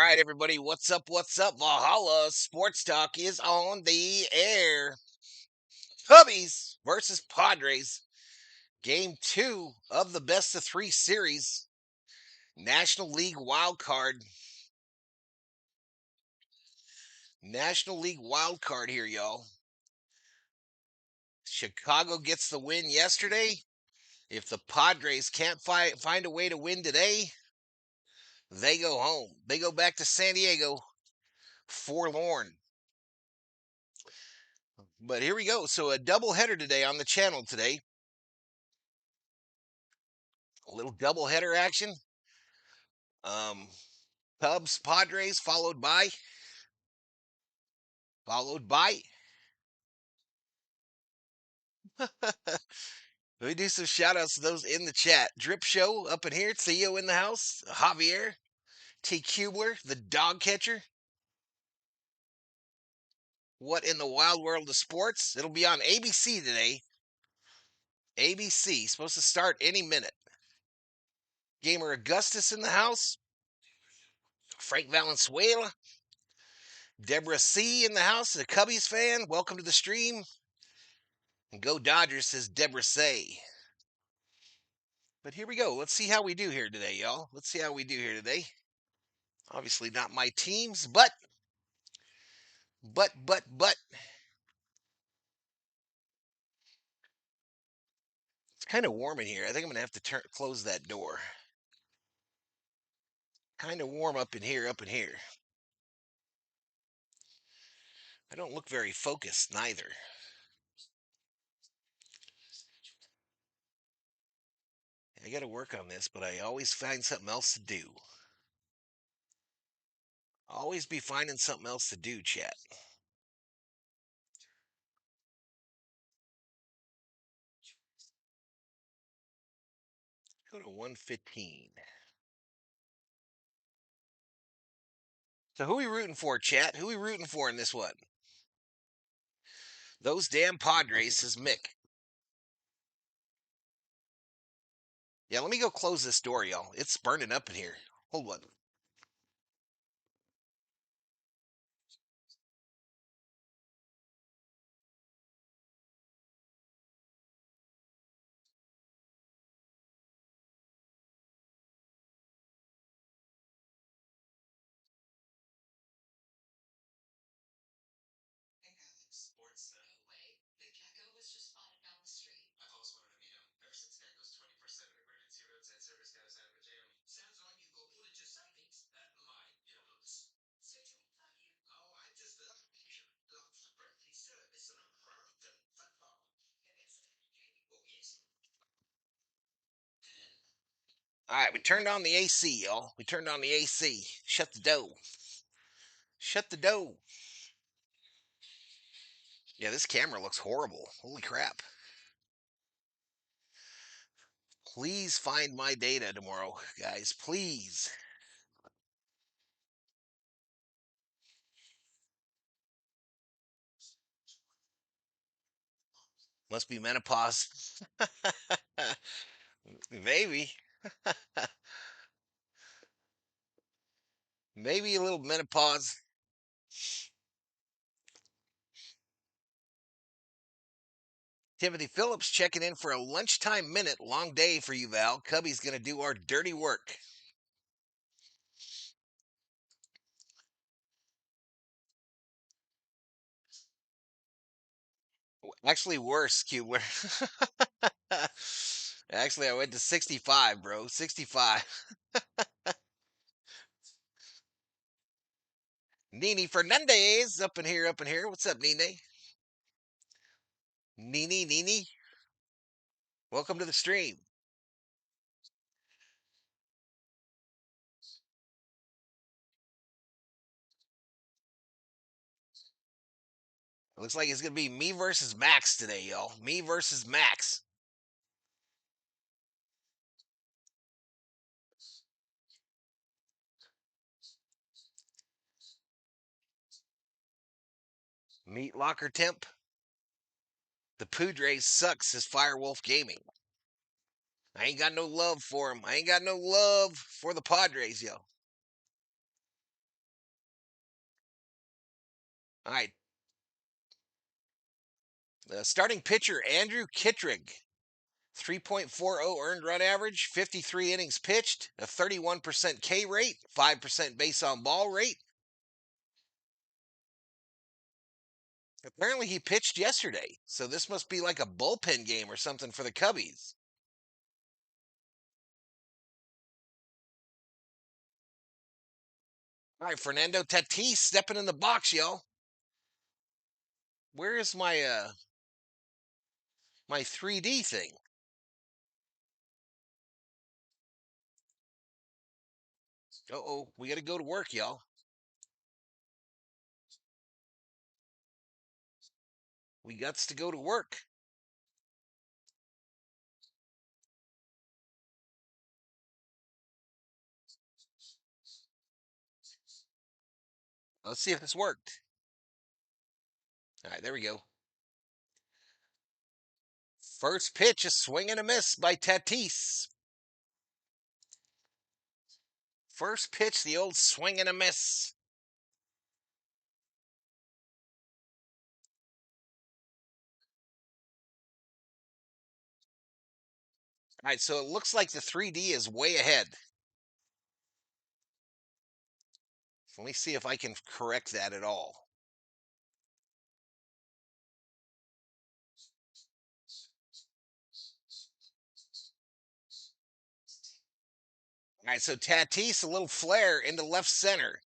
right, everybody. What's up? What's up? Valhalla Sports Talk is on the air. Cubbies versus Padres. Game 2 of the best of 3 series. National League wild card. National League wild card here, y'all. Chicago gets the win yesterday. If the Padres can't find a way to win today, they go home. They go back to San Diego forlorn. But here we go. So a doubleheader today on the channel today. A little doubleheader action. Cubs, Padres, followed by. Let me do some shout outs to those in the chat. Drip Show up in here. Theo in the house. Javier. T. Kubler, the dog catcher. What in the wild world of sports? It'll be on ABC today. ABC, supposed to start any minute. Gamer Augustus in the house. Frank Valenzuela. Deborah C. in the house, a Cubbies fan. Welcome to the stream. And go Dodgers, says Deborah Say. But here we go. Let's see how we do here today, y'all. Let's see how we do here today. Obviously not my teams, but. It's kind of warm in here. I think I'm going to have to close that door. Kind of warm up in here, I don't look very focused, neither. I got to work on this, but I always find something else to do. Always be finding something else to do, chat. Go to 115. So who we rooting for, chat? Who we rooting for in this one? Those damn Padres, says Mick. Yeah, let me go close this door, y'all. It's burning up in here. Hold on. All right, we turned on the AC, y'all. We turned on the AC. Shut the door. Shut the door. Yeah, this camera looks horrible. Holy crap. Please find my data tomorrow, guys. Please. Must be menopause. Maybe. Maybe a little menopause. Timothy Phillips checking in for a lunchtime minute. Long day for you, Val. Cubby's going to do our dirty work. Actually, worse, Kubler. Actually, I went to 65, bro. 65. Nini Fernandez up in here, What's up, Nene? Nini. Welcome to the stream. It looks like it's going to be me versus Max today, y'all. Me versus Max. Meet Locker Temp. The Padres sucks, says Firewolf Gaming. I ain't got no love for him. I ain't got no love for the Padres, yo. All right. Starting pitcher Andrew Kittredge. 3.40 earned run average, 53 innings pitched, a 31% K rate, 5% base on ball rate. Apparently he pitched yesterday, so this must be like a bullpen game or something for the Cubbies. All right, Fernando Tatis stepping in the box, y'all. Where is my 3D thing? Uh-oh, we got to go to work, y'all. We got to go to work. Let's see if this worked. All right, there we go. First pitch, a swing and a miss by Tatis. First pitch, the old swing and a miss. All right, so it looks like the 3D is way ahead. Let me see if I can correct that at all. All right, so Tatis, a little flare into left center.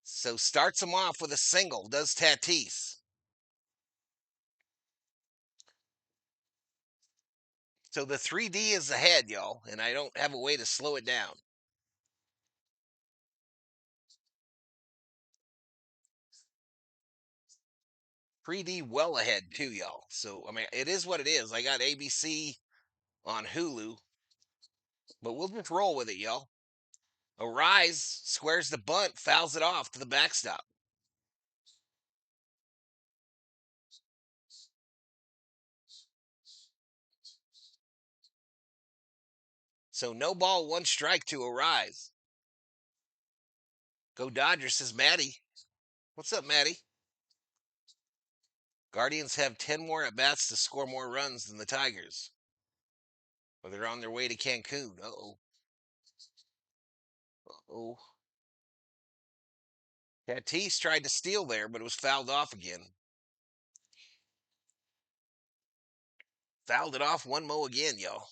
So starts him off with a single, does Tatis. So the 3D is ahead, y'all, and I don't have a way to slow it down. Three D well ahead too, y'all. So I mean, it is what it is. I got ABC on Hulu, but we'll just roll with it, y'all. Arise squares the bunt, fouls it off to the backstop. So no ball, one strike to Arise. Go Dodgers, says Maddie. What's up, Maddie? Guardians have 10 more at bats to score more runs than the Tigers. Well, they're on their way to Cancun. Uh-oh. Uh-oh. Tatis tried to steal there, but it was fouled off again. Fouled it off one mo again, y'all.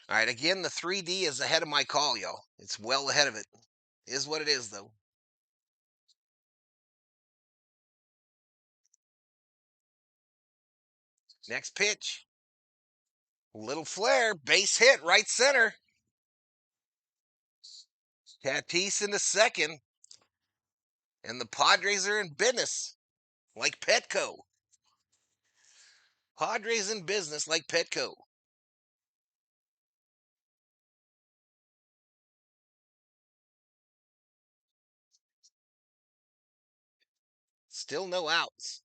All right, again, the 3D is ahead of my call, y'all. It's well ahead of it. Is what it is, though. Next pitch. Little flare, base hit, right center. Tatis in the second. And the Padres are in business, like Petco. Padres in business like Petco. Still no outs.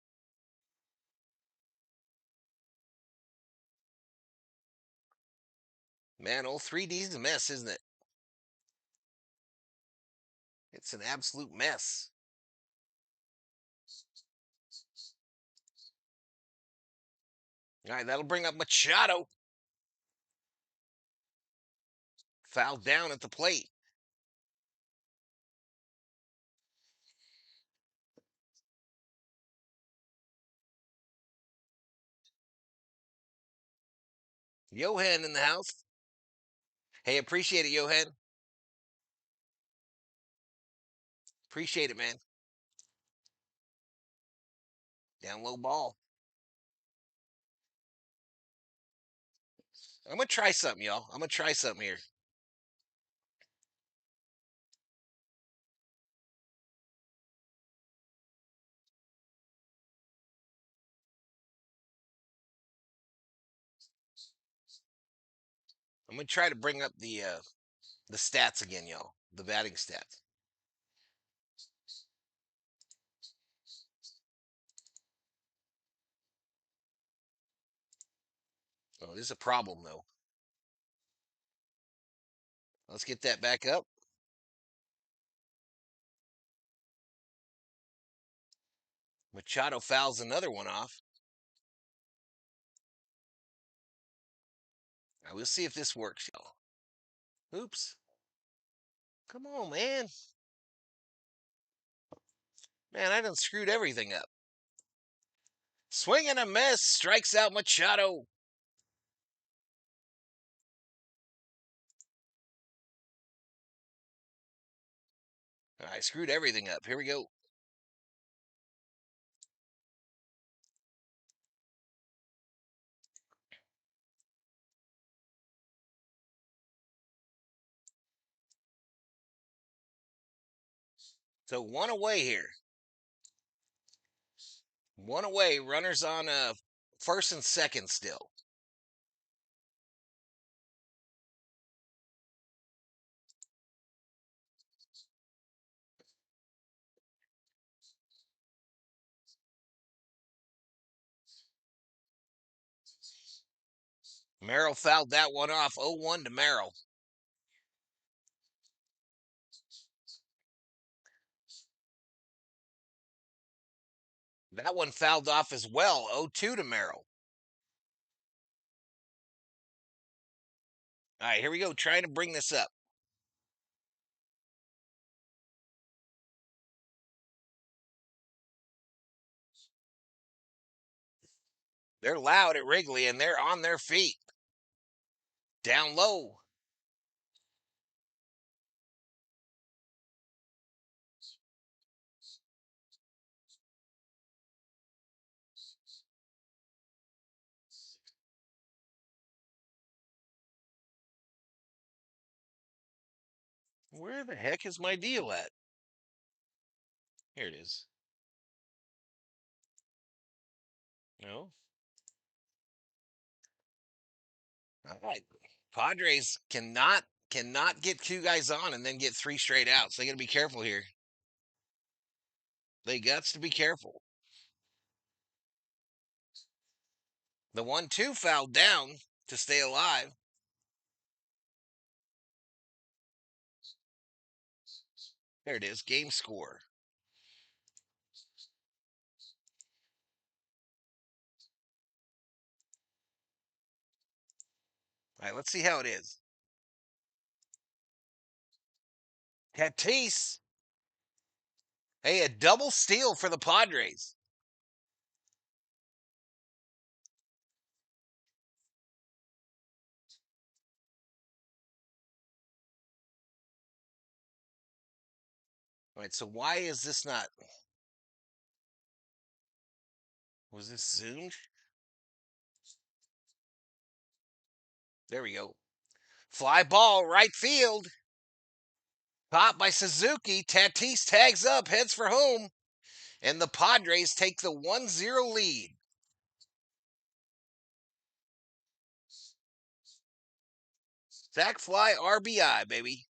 Man, old 3D's a mess, isn't it? It's an absolute mess. All right, that'll bring up Machado. Fouled down at the plate. Johan in the house. Hey, appreciate it, Johan. Appreciate it, man. Down low ball. I'm going to try something, y'all. I'm going to try something here. I'm going to try to bring up the stats again, y'all. The batting stats. Oh, this is a problem, though. Let's get that back up. Machado fouls another one off. Now we'll see if this works, y'all. Oops. Come on, man. Man, I done screwed everything up. Swing and a miss. Strikes out Machado. I screwed everything up. Here we go. So one away here. One away. Runners on first and second still. Merrill fouled that one off. 0-1 to Merrill. That one fouled off as well. 0-2 to Merrill. All right, here we go. Trying to bring this up. They're loud at Wrigley, and they're on their feet. Down low. Where the heck is my deal at? Here it is. No. All right. Padres cannot get two guys on and then get three straight outs. They got to be careful here. They got to be careful. The 1-2 fouled down to stay alive. There it is. Game score. All right, let's see how it is. Tatis. Hey, a double steal for the Padres. All right, so why is this not? Was this zoomed? There we go. Fly ball, right field. Caught by Suzuki. Tatis tags up, heads for home. And the Padres take the 1-0 lead. Sack fly RBI, baby.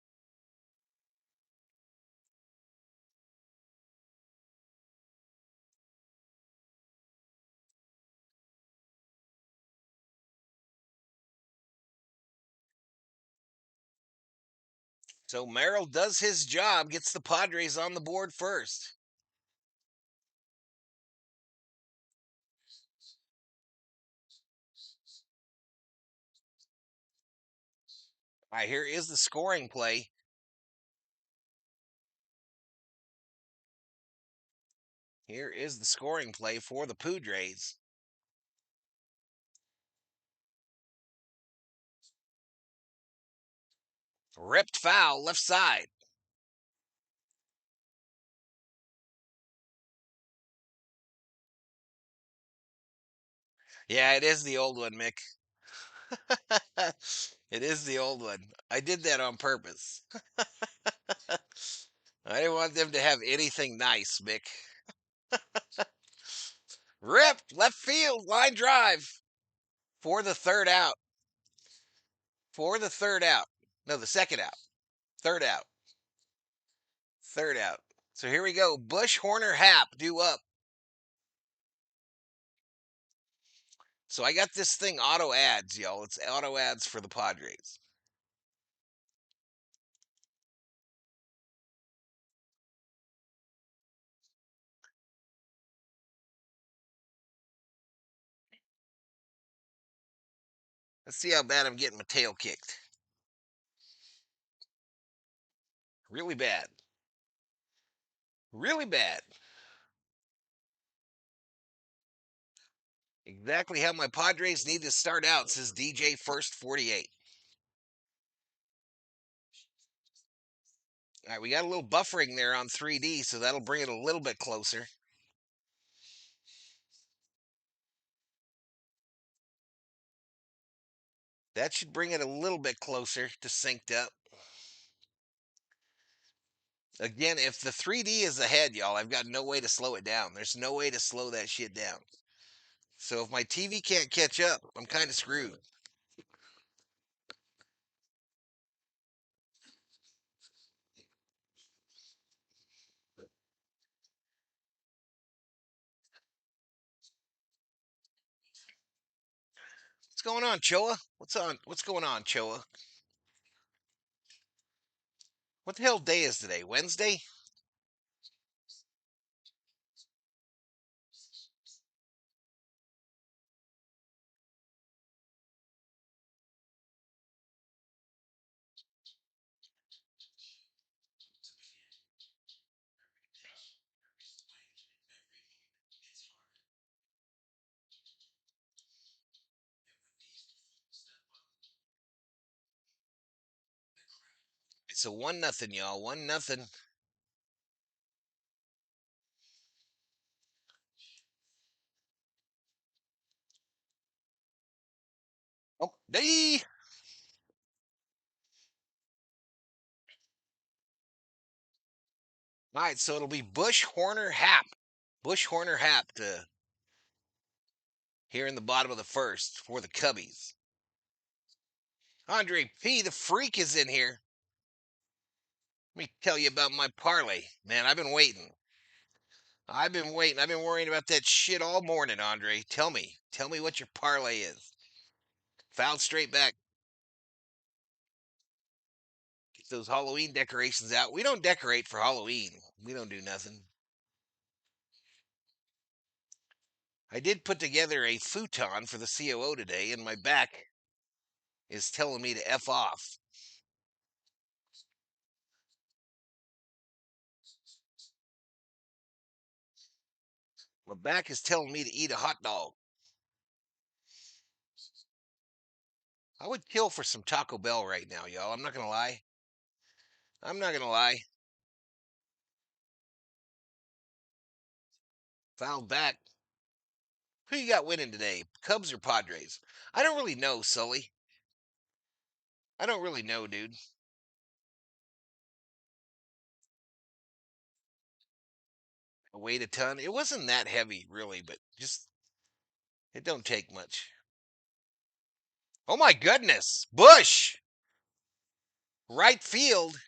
So Merrill does his job, gets the Padres on the board first. All right, here is the scoring play. Here is the scoring play for the Padres. Ripped foul, left side. Yeah, it is the old one, Mick. It is the old one. I did that on purpose. I didn't want them to have anything nice, Mick. Ripped left field, line drive for the third out. For the third out. No, the second out. Third out. Third out. So here we go. Bush, Horner, Hap due up. So I got this thing auto ads, y'all. It's auto ads for the Padres. Let's see how bad I'm getting my tail kicked. Really bad. Really bad. Exactly how my Padres need to start out, says DJ First 48. All right, we got a little buffering there on 3D, so that'll bring it a little bit closer. That should bring it a little bit closer to synced up. Again, if the 3D is ahead, y'all, I've got no way to slow it down. There's no way to slow that shit down. So if my TV can't catch up, I'm kind of screwed. What's going on, Choa? What's going on, Choa? What the hell day is today? Wednesday? It's a 1-0, y'all. 1-0. Oh, D. All right, so it'll be Bush, Horner, Hap. Bush, Horner, Hap to here in the bottom of the first for the Cubbies. Andre P, the freak, is in here. Let me tell you about my parlay. Man, I've been waiting. I've been waiting. I've been worrying about that shit all morning, Andre. Tell me. Tell me what your parlay is. Fouled straight back. Get those Halloween decorations out. We don't decorate for Halloween. We don't do nothing. I did put together a futon for the COO today, and my back is telling me to F off. My back is telling me to eat a hot dog. I would kill for some Taco Bell right now, y'all. I'm not going to lie. I'm not going to lie. Fouled back. Who you got winning today? Cubs or Padres? I don't really know, Sully. I don't really know, dude. I weighed a ton. It wasn't that heavy, really, but just it don't take much. Oh my goodness. Bush. Right field.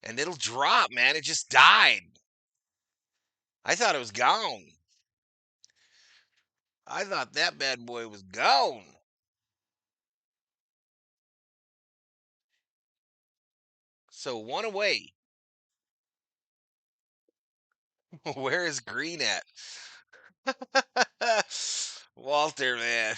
And it'll drop, man. It just died. I thought it was gone. I thought that bad boy was gone. So one away. Where is Green at? Walter, man.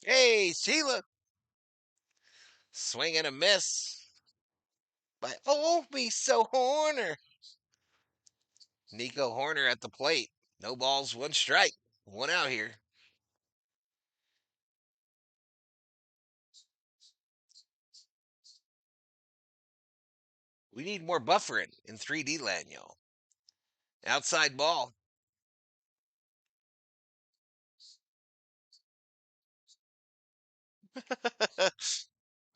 Hey, Sheila. Swing and a miss. By oh, me so Horner. Nico Horner at the plate. No balls, one strike. One out here. We need more buffering in 3D land, y'all. Outside ball.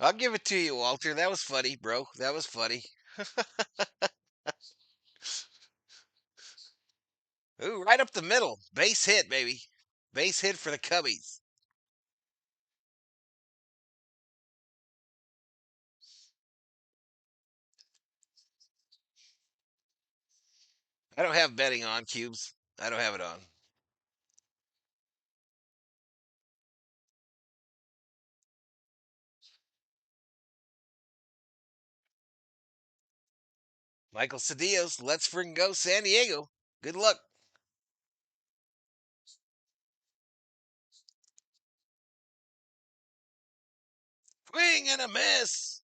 I'll give it to you, Walter. That was funny, bro. That was funny. Ooh, right up the middle. Base hit, baby. Base hit for the Cubbies. I don't have betting on cubes. I don't have it on. Michael Cedillos, let's freaking go San Diego. Good luck. Swing and a miss.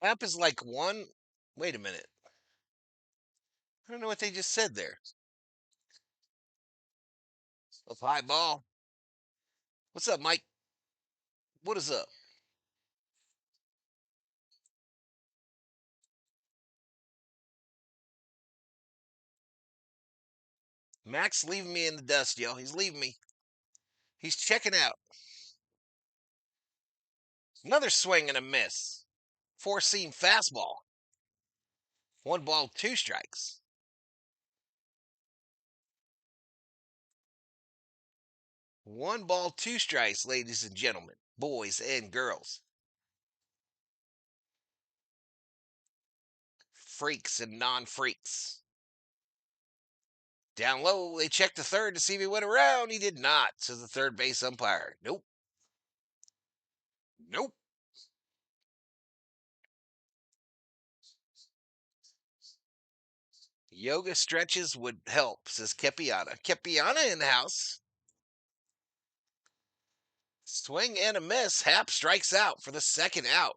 App is like one. Wait a minute. I don't know what they just said there. Up high ball. What's up, Mike? What is up? Max leaving me in the dust, yo. He's leaving me. He's checking out. Another swing and a miss. Four seam fastball. 1 ball, 2 strikes. 1 ball, 2 strikes, ladies and gentlemen, boys and girls. Freaks and non-freaks. Down low, they checked the third to see if he went around. He did not, says the third base umpire. Nope. Nope. Yoga stretches would help, says Kepiana. Kepiana in the house. Swing and a miss. Happ strikes out for the second out.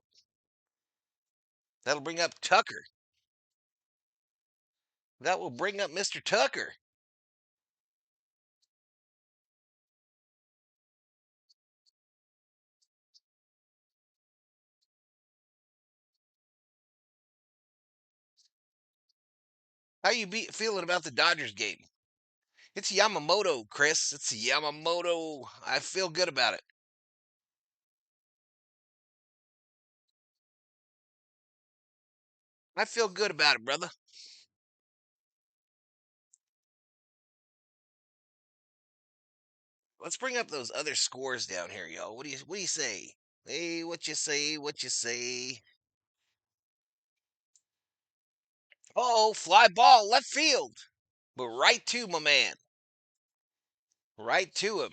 That'll bring up Tucker. That will bring up Mr. Tucker. How you feeling about the Dodgers game? It's Yamamoto, Chris. It's Yamamoto. I feel good about it. I feel good about it, brother. Let's bring up those other scores down here, y'all. What do you say? Hey, what you say? What you say? Oh, fly ball, left field. But right to my man. Right to him.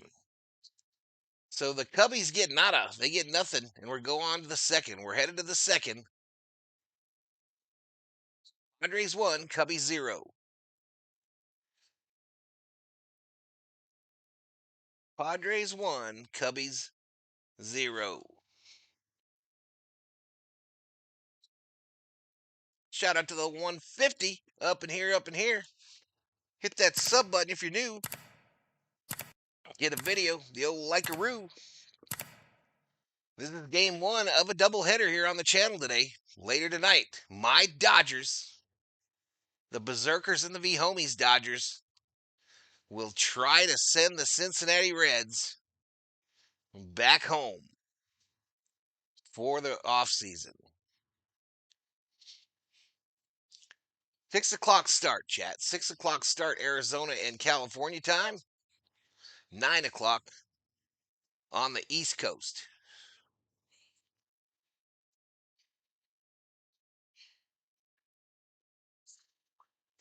So the Cubbies get nada. They get nothing. And we're going on to the second. We're headed to the second. Padres 1, Cubbies 0. Padres 1, Cubbies 0. Shout out to the 150 up in here, up in here. Hit that sub button if you're new. Get a video, the old like-a-roo. This is game 1 of a doubleheader here on the channel today. Later tonight, my Dodgers, the Berserkers and the V-Homies Dodgers, will try to send the Cincinnati Reds back home for the offseason. 6 o'clock start, chat. 6 o'clock start, Arizona and California time. 9 o'clock on the East Coast.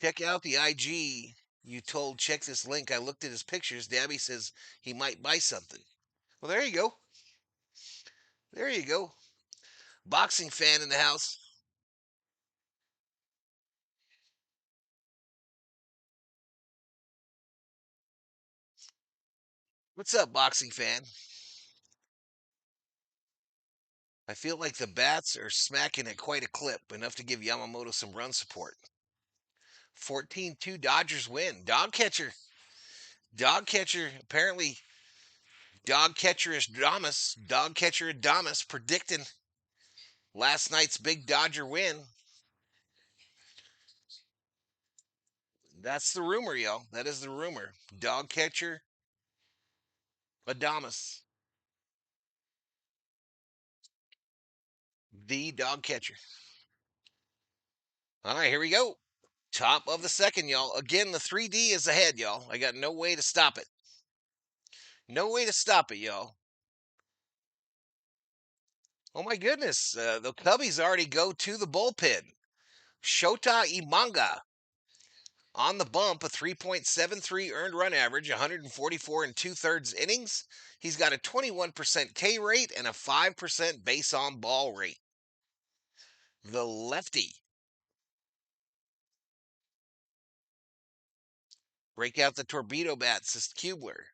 Check out the IG you told. Check this link. I looked at his pictures. Dabby says he might buy something. Well, there you go. There you go. Boxing fan in the house. What's up, boxing fan? I feel like the bats are smacking at quite a clip, enough to give Yamamoto some run support. 14-2 Dodgers win. Dog catcher, apparently dog catcher Adamas predicting last night's big Dodger win. That's the rumor, y'all. That is the rumor. Dog catcher Adamas. The dog catcher. All right, here we go. Top of the second, y'all. Again, the 3D is ahead, y'all. I got no way to stop it. No way to stop it, y'all. Oh my goodness. The Cubbies already go to the bullpen. Shota Imanga On the bump, a 3.73 earned run average, 144 and 2/3 innings. He's got a 21% K rate and a 5% base on ball rate. The lefty. Break out the torpedo bat, says Kubler.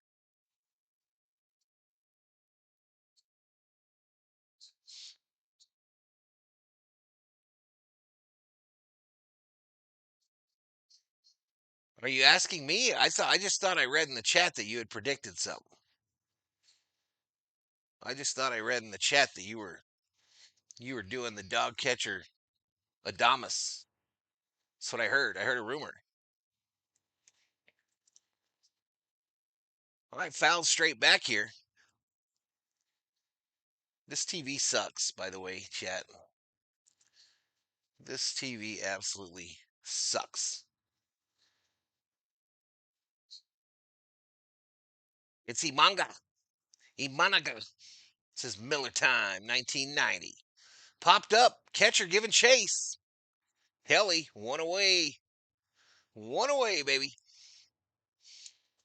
Are you asking me? I just thought I read in the chat that you had predicted something. I just thought I read in the chat that you were doing the dog catcher Adamas. That's what I heard. I heard a rumor. All right, fouled straight back here. This TV sucks, by the way, chat. This TV absolutely sucks. It's Imanaga. It says Miller time, 1990. Popped up, catcher giving chase. Kelly, one away. One away, baby.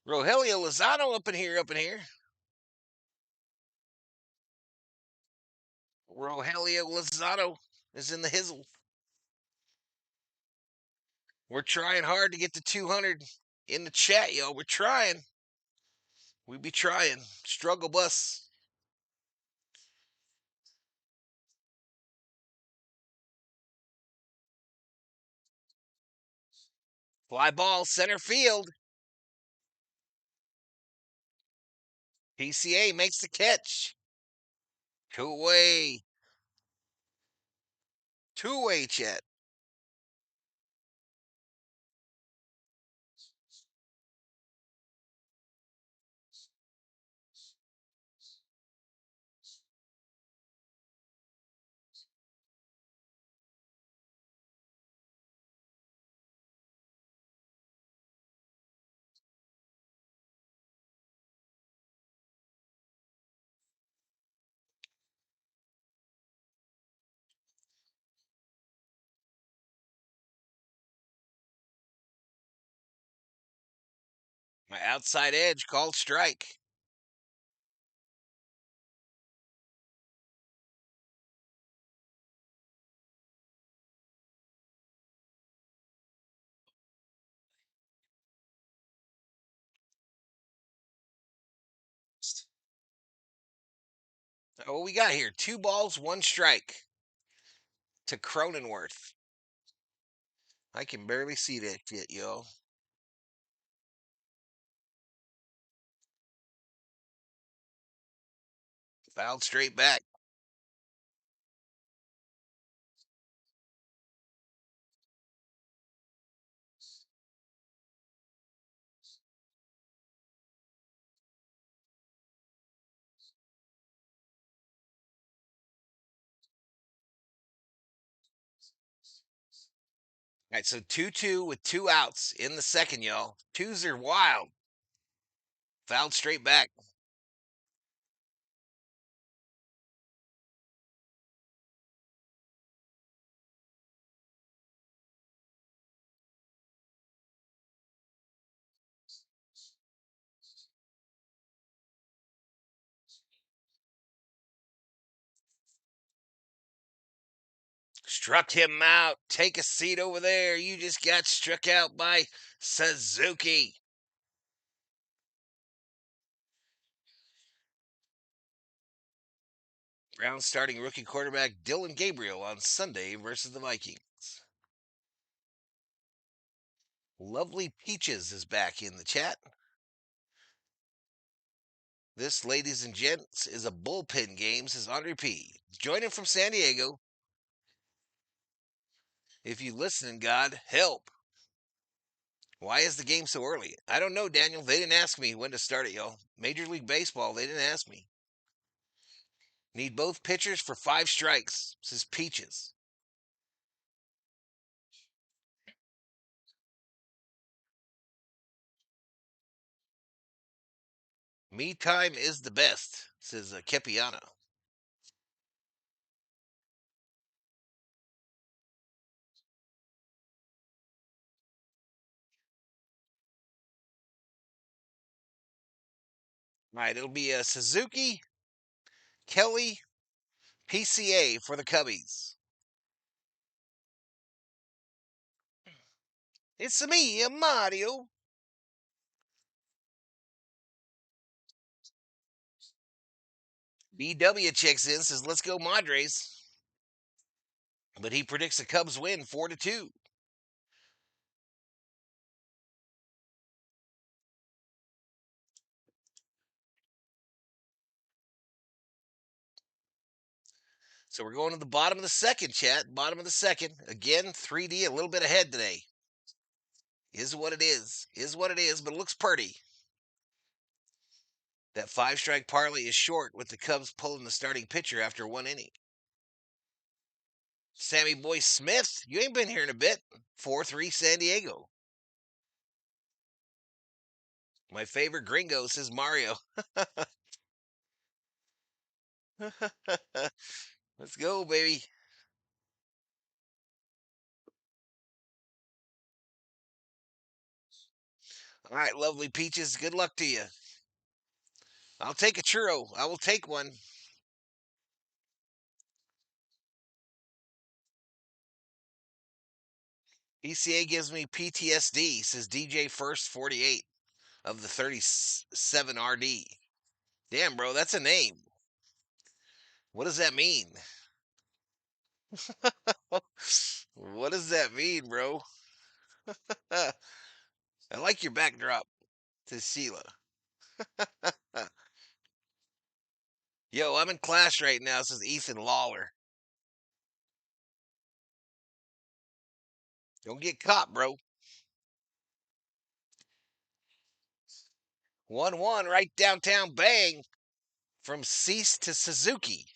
Rogelio Lozano up in here. Rogelio Lozano is in the hizzle. We're trying hard to get to 200 in the chat, yo. We're trying. We be trying. Struggle bus. Fly ball, center field. PCA makes the catch. Two-way. Two-way, chat. My outside edge called strike. What we got here? 2 balls, 1 strike to Cronenworth. I can barely see that shit, yo. Fouled straight back. All right, so 2-2 with 2 outs in the second, y'all. Twos are wild. Fouled straight back. Struck him out. Take a seat over there. You just got struck out by Suzuki. Browns starting rookie quarterback Dylan Gabriel on Sunday versus the Vikings. Lovely Peaches is back in the chat. This, ladies and gents, is a bullpen game, says Andre P. Joining from San Diego. If you listen, God, help. Why is the game so early? I don't know, Daniel. They didn't ask me when to start it, y'all. Major League Baseball, they didn't ask me. Need both pitchers for 5 strikes, says Peaches. Me time is the best, says Kepiano. All right, it'll be a Suzuki, Kelly, PCA for the Cubbies. It's me, Mario. BW checks in, says, let's go Padres. But he predicts the Cubs win 4-2. So we're going to the bottom of the second, chat. Bottom of the second. Again, 3D a little bit ahead today. Is what it is. Is what it is, but it looks pretty. That 5-strike parlay is short with the Cubs pulling the starting pitcher after 1 inning. Sammy Boy Smith, you ain't been here in a bit. 4-3 San Diego. My favorite gringo, says Mario. Let's go, baby. All right, lovely peaches. Good luck to you. I'll take a churro. I will take one. ECA gives me PTSD, says DJ First 48 of the 37 RD. Damn, bro, that's a name. What does that mean? What does that mean, bro? I like your backdrop, says Sheila. Yo, I'm in class right now, says Ethan Lawler. Don't get caught, bro. 1-1 right downtown bang from Cease to Suzuki.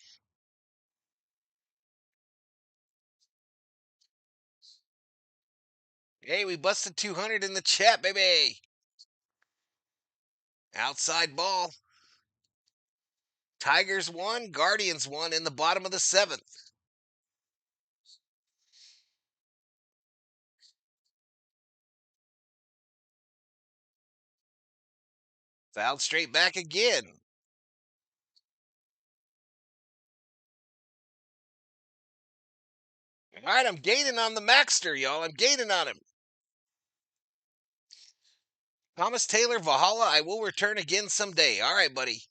Hey, we busted 200 in the chat, baby. Outside ball. Tigers won, Guardians won in the bottom of the 7th. Fouled straight back again. All right, I'm gaining on the Maxter, y'all. I'm gaining on him. Thomas Taylor, Valhalla, I will return again someday. All right, buddy.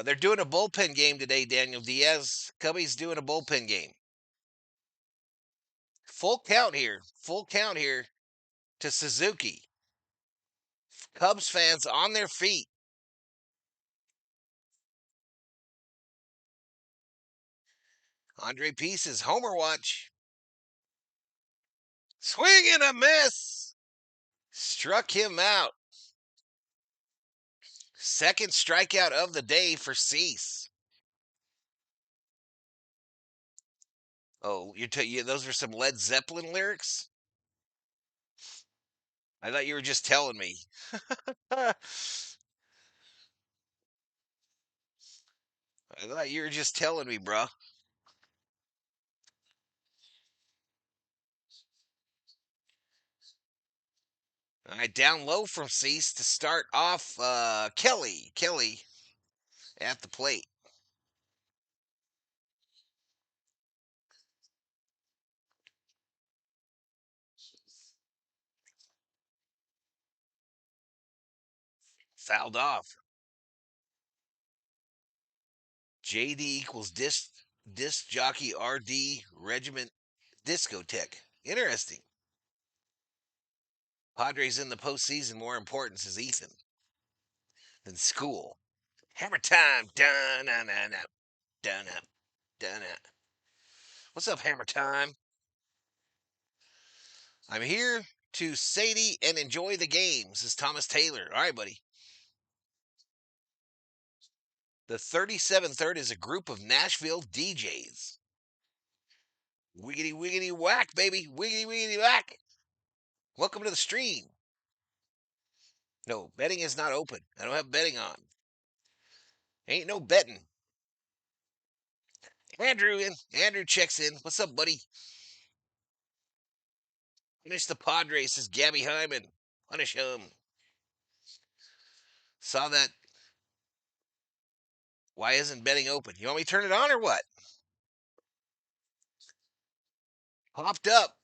They're doing a bullpen game today, Daniel Diaz. Cubbies doing a bullpen game. Full count here. Full count here to Suzuki. Cubs fans on their feet. Andre Pieces, Homer watch. Swing and a miss. Struck him out. Second strikeout of the day for Cease. Oh, those were some Led Zeppelin lyrics? I thought you were just telling me. I thought you were just telling me, bro. All right, down low from Cease to start off. Kelly at the plate. Fouled off. JD equals disc jockey RD regiment discotheque. Interesting. Padres in the postseason more important, says Ethan, than school. Hammer time. Dun dun dun dun dun dun. What's up, Hammer time? I'm here to Sadie and enjoy the game, says Thomas Taylor. All right, buddy. The 37 third is a group of Nashville DJs. Wiggity wiggity whack, baby. Wiggity wiggity whack. Welcome to the stream. No, betting is not open. I don't have betting on. Ain't no betting. Andrew checks in. What's up, buddy? Punish the Padres, says Gabby Hyman. Punish him. Saw that. Why isn't betting open? You want me to turn it on or what? Popped up.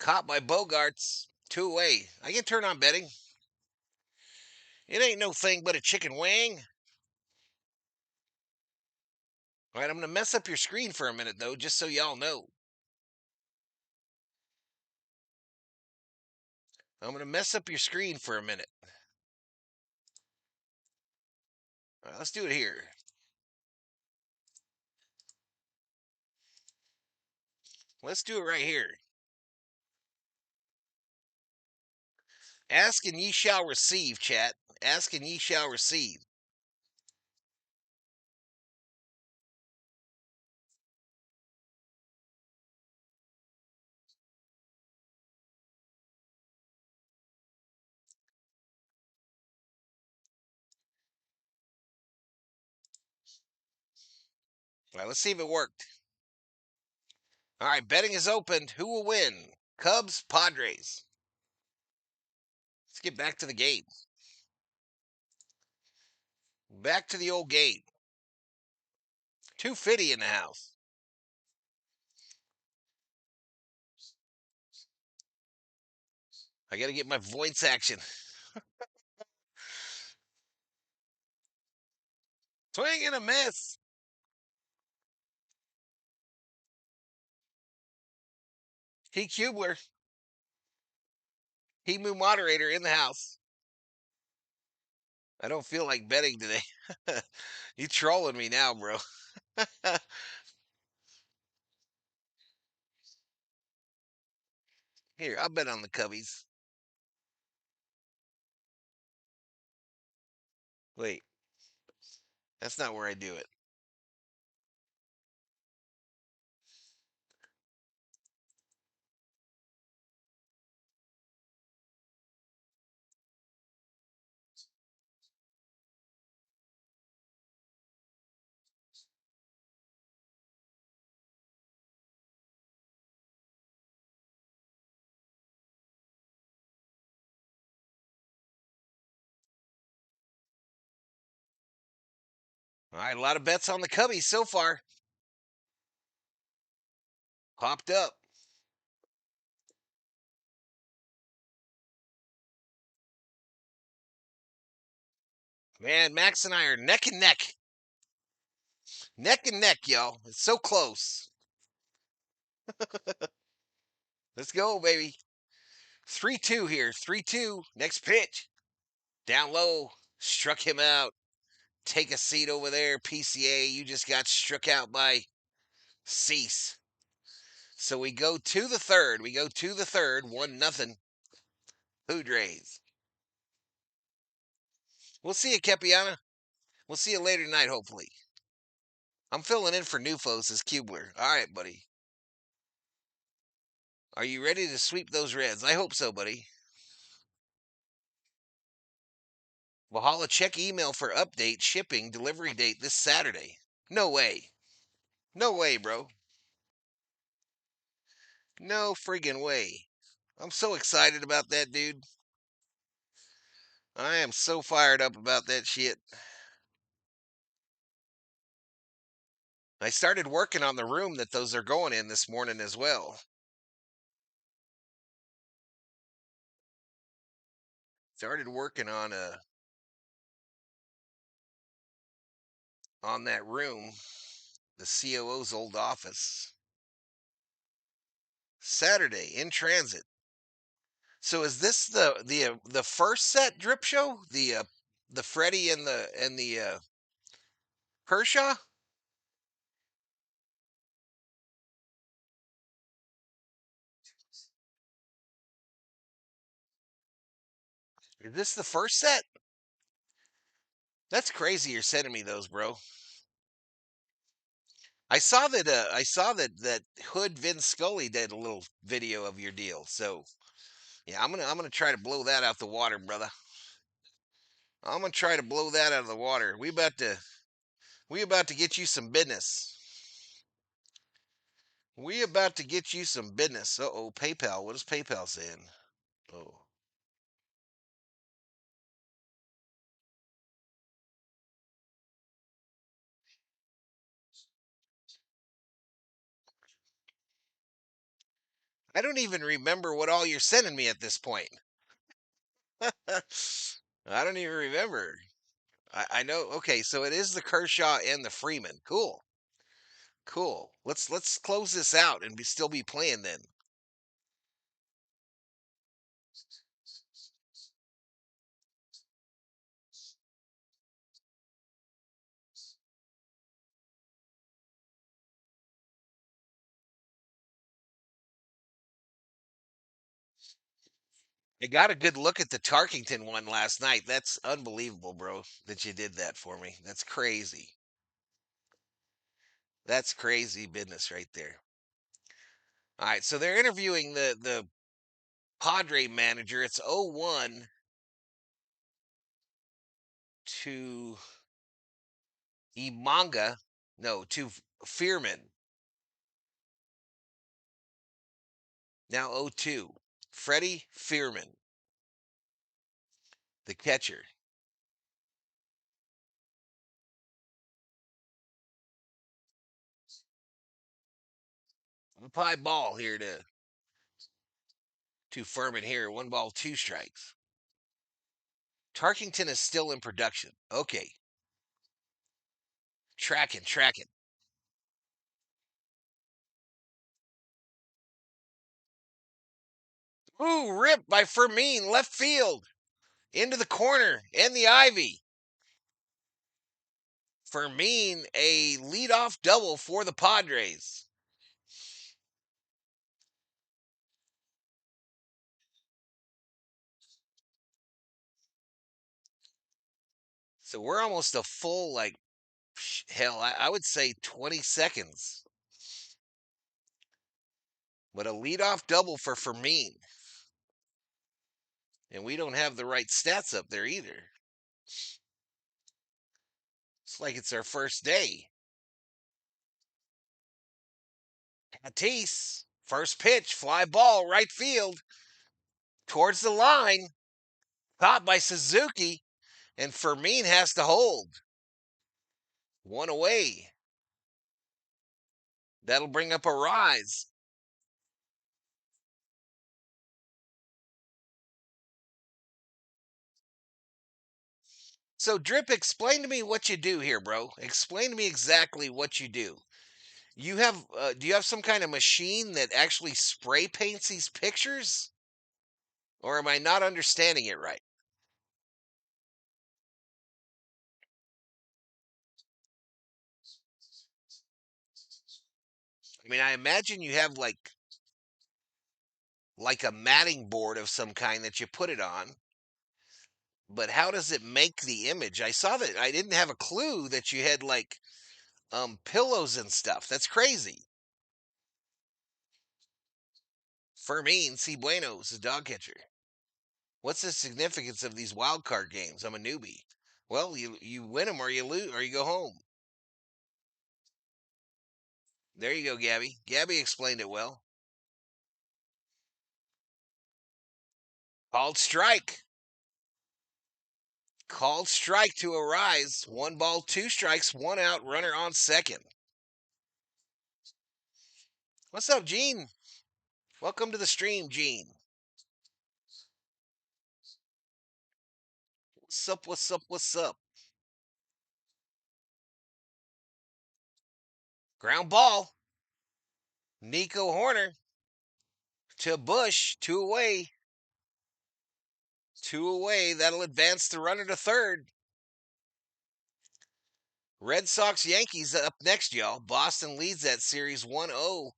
Caught by Bogarts. 2 away. I can turn on betting. It ain't no thing but a chicken wing. All right, I'm going to mess up your screen for a minute, though, just so y'all know. I'm going to mess up your screen for a minute. All right, let's do it here. Let's do it right here. Ask and ye shall receive, chat. Ask and ye shall receive. All right, let's see if it worked. All right, betting is opened. Who will win? Cubs, Padres. Let's get back to the game. Back to the old game. 250 in the house. I got to get my voice action. Swing and a miss. He Kubler. He Moo moderator in the house. I don't feel like betting today. You trolling me now, bro. Here, I'll bet on the Cubbies. Wait. That's not where I do it. All right, a lot of bets on the Cubbies so far. Popped up. Man, Max and I are neck and neck. Neck and neck, y'all. It's so close. Let's go, baby. 3-2 here. 3-2. Next pitch. Down low. Struck him out. Take a seat over there, PCA. You just got struck out by Cease. So we go to the third. 1-0. Padres. We'll see you, Kepiana. We'll see you later tonight, hopefully. I'm filling in for Nufos as Kubler. All right, buddy. Are you ready to sweep those Reds? I hope so, buddy. Valhalla, check email for update, shipping, delivery date this Saturday. No way. No way, bro. No friggin' way. I'm so excited about that, dude. I am so fired up about that shit. I started working on the room that those are going in this morning as well. Started working on that room, the COO's old office. Saturday in transit. So is this the first set drip show? The Freddy and the Kershaw? Is this the first set? That's crazy. You're sending me those, bro. I saw that. That Hood Vince Scully did a little video of your deal. So yeah, I'm gonna try to blow that out the water, brother. I'm gonna try to blow that out of the water. We about to get you some business. We about to get you some business. Uh-oh, PayPal. What is PayPal saying? Oh. I don't even remember what all you're sending me at this point. I don't even remember. I know. Okay, so it is the Kershaw and the Freeman. Cool, cool. Let's close this out and still be playing then. I got a good look at the Tarkington one last night. That's unbelievable, bro, that you did that for me. That's crazy. That's crazy business right there. All right, so they're interviewing the Padre manager. It's 0-1 to Imanga. No, to Fearman. Now 0-2. Freddy Fearman, the catcher. High ball here to Furman here. 1 ball, 2 strikes. Tarkington is still in production. Okay. Tracking. Ooh, ripped by Fermin, left field. Into the corner and the ivy. Fermin, a leadoff double for the Padres. So we're almost a full, like, hell, I would say 20 seconds. But a leadoff double for Fermin. And we don't have the right stats up there either. It's like it's our first day. Tatis, first pitch, fly ball, right field, towards the line, caught by Suzuki, and Fermin has to hold. 1 away. That'll bring up a rise. So, Drip, explain to me what you do here, bro. Explain to me exactly what you do. You have, do you have some kind of machine that actually spray paints these pictures? Or am I not understanding it right? I mean, I imagine you have like a matting board of some kind that you put it on. But how does it make the image? I saw that. I didn't have a clue that you had like pillows and stuff. That's crazy. Fermin, si bueno, is a dog catcher. What's the significance of these wild card games? I'm a newbie. Well, you win them or you lose or you go home. There you go, Gabby. Gabby explained it well. Called strike. Called strike to a rise. 1 ball, 2 strikes, 1 out, runner on second. What's up, Gene? Welcome to the stream, Gene. What's up? Ground ball. Nico Horner to Bush. 2 away. 2 away. That'll advance the runner to third. Red Sox Yankees up next, y'all. Boston leads that series 1-0.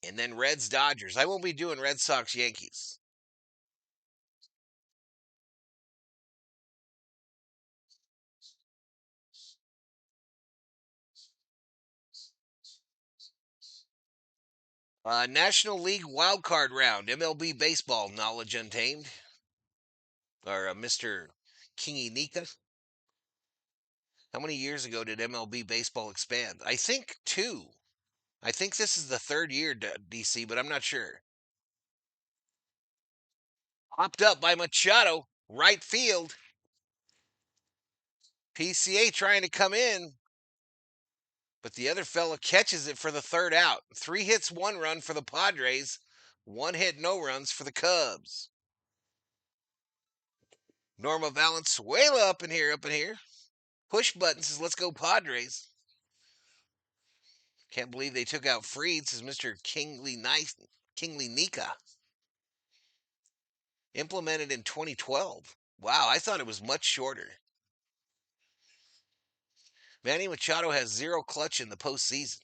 And then Reds Dodgers. I won't be doing Red Sox Yankees. National League Wild Card Round. MLB Baseball Knowledge Untamed. Or Mr. Kingy Nika. How many years ago did MLB baseball expand? I think 2. I think this is the 3rd year, DC, but I'm not sure. Popped up by Machado, right field. PCA trying to come in, but the other fella catches it for the 3rd out. 3 hits, 1 run for the Padres. 1 hit, no runs for the Cubs. Norma Valenzuela up in here. Push button says, let's go Padres. Can't believe they took out Freed, says Mr. Kingly Nika. Implemented in 2012. Wow, I thought it was much shorter. Manny Machado has 0 clutch in the postseason.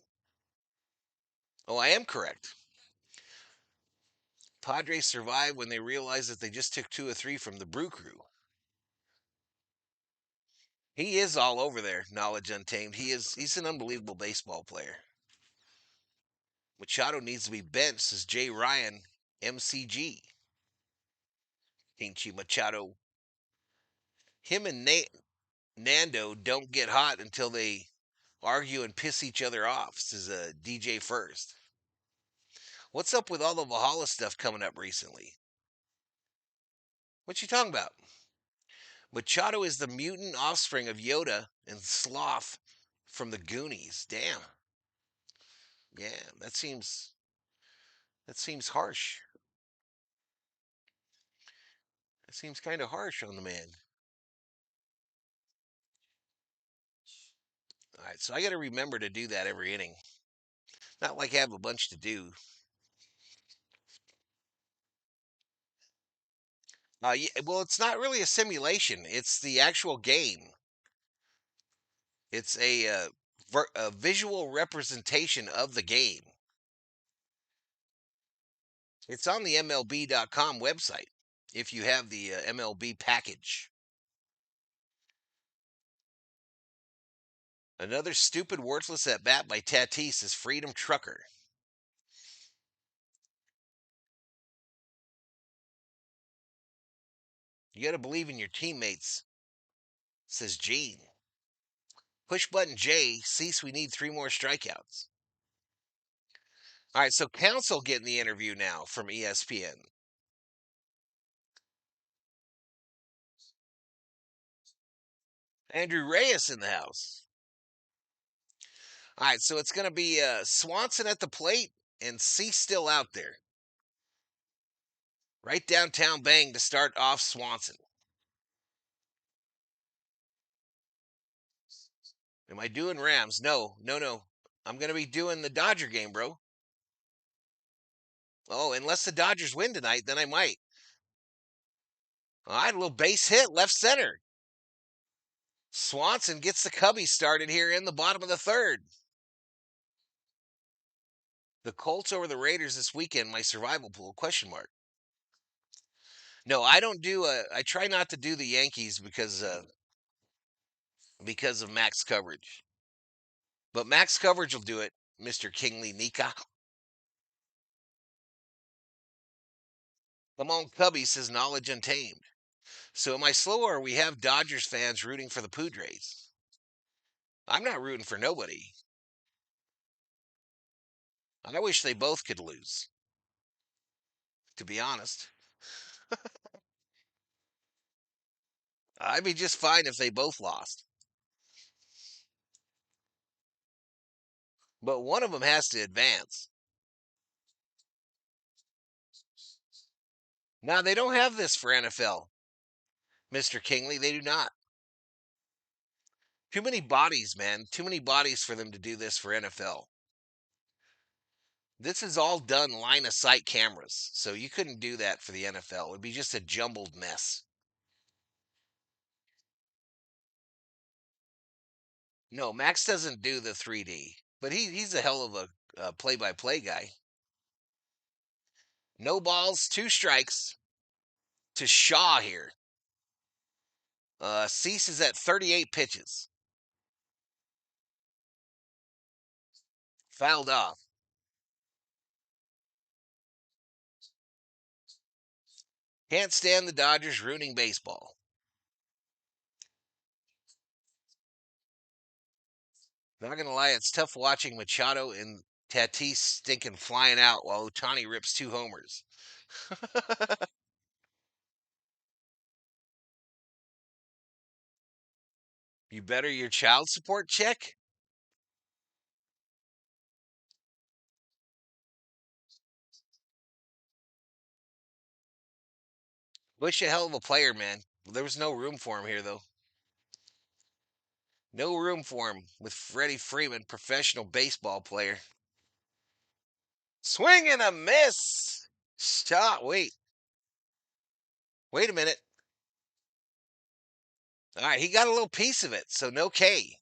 Oh, I am correct. Padres survived when they realized that they just took 2 or 3 from the Brew Crew. He is all over there, Knowledge Untamed. He's an unbelievable baseball player. Machado needs to be benched, says Jay Ryan, MCG. Pinchy Machado. Him and Nando don't get hot until they argue and piss each other off, says DJ First. What's up with all the Valhalla stuff coming up recently? What you talking about? Machado is the mutant offspring of Yoda and Sloth from the Goonies. Damn. Yeah, that seems harsh. That seems kind of harsh on the man. All right, so I got to remember to do that every inning. Not like I have a bunch to do. Yeah, well, it's not really a simulation. It's the actual game. It's a visual representation of the game. It's on the MLB.com website if you have the MLB package. Another stupid, worthless at bat by Tatis is Freedom Trucker. You got to believe in your teammates, says Gene. Push button J, cease, we need 3 more strikeouts. All right, so Counsell getting the interview now from ESPN. Andrew Reyes in the house. All right, so it's going to be Swanson at the plate and Cease still out there. Right downtown bang to start off Swanson. Am I doing Rams? No. I'm going to be doing the Dodger game, bro. Oh, unless the Dodgers win tonight, then I might. All right, a little base hit, left center. Swanson gets the Cubbies started here in the bottom of the 3rd. The Colts over the Raiders this weekend, my survival pool, question mark. No, I don't do I try not to do the Yankees because of max coverage. But max coverage will do it, Mr. Kingly Nika. Come on, Cubby, says Knowledge Untamed. So am I slow or we have Dodgers fans rooting for the Padres? I'm not rooting for nobody. I wish they both could lose, to be honest. I'd be just fine if they both lost. But one of them has to advance. Now, they don't have this for NFL, Mr. Kingley. They do not. Too many bodies, man. Too many bodies for them to do this for NFL. This is all done line of sight cameras. So you couldn't do that for the NFL. It would be just a jumbled mess. No, Max doesn't do the 3D, but he's a hell of a play-by-play guy. No balls, 2 strikes to Shaw here. Cease is at 38 pitches. Fouled off. Can't stand the Dodgers ruining baseball. Not gonna lie, it's tough watching Machado and Tatis stinking flying out while Ohtani rips 2 homers. You better your child support check? Bush a hell of a player, man. There was no room for him here, though. No room for him with Freddie Freeman, professional baseball player. Swing and a miss. Stop. Wait. Wait a minute. All right, he got a little piece of it, so no K.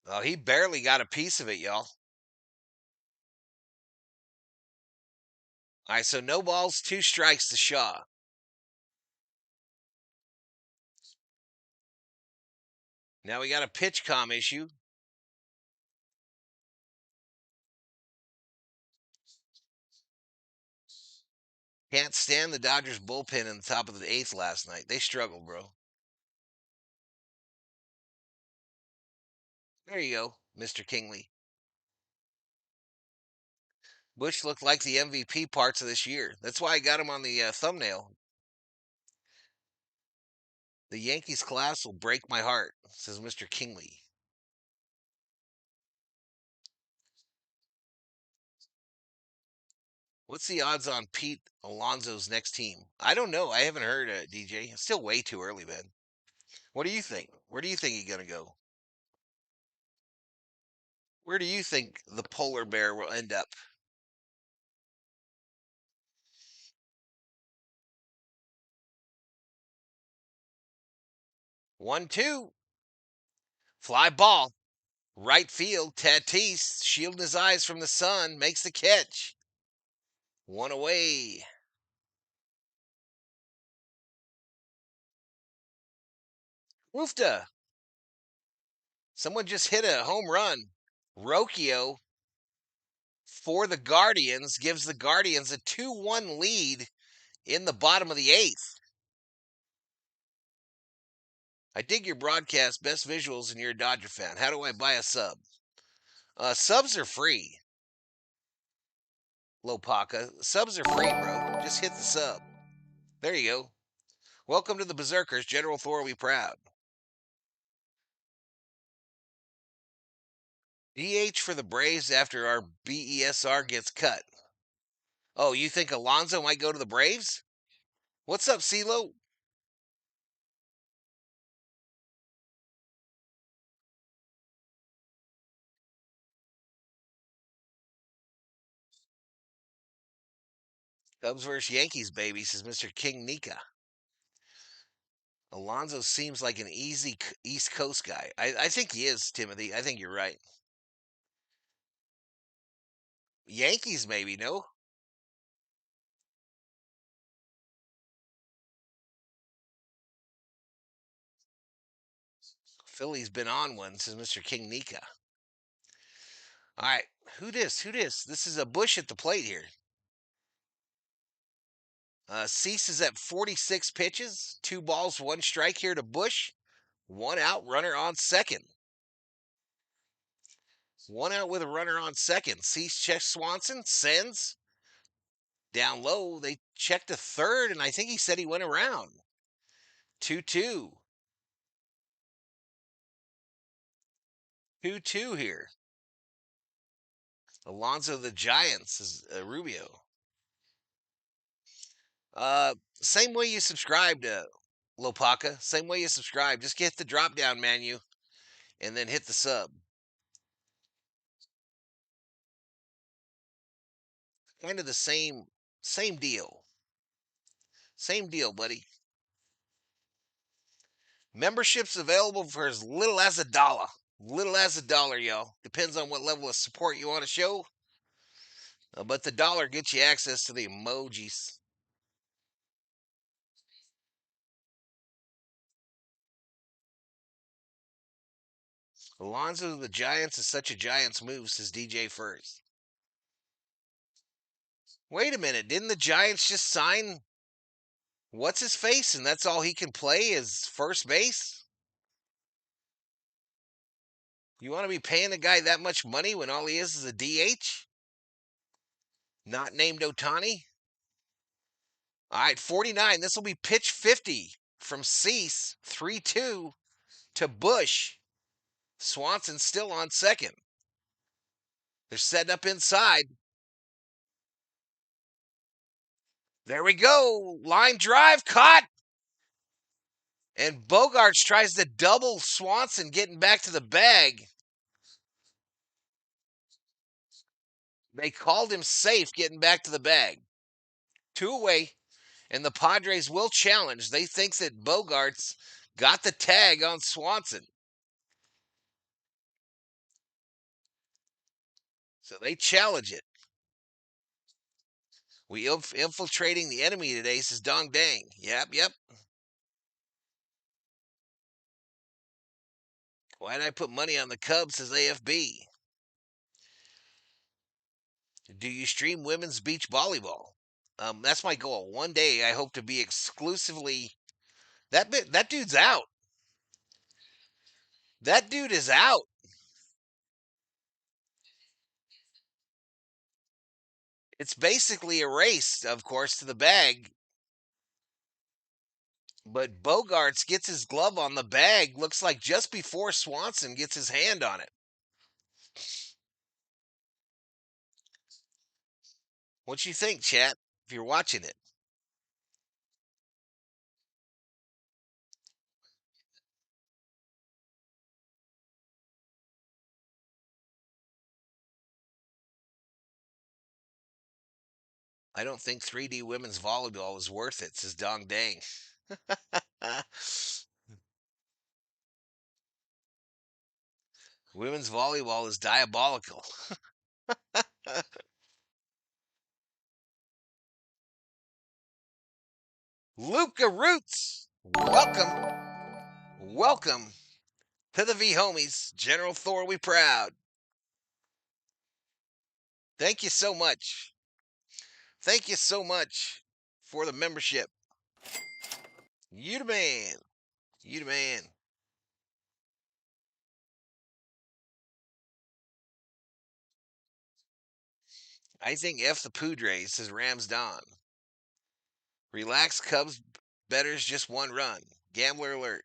Oh, he barely got a piece of it, y'all. All right, so no balls, 2 strikes to Shaw. Now we got a pitch com issue. Can't stand the Dodgers bullpen in the top of the 8th last night. They struggled, bro. There you go, Mr. Kingley. Bush looked like the MVP parts of this year. That's why I got him on the thumbnail. The Yankees class will break my heart, says Mr. Kingley. What's the odds on Pete Alonso's next team? I don't know. I haven't heard, DJ. It's still way too early, man. What do you think? Where do you think he's going to go? Where do you think the polar bear will end up? One, two. Fly ball. Right field. Tatis shielding his eyes from the sun. Makes the catch. One away. Woofda. Someone just hit a home run. Rokio for the Guardians gives the Guardians a 2-1 lead in the bottom of the 8th. I dig your broadcast, best visuals, and you're a Dodger fan. How do I buy a sub? Subs are free. Lopaka. Subs are free, bro. Just hit the sub. There you go. Welcome to the Berserkers. General Thor will be proud. DH for the Braves after our BESR gets cut. Oh, you think Alonso might go to the Braves? What's up, CeeLo? Cubs versus Yankees, baby, says Mr. King Nika. Alonso seems like an easy East Coast guy. I think he is, Timothy. I think you're right. Yankees, maybe, no? Philly's been on one, says Mr. King Nika. All right, who this? Who this? This is a Bush at the plate here. Cease is at 46 pitches, 2 balls, 1 strike here to Bush. 1 out, runner on second. 1 out with a runner on second. Cease checks Swanson, sends. Down low, they checked a third, and I think he said he went around. 2-2. 2-2 here. Alonso the Giants is Rubio. Same way you subscribe to Lopaka. Same way you subscribe. Just get the drop down menu and then hit the sub. Kind of the same deal. Same deal, buddy. Memberships available for as little as $1. Little as $1, y'all. Depends on what level of support you want to show. But the dollar gets you access to the emojis. Alonso to the Giants is such a Giants move, says DJ First. Wait a minute. Didn't the Giants just sign what's his face and that's all he can play is first base? You want to be paying a guy that much money when all he is a DH? Not named Ohtani? All right, 49. This will be pitch 50 from Cease, 3-2 to Bush. Swanson still on second. They're setting up inside. There we go. Line drive caught. And Bogarts tries to double Swanson getting back to the bag. They called him safe getting back to the bag. 2 away, and the Padres will challenge. They think that Bogarts got the tag on Swanson. So they challenge it. We infiltrating the enemy today, says Dong Dang. Yep. Why did I put money on the Cubs, says AFB. Do you stream women's beach volleyball? That's my goal. One day I hope to be exclusively that dude's out. That dude is out. It's basically a race, of course, to the bag. But Bogarts gets his glove on the bag, looks like just before Swanson gets his hand on it. What you think, chat, if you're watching it? I don't think 3D women's volleyball is worth it, says Dong Dang. Women's volleyball is diabolical. Luca Roots, welcome to the V Homies. General Thor, we proud. Thank you so much. Thank you so much for the membership. You the man. You the man. I think F the Padres, says Rams Don. Relax, Cubs betters just 1 run. Gambler alert.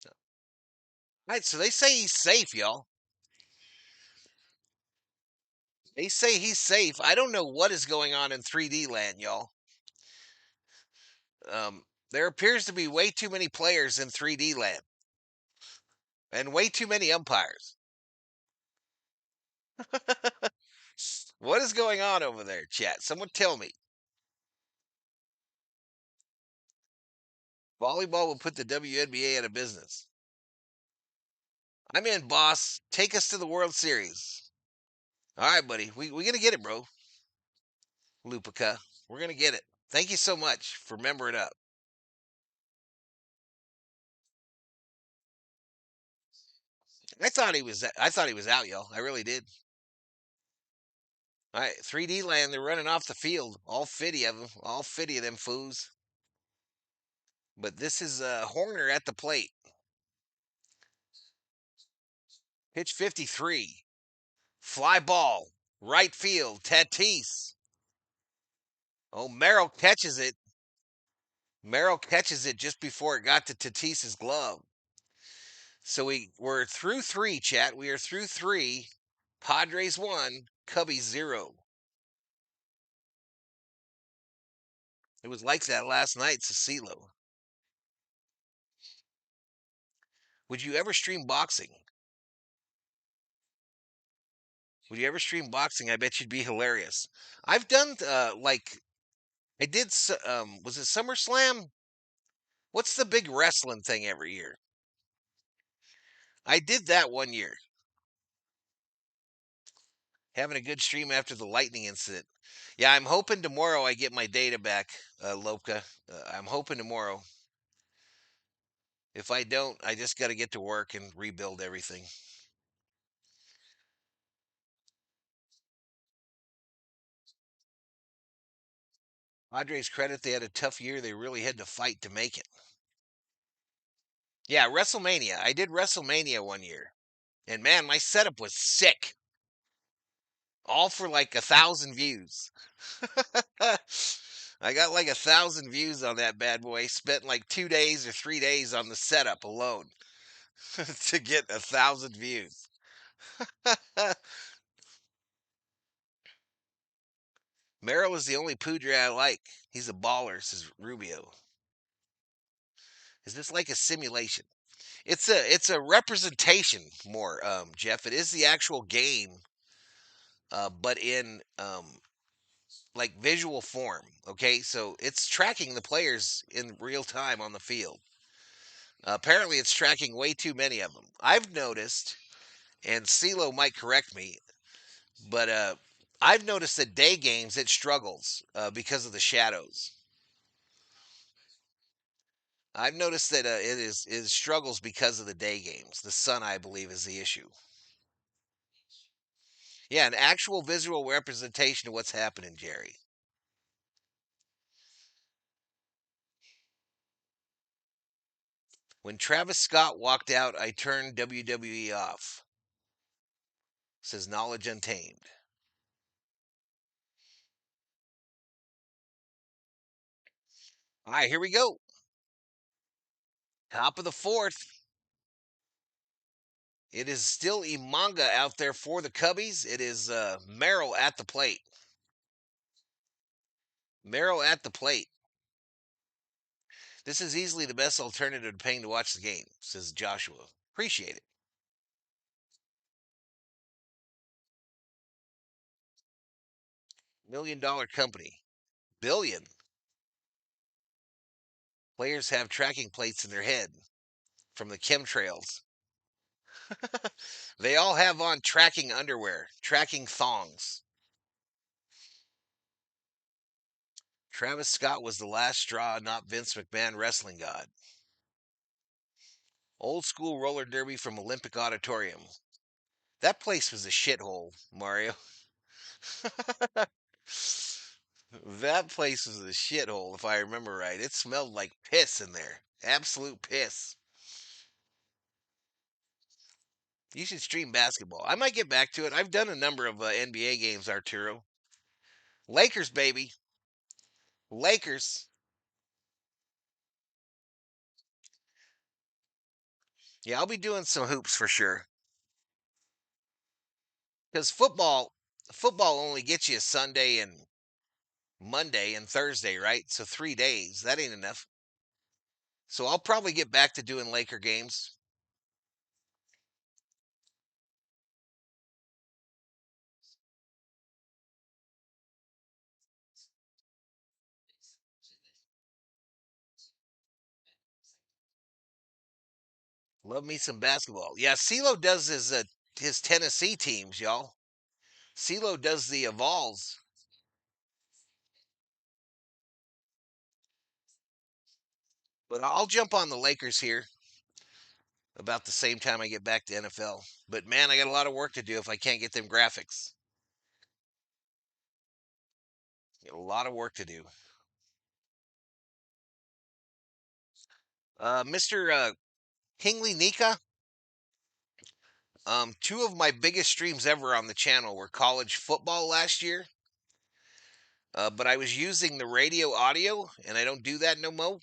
All right, so they say he's safe, y'all. They say he's safe. I don't know what is going on in 3D land, y'all. There appears to be way too many players in 3D land and way too many umpires. What is going on over there, chat? Someone tell me. Volleyball will put the WNBA out of business. I'm in, boss. Take us to the World Series. All right, buddy. We're going to get it, bro. Lupica. We're going to get it. Thank you so much for membering up. I thought he was out, y'all. I really did. All right, 3D land, they're running off the field. All 50 of them. All 50 of them foos. But this is Horner at the plate. Pitch 53. Fly ball. Right field. Tatis. Oh, Merrill catches it. Merrill catches it just before it got to Tatis's glove. So we're through 3, chat. We are through 3. Padres 1, Cubbies 0. It was like that last night, Cecilo. Would you ever stream boxing? Would you ever stream boxing? I bet you'd be hilarious. I've done I did. Was it SummerSlam? What's the big wrestling thing every year? I did that one year. Having a good stream after the lightning incident. Yeah, I'm hoping tomorrow I get my data back, Lopka. I'm hoping tomorrow. If I don't, I just got to get to work and rebuild everything. Padres credit, they had a tough year. They really had to fight to make it. Yeah, WrestleMania. I did WrestleMania one year. And man, my setup was sick. All for like 1,000 views. I got like 1,000 views on that bad boy. Spent like 2 days or 3 days on the setup alone to get 1,000 views. Merrill is the only Poudre I like. He's a baller, says Rubio. Is this like a simulation? It's a representation more, Jeff. It is the actual game, but in like visual form. Okay, so it's tracking the players in real time on the field. Apparently, it's tracking way too many of them. I've noticed, and CeeLo might correct me, but I've noticed that day games it struggles because of the shadows. I've noticed that it struggles because of the day games. The sun, I believe, is the issue. Yeah, an actual visual representation of what's happening, Jerry. When Travis Scott walked out, I turned WWE off. Says Knowledge Untamed. All right, here we go. Top of the fourth. It is still Imanga out there for the Cubbies. It is Merrill at the plate. Merrill at the plate. This is easily the best alternative to paying to watch the game, says Joshua. Appreciate it. $1 million company. Billion. Players have tracking plates in their head from the chemtrails. They all have on tracking underwear, tracking thongs. Travis Scott was the last straw, not Vince McMahon, wrestling god. Old school roller derby from Olympic Auditorium. That place was a shithole, Mario. That place was a shithole, if I remember right. It smelled like piss in there. Absolute piss. You should stream basketball. I might get back to it. I've done a number of NBA games, Arturo. Lakers, baby. Lakers. Yeah, I'll be doing some hoops for sure. Because football only gets you Sunday and Monday and Thursday, right? So 3 days. That ain't enough. So I'll probably get back to doing Laker games. Love me some basketball. Yeah, CeeLo does his Tennessee teams, y'all. CeeLo does the Vols. But I'll jump on the Lakers here about the same time I get back to NFL. But man, I got a lot of work to do if I can't get them graphics. Got a lot of work to do. Mr. Hingley Nika, two of my biggest streams ever on the channel were college football last year. But I was using the radio audio, and I don't do that no more.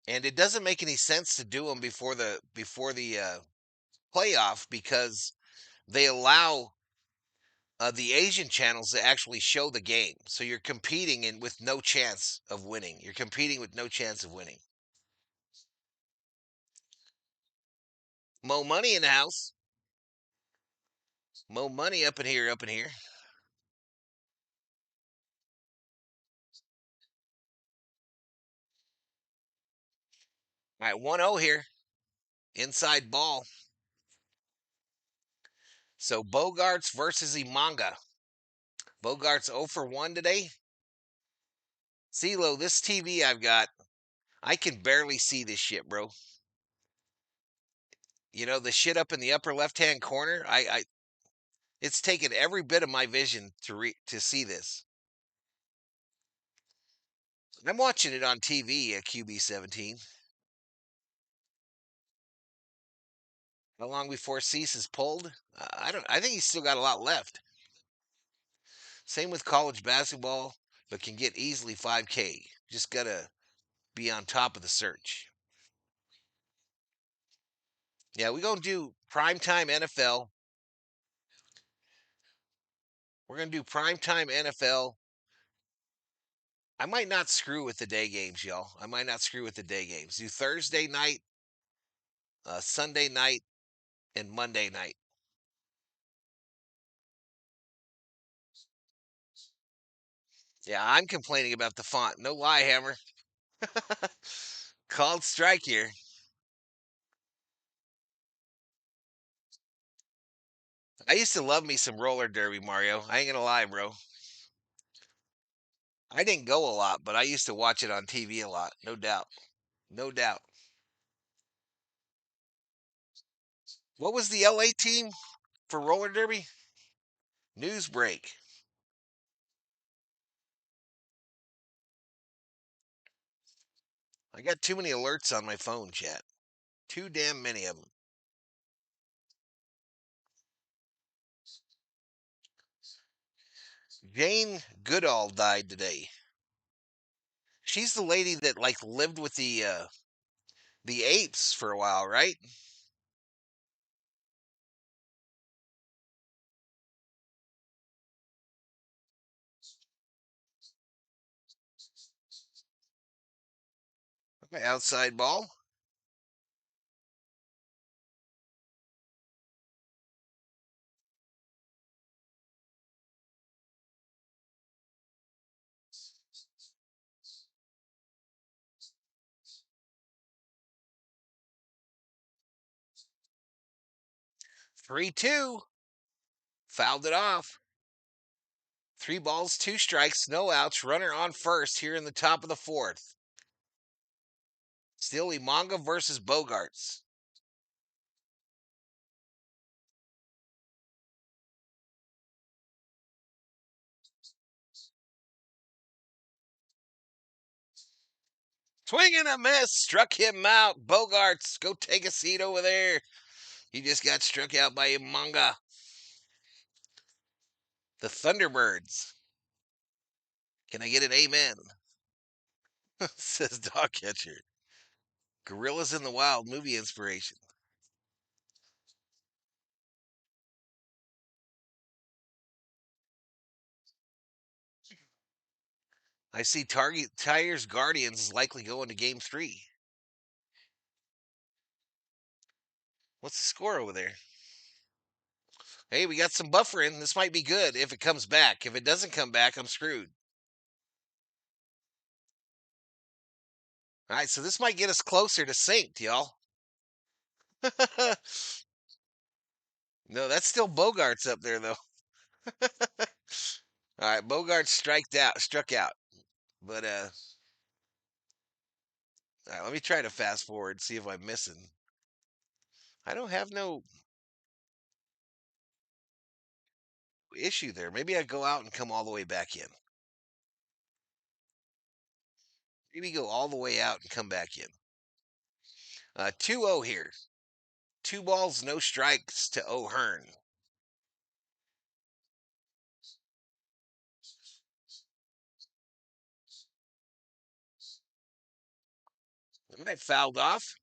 And it doesn't make any sense to do them before the playoff because they allow the Asian channels to actually show the game. So you're competing in with no chance of winning. You're competing with no chance of winning. Mo money in the house. Mo money up in here, up in here. All right, 1-0 here. Inside ball. So Bogarts versus Imanga. Bogarts 0 for 1 today. CeeLo, this TV I've got, I can barely see this shit, bro. You know, the shit up in the upper left-hand corner, it's taken every bit of my vision to see this. I'm watching it on TV at QB17. How long before Cease is pulled? I think he's still got a lot left. Same with college basketball, but can get easily 5K. Just gotta be on top of the search. Yeah, we're gonna do primetime NFL. We're gonna do primetime NFL. I might not screw with the day games, y'all. I might not screw with the day games. Do Thursday night, Sunday night, and Monday night. Yeah, I'm complaining about the font. No lie, Hammer. Called strike here. I used to love me some roller derby, Mario. I ain't gonna lie, bro. I didn't go a lot, but I used to watch it on TV a lot. No doubt. No doubt. What was the LA team for roller derby? News break. I got too many alerts on my phone, chat. Too damn many of them. Jane Goodall died today. She's the lady that like lived with the apes for a while, right? Okay, outside ball. Three two. Fouled it off. 3 balls, 2 strikes, no outs. Runner on first here in the top of the fourth. Still Imanga versus Bogarts. Swing and a miss. Struck him out. Bogarts, go take a seat over there. He just got struck out by Imanga. The Thunderbirds. Can I get an amen? Says Dog Catcher. Gorillas in the Wild movie inspiration. I see Tigers Guardians is likely going to game 3. What's the score over there? Hey, we got some buffering. This might be good if it comes back. If it doesn't come back, I'm screwed. All right, so this might get us closer to synced, y'all. No, that's still Bogarts up there, though. All right, Bogarts struck out. But all right, let me try to fast forward, see if I'm missing. I don't have no issue there. Maybe I go out and come all the way back in. Maybe go all the way out and come back in. 2-0 here. 2 balls, no strikes to O'Hearn. All right, fouled off.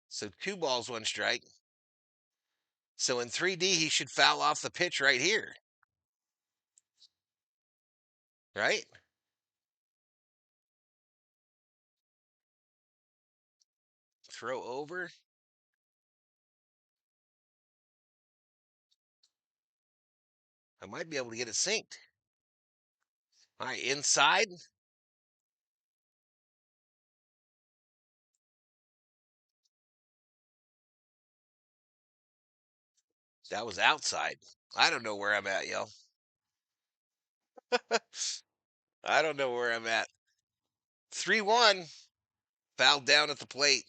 So 2 balls, 1 strike. So in 3D, he should foul off the pitch right here. Right? Throw over. I might be able to get it synced. All right, inside. That was outside. I don't know where I'm at, yo. I don't know where I'm at. 3-1. Fouled down at the plate.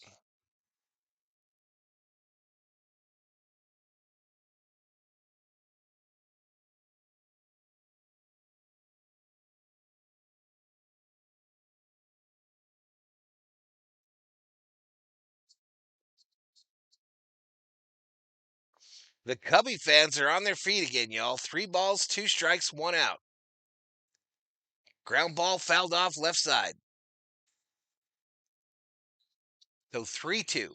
The Cubby fans are on their feet again, y'all. 3 balls, 2 strikes, 1 out. Ground ball fouled off left side. So 3-2.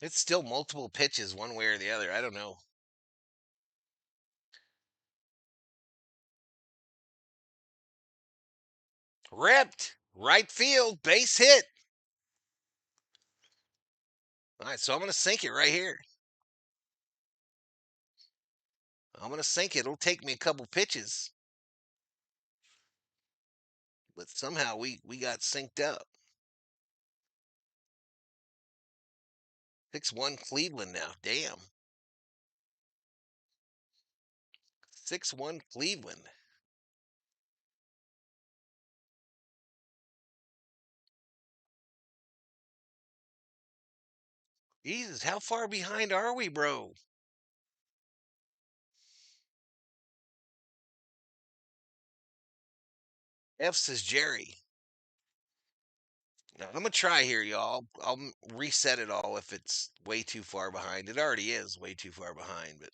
It's still multiple pitches one way or the other. I don't know. Ripped. Right field. Base hit. All right, so I'm going to sink it right here. I'm going to sink it. It'll take me a couple pitches. But somehow we got synced up. 6-1 Cleveland now. Damn. 6-1 Cleveland. Jesus, how far behind are we, bro? F says Jerry. Now, I'm going to try here, y'all. I'll reset it all if it's way too far behind. It already is way too far behind, but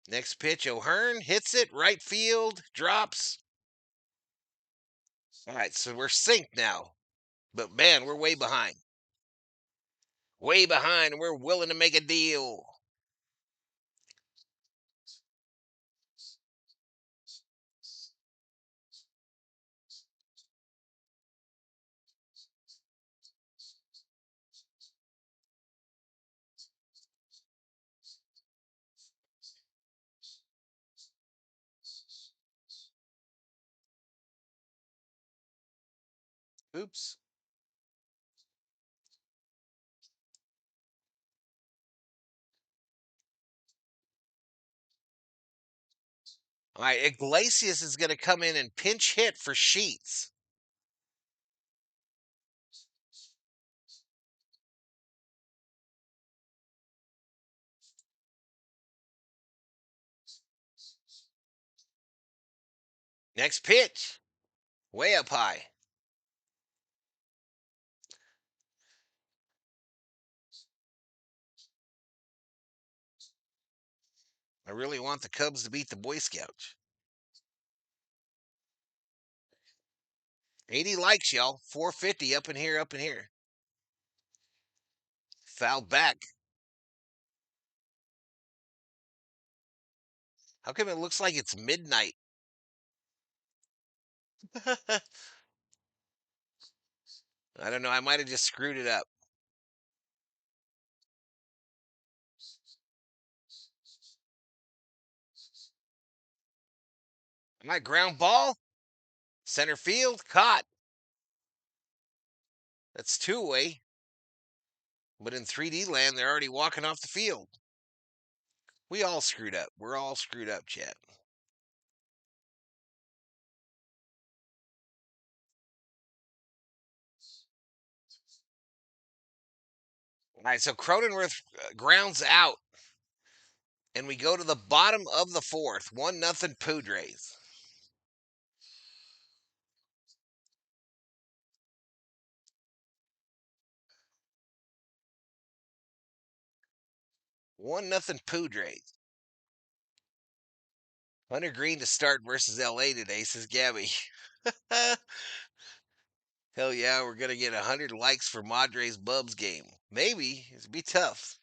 next pitch, O'Hearn hits it, right field, drops. All right, so we're synced now. But man, we're way behind. Way behind, and we're willing to make a deal. Oops. All right, Iglesias is going to come in and pinch hit for Sheets. Next pitch, way up high. I really want the Cubs to beat the Boy Scouts. 80 likes, y'all. 450 up in here, up in here. Foul back. How come it looks like it's midnight? I don't know. I might have just screwed it up. My ground ball, center field, caught. That's 2-way. But in 3D land, they're already walking off the field. We all screwed up. We're all screwed up, chat. All right, so Cronenworth grounds out. And we go to the bottom of the 4th. 1-0 Padres. One nothing Padres. Hunter Green to start versus LA today, says Gabby. Hell yeah, we're gonna get 100 likes for Madres Bubs game. Maybe. It'd be tough.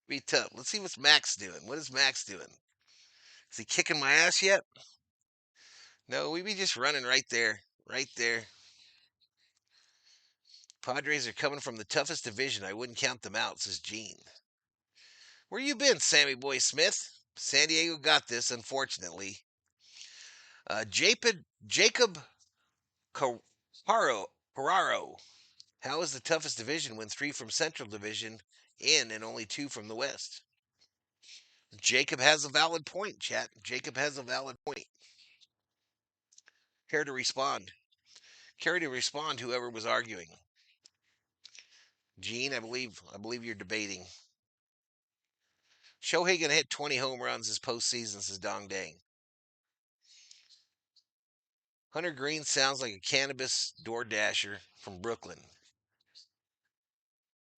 Be tough. Let's see what's Max doing. What is Max doing? Is he kicking my ass yet? No, we be just running right there. Right there. Padres are coming from the toughest division. I wouldn't count them out, says Gene. Where you been, Sammy Boy Smith? San Diego got this, unfortunately. Jacob Carraro. How is the toughest division when 3 from Central Division in and only 2 from the West? Jacob has a valid point, chat. Jacob has a valid point. Care to respond? Care to respond, whoever was arguing. Gene, I believe you're debating. Shohei gonna hit 20 home runs this postseason, says Dong Dang. Hunter Green sounds like a cannabis door dasher from Brooklyn.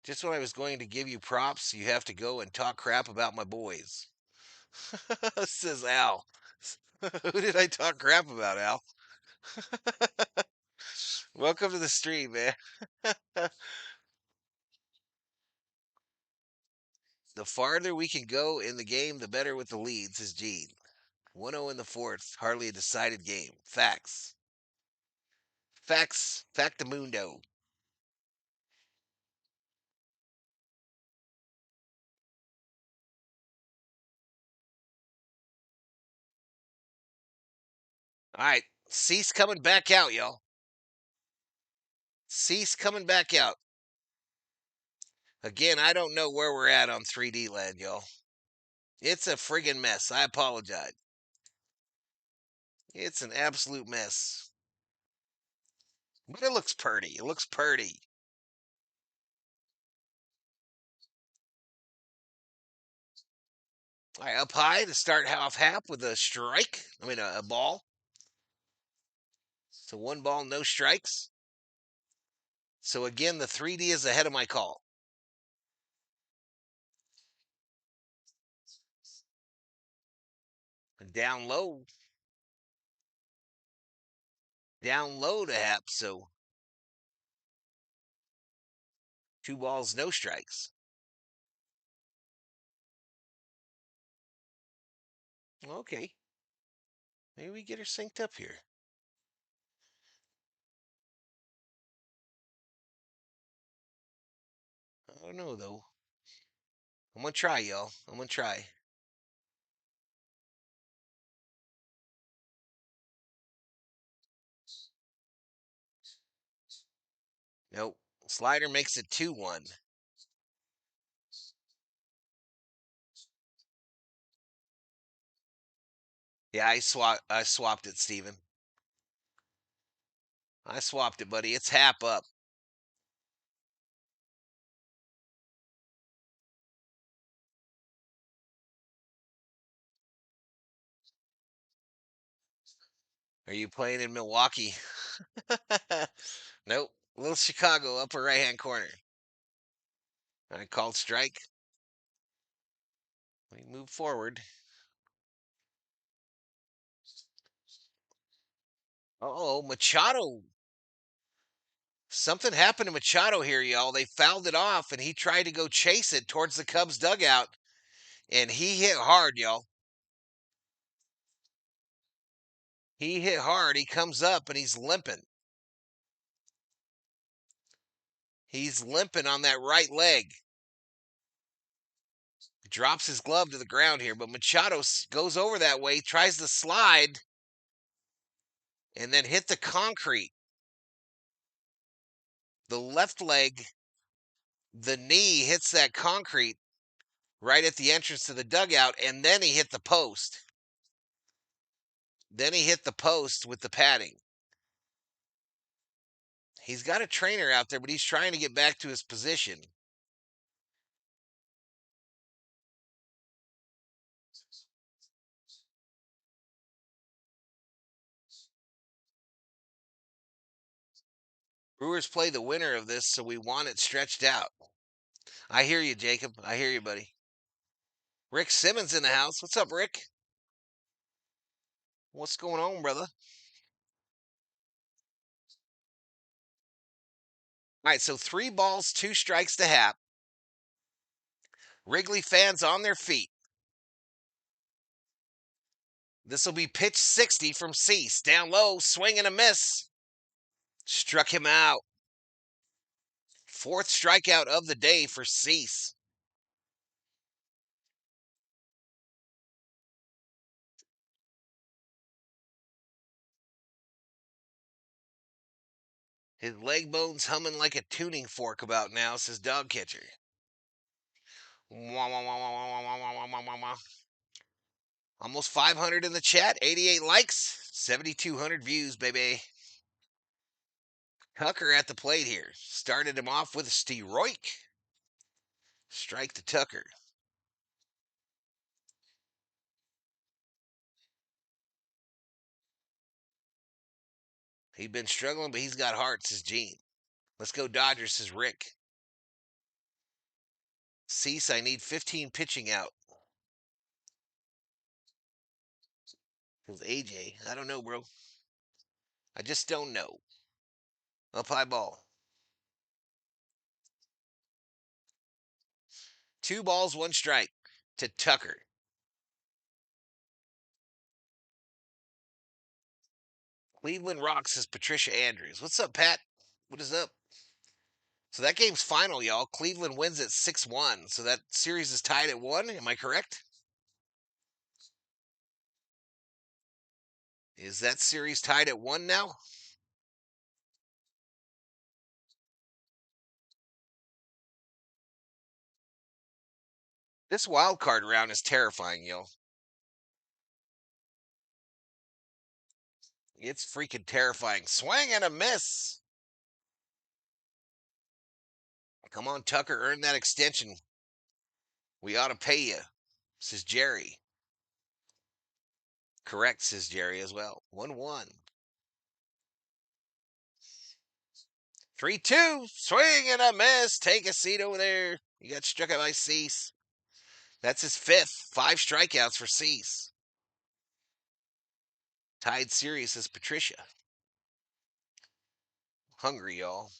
Just when I was going to give you props, you have to go and talk crap about my boys. Says Al. Who did I talk crap about, Al? Welcome to the stream, man. The farther we can go in the game, the better with the lead, says Gene. 1-0 in the fourth. Hardly a decided game. Facts. Facts. Factamundo. All right. Cease coming back out, y'all. Cease coming back out. Again, I don't know where we're at on 3D land, y'all. It's a friggin' mess. I apologize. It's an absolute mess. But it looks purty. It looks purty. All right, up high to start half with a strike. I mean, a ball. So 1 ball, no strikes. So again, the 3D is ahead of my call. Down low. Down low to Hap, so 2 balls, no strikes. Okay. Maybe we get her synced up here. I don't know, though. I'm going to try, y'all. I'm going to try. Nope. Slider makes it 2-1. Yeah, I swapped it, Steven. I swapped it, buddy. It's Hap up. Are you playing in Milwaukee? Nope. Little Chicago, upper right-hand corner. I called strike. We move forward. Oh, Machado. Something happened to Machado here, y'all. They fouled it off, and he tried to go chase it towards the Cubs dugout, and he hit hard, y'all. He hit hard. He comes up, and he's limping. He's limping on that right leg. Drops his glove to the ground here, but Machado goes over that way, tries to slide, and then hit the concrete. The left leg, the knee hits that concrete right at the entrance to the dugout, and then he hit the post. Then he hit the post with the padding. He's got a trainer out there, but he's trying to get back to his position. Brewers play the winner of this, so we want it stretched out. I hear you, Jacob. I hear you, buddy. Rick Simmons in the house. What's up, Rick? What's going on, brother? All right, so 3 balls, 2 strikes to Hap. Wrigley fans on their feet. This will be pitch 60 from Cease. Down low, swing and a miss. Struck him out. 4th strikeout of the day for Cease. His leg bones humming like a tuning fork about now, says dog catcher. Almost 500 in the chat, 88 likes, 7,200 views, baby. Tucker at the plate here. Started him off with a steroik. Strike to Tucker. He's been struggling, but he's got heart, says Gene. Let's go Dodgers, says Rick. Cease, I need 15 pitching out. Says AJ. I don't know, bro. I just don't know. Up high ball. 2 balls, 1 strike to Tucker. Cleveland rocks, says Patricia Andrews. What's up, Pat? What is up? So that game's final, y'all. Cleveland wins at 6-1. So that series is tied at 1. Am I correct? Is that series tied at 1 now? This wild card round is terrifying, y'all. It's freaking terrifying. Swing and a miss. Come on, Tucker, earn that extension. We ought to pay you, says Jerry. Correct, says Jerry as well. 1-1. 3-2. Swing and a miss. Take a seat over there. You got struck out by Cease. That's his 5th. 5 strikeouts for Cease. Tied series, says Patricia. Hungry, y'all.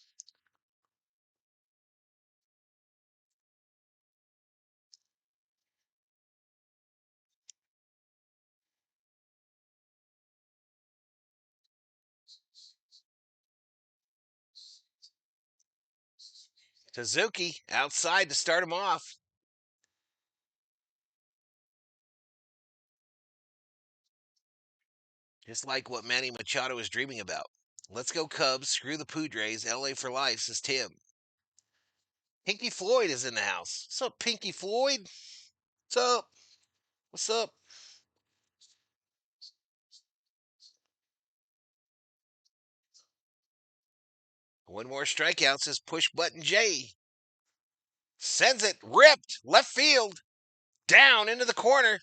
Suzuki outside to start him off. Just like what Manny Machado is dreaming about. Let's go Cubs. Screw the Padres. LA for life, says Tim. Pinky Floyd is in the house. What's up, Pinky Floyd? What's up? What's up? One more strikeout, says Push Button J. Sends it. Ripped. Left field. Down into the corner.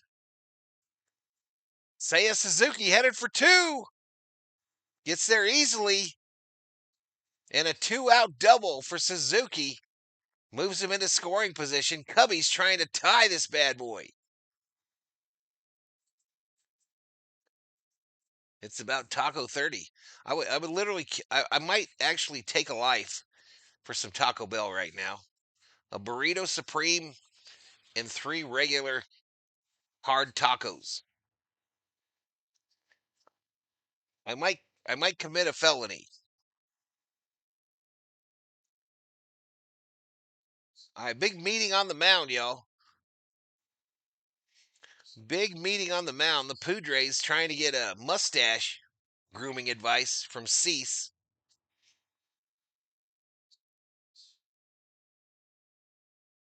Seiya Suzuki headed for 2. Gets there easily. And a 2-out double for Suzuki. Moves him into scoring position. Cubbies trying to tie this bad boy. It's about Taco 30. I would literally, I might actually take a life for some Taco Bell right now. A burrito supreme and 3 regular hard tacos. I might commit a felony. All right, big meeting on the mound, y'all. Big meeting on the mound. The Padres trying to get a mustache grooming advice from Cease.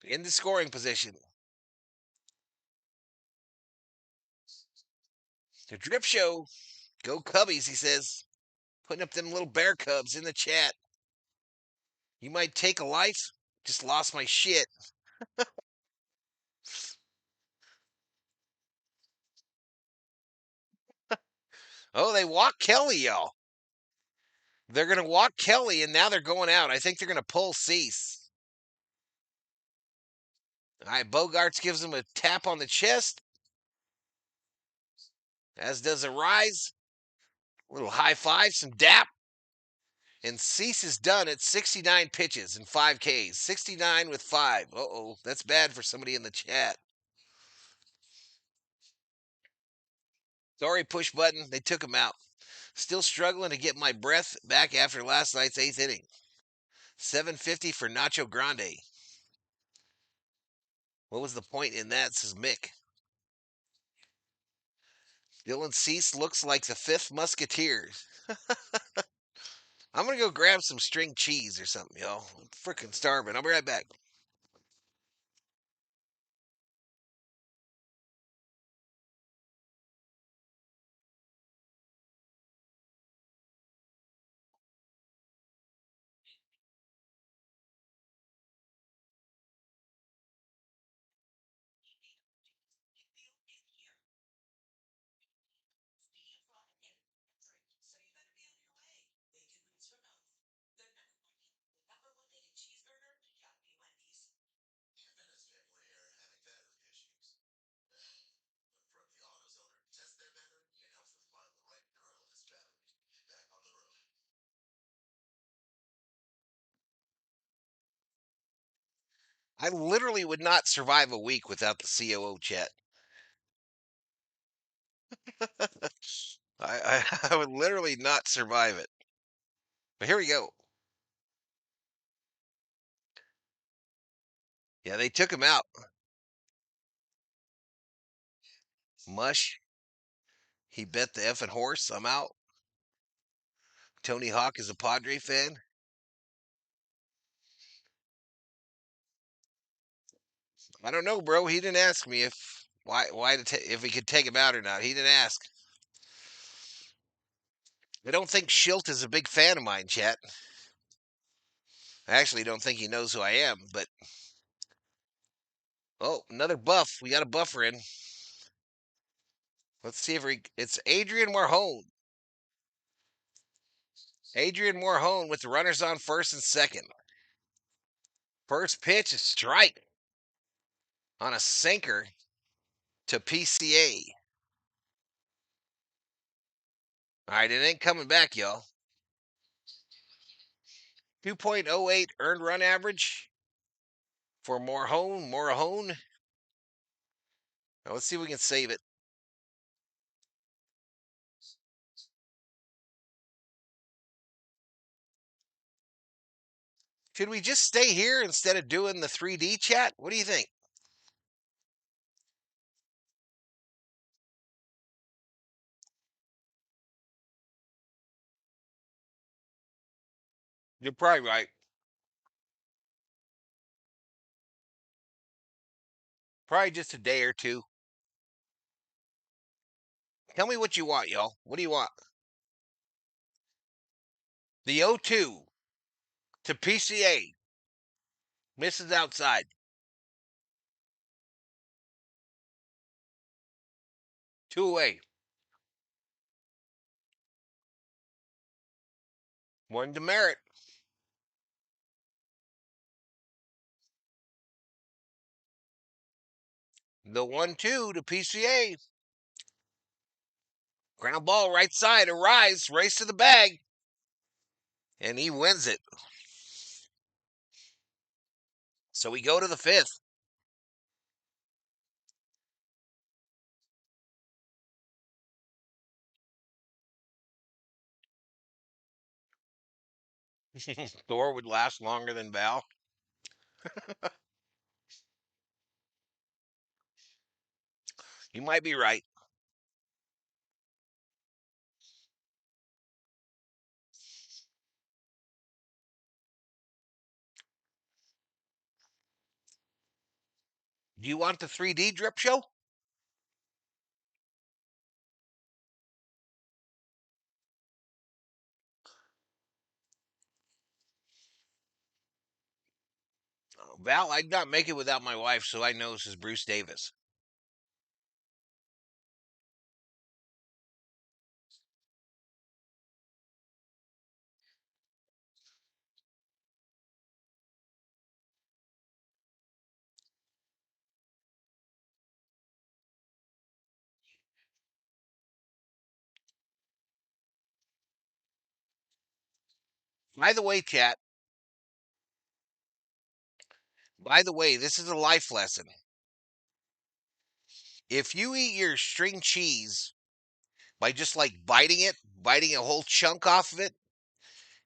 In the scoring position. The drip show. Go Cubbies, he says. Putting up them little bear cubs in the chat. You might take a life. Just lost my shit. Oh, they walk Kelly, y'all. They're going to walk Kelly, and now they're going out. I think they're going to pull Cease. All right, Bogarts gives him a tap on the chest. As does a Rise. A little high five, some dap. And Cease is done at 69 pitches and 5 Ks. 69 with 5. Uh-oh, that's bad for somebody in the chat. Sorry, Push Button. They took him out. Still struggling to get my breath back after last night's 8th inning. 750 for Nacho Grande. What was the point in that, says Mick. Dylan Cease looks like the 5th Musketeer. I'm going to go grab some string cheese or something, yo. I'm freaking starving. I'll be right back. I literally would not survive a week without the COO chat. I would literally not survive it. But here we go. Yeah, they took him out. Mush. He bet the effing horse. I'm out. Tony Hawk is a Padre fan. I don't know, bro. He didn't ask me if we could take him out or not. He didn't ask. I don't think Schilt is a big fan of mine, chat. I actually don't think he knows who I am, but oh, another buff. We got a buffer in. Let's see if it's Adrian Morhone. Adrian Morhone with the runners on first and second. First pitch is strike on a sinker to PCA. All right, it ain't coming back, y'all. 2.08 earned run average for Morhone. Now let's see if we can save it. Should we just stay here instead of doing the 3D chat? What do you think? You're probably right. Probably just a day or two. Tell me what you want, y'all. What do you want? The 0-2 to PCA. Misses outside. Two away. One to Merritt. The 1-2 to PCA. Ground ball right side. Arise. Race to the bag. And he wins it. So we go to the fifth. Thor would last longer than Val. You might be right. Do you want the 3D drip show? Val, I'd not make it without my wife, so I know this is Bruce Davis. By the way, chat, this is a life lesson. If you eat your string cheese by just like biting a whole chunk off of it,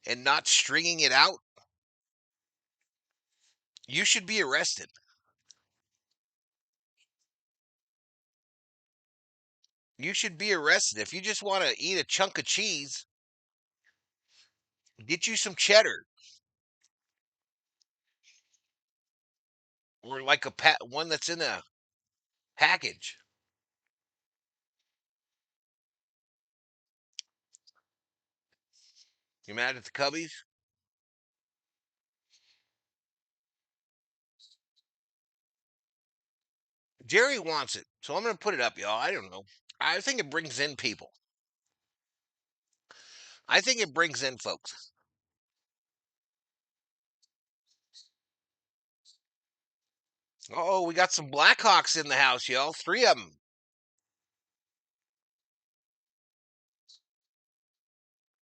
and not stringing it out, you should be arrested. You should be arrested. If you just want to eat a chunk of cheese, Get you some cheddar. Or like one that's in a package. You mad at the Cubbies? Jerry wants it, so I'm going to put it up, y'all. I don't know. I think it brings in people. I think it brings in folks. Oh, we got some Blackhawks in the house, y'all. 3 of them.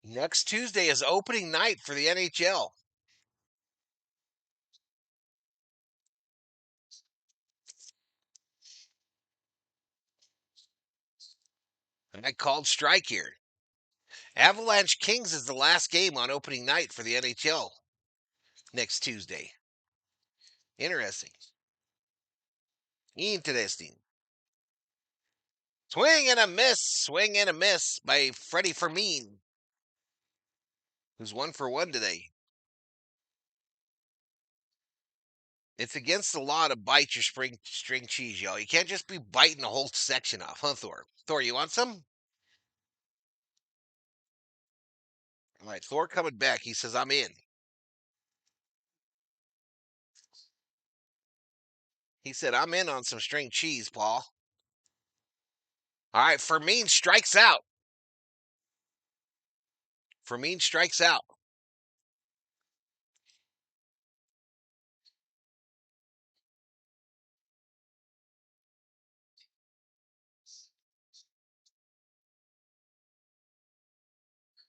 Next Tuesday is opening night for the NHL. I called strike here. Avalanche Kings is the last game on opening night for the NHL next Tuesday. Interesting. Interesting. Swing and a miss. Swing and a miss by Freddy Freeman, who's 1-for-1 today. It's against the law to bite your string cheese, y'all. You can't just be biting a whole section off, huh, Thor? Thor, you want some? All right, Thor coming back. He says, I'm in. He said, I'm in on some string cheese, Paul. All right, Fermin strikes out. Fermin strikes out.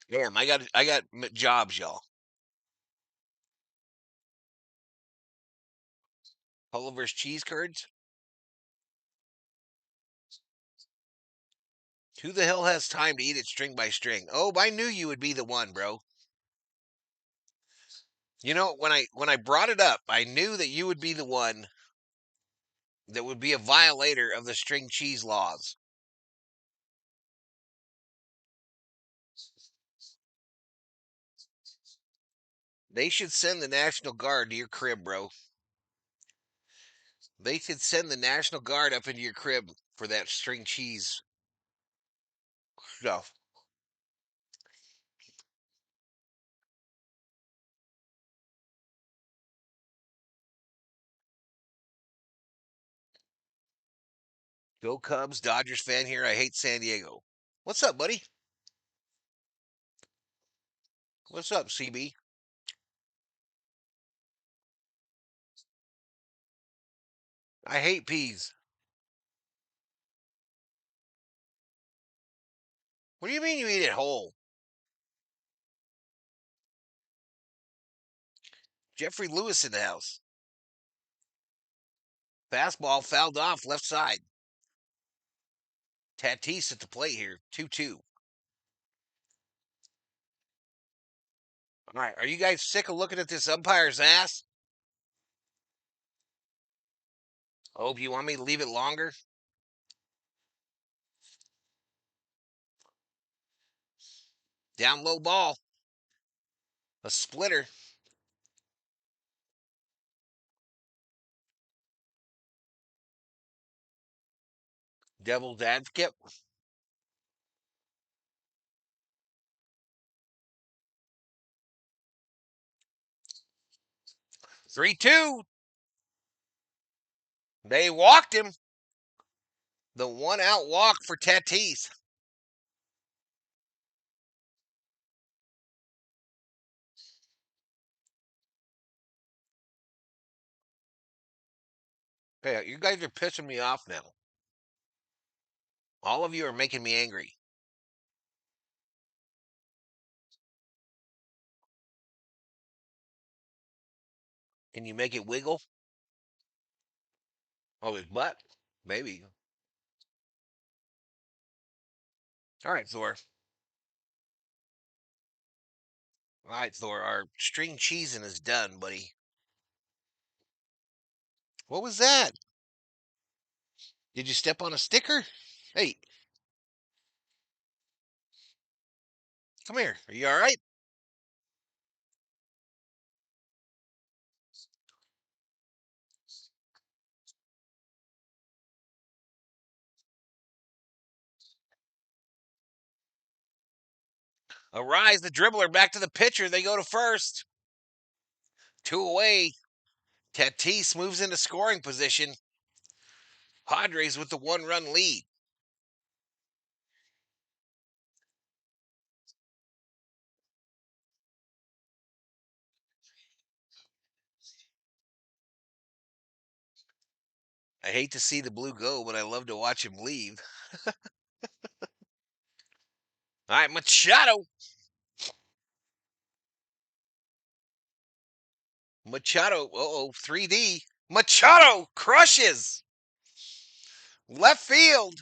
Damn, I got jobs, y'all. Pulliver's cheese curds. Who the hell has time to eat it string by string? Oh, I knew you would be the one, bro. You know, when I brought it up, I knew that you would be the one that would be a violator of the string cheese laws. They should send the National Guard to your crib, bro. They should send the National Guard up into your crib for that string cheese stuff. Go Cubs, Dodgers fan here. I hate San Diego. What's up, buddy? What's up, CB? I hate peas. What do you mean you eat it whole? Jeffrey Lewis in the house. Fastball fouled off left side. Tatis at the plate here. 2-2. All right. Are you guys sick of looking at this umpire's ass? Oh, do you want me to leave it longer? Down low ball. A splitter. Devil's advocate. 3-2. They walked him. The 1-out walk for Tatis. Hey, you guys are pissing me off now. All of you are making me angry. Can you make it wiggle? Oh, his butt? Maybe. All right, Thor. All right, Thor. Our string cheesing is done, buddy. What was that? Did you step on a sticker? Hey, come here. Are you all right? Arise, the dribbler, back to the pitcher. They go to first. 2 away. Tatis moves into scoring position. Padres with the 1-run lead. I hate to see the blue go, but I love to watch him leave. All right, Machado. Machado, 3D. Machado crushes. Left field.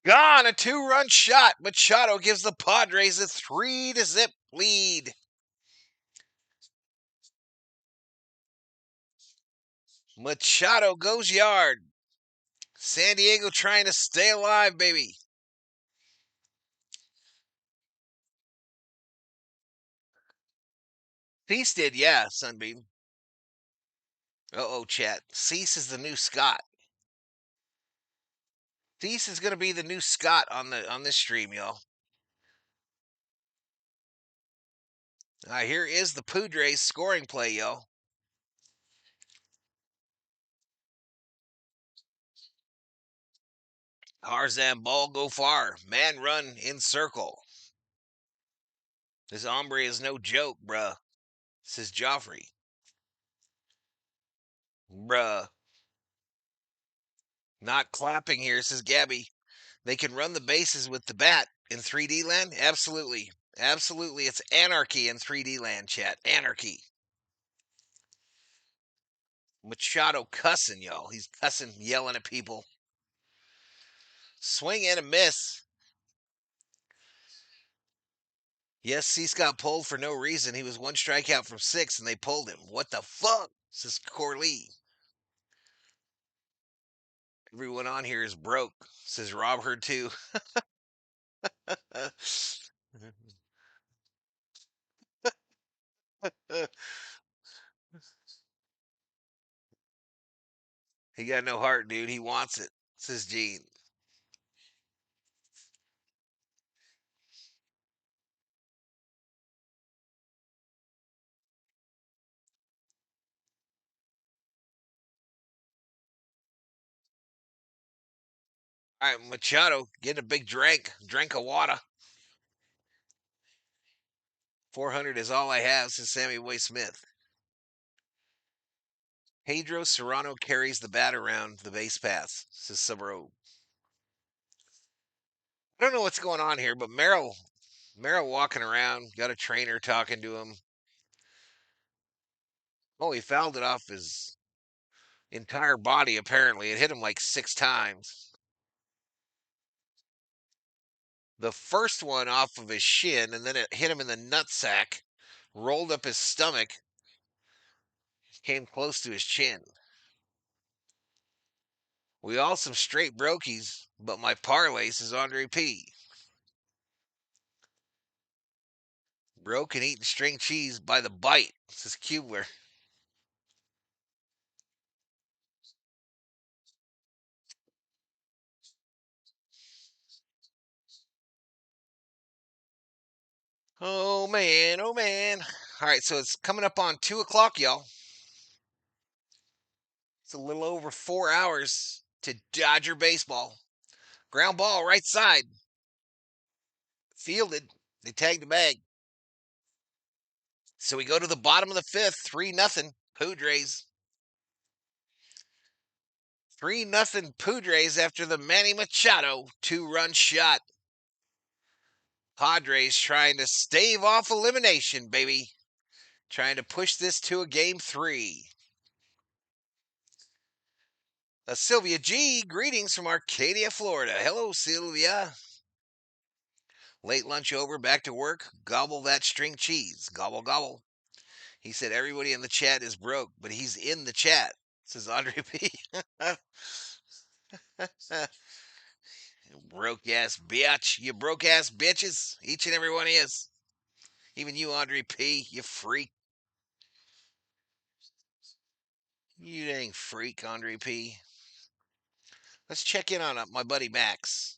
Gone, a 2-run shot. Machado gives the Padres a 3-0 lead. Machado goes yard. San Diego trying to stay alive, baby. Cease did, yeah, Sunbeam. Chat. Cease is the new Scott. Cease is gonna be the new Scott on this stream, y'all. All right, here is the Padres scoring play, y'all. Tarzan ball go far. Man run in circle. This hombre is no joke, bruh, says Joffrey. Bruh. Not clapping here, says Gabby. They can run the bases with the bat in 3D land? Absolutely. Absolutely. It's anarchy in 3D land, chat. Anarchy. Machado cussing, y'all. He's cussing, yelling at people. Swing and a miss. Yes, Cease got pulled for no reason. He was 1 strikeout from 6, and they pulled him. What the fuck? Says Corley. Everyone on here is broke, says Rob Heard too. He got no heart, dude. He wants it, says Gene. All right, Machado, get a big drink of water. 400 is all I have, says Sammy Way Smith. Pedro Serrano carries the bat around the base paths, says Subro. I don't know what's going on here, but Merrill walking around, got a trainer talking to him. Oh, he fouled it off his entire body, apparently. It hit him like 6 times. The first one off of his shin, and then it hit him in the nutsack, rolled up his stomach, came close to his chin. We all some straight brokies, but my parlay says Andre P. Broke and eating string cheese by the bite, says Kubler. Oh man, oh man. All right, so it's coming up on 2 o'clock, y'all. It's a little over 4 hours to Dodger baseball. Ground ball, right side. Fielded. They tagged the bag. So we go to the bottom of the 5th, 3-0, Padres. 3-0 Padres after the Manny Machado 2-run shot. Padres trying to stave off elimination, baby. Trying to push this to a game 3. Sylvia G, greetings from Arcadia, Florida. Hello, Sylvia. Late lunch over, back to work. Gobble that string cheese. Gobble, gobble. He said everybody in the chat is broke, but he's in the chat, says Andre P. Broke ass bitch. You broke ass bitches. Each and every one is. Even you, Andre P. You freak. You dang freak, Andre P. Let's check in on my buddy Max.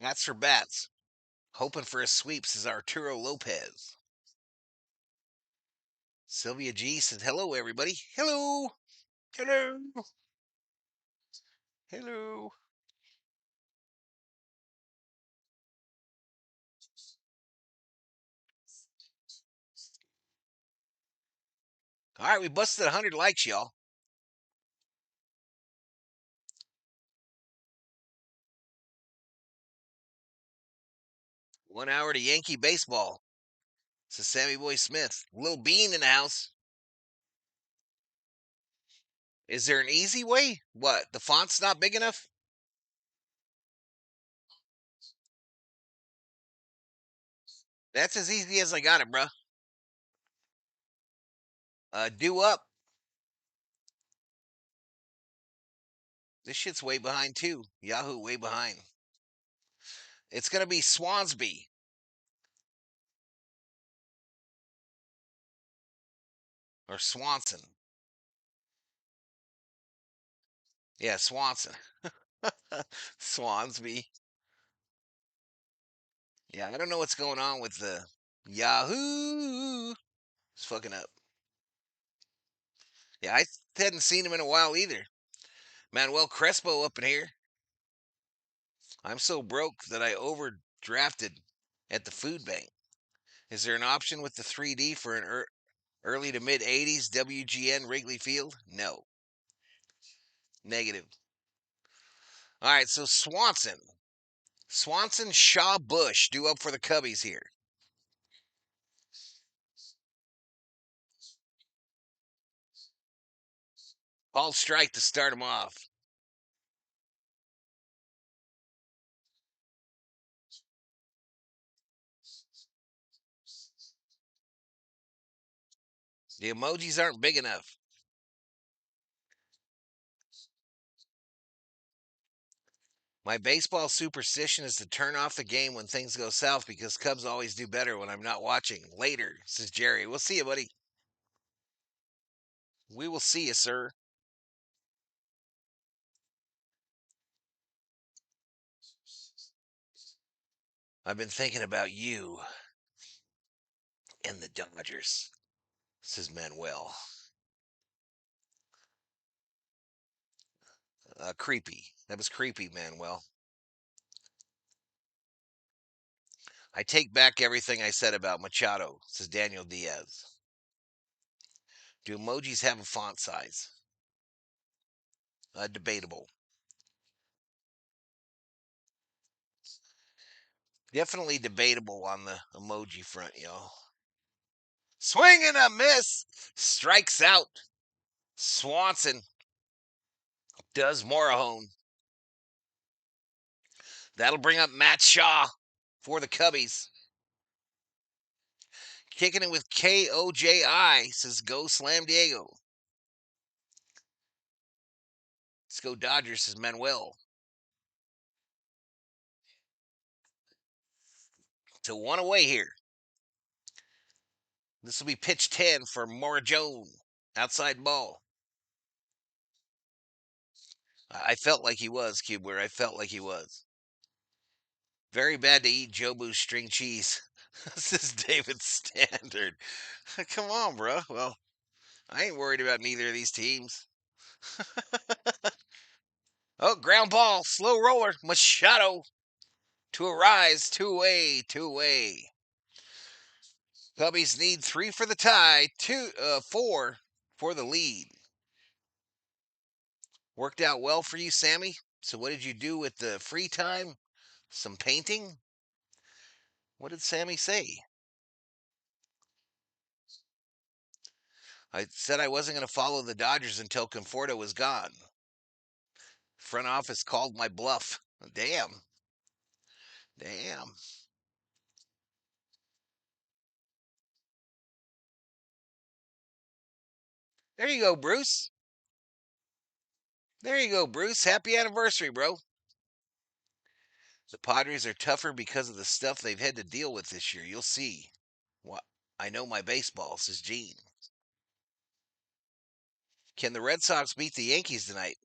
Bats for bats. Hoping for a sweep, says Arturo Lopez. Sylvia G says, hello, everybody. Hello. Hello. Hello. All right, we busted 100 likes, y'all. One hour to Yankee baseball, says Sammy Boy Smith. Little Bean in the house. Is there an easy way? What? The font's not big enough? That's as easy as I got it, bruh. Due up. This shit's way behind, too. Yahoo, way behind. It's going to be Swansby. Or Swanson. Yeah, Swanson. Swansby. Yeah, I don't know what's going on with the Yahoo. It's fucking up. Yeah, I hadn't seen him in a while either. Manuel Crespo up in here. I'm so broke that I overdrafted at the food bank. Is there an option with the 3D for an early to mid 80s WGN Wrigley Field? No. Negative. All right, so Swanson. Swanson, Shaw, Bush due up for the Cubbies here. All strike to start him off. The emojis aren't big enough. My baseball superstition is to turn off the game when things go south because Cubs always do better when I'm not watching. Later, says Jerry. We'll see you, buddy. We will see you, sir. I've been thinking about you and the Dodgers, says Manuel. Creepy. That was creepy, Manuel. I take back everything I said about Machado, says Daniel Diaz. Do emojis have a font size? Debatable. Definitely debatable on the emoji front, y'all. Swing and a miss. Strikes out. Swanson does Morahone. That'll bring up Matt Shaw for the Cubbies. Kicking it with KOJI, says go Slam Diego. Let's go Dodgers, says Manuel. So one away here. This will be pitch 10 for Morajone. Outside ball. I felt like he was, Cubeware. I felt like he was. Very bad to eat Jobu's string cheese. This is David Standard. Come on, bro. Well, I ain't worried about neither of these teams. Oh, ground ball. Slow roller. Machado to a rise. Two away. Cubbies need 3 for the tie. 4 for the lead. Worked out well for you, Sammy. So what did you do with the free time? Some painting? What did Sammy say? I said I wasn't going to follow the Dodgers until Conforto was gone. Front office called my bluff. Damn. There you go, Bruce. Happy anniversary, bro. The Padres are tougher because of the stuff they've had to deal with this year. You'll see. What? I know my baseball, says Gene. Can the Red Sox beat the Yankees tonight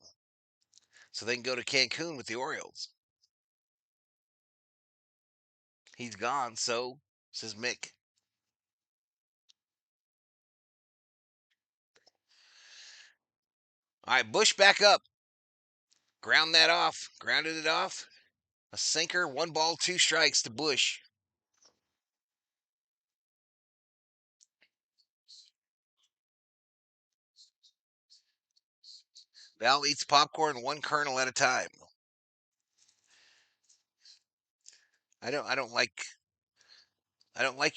so they can go to Cancun with the Orioles? He's gone, so says Mick. All right, Bush back up. Ground that off. Grounded it off. A sinker, 1 ball, 2 strikes to Bush. Val eats popcorn 1 kernel at a time. I don't like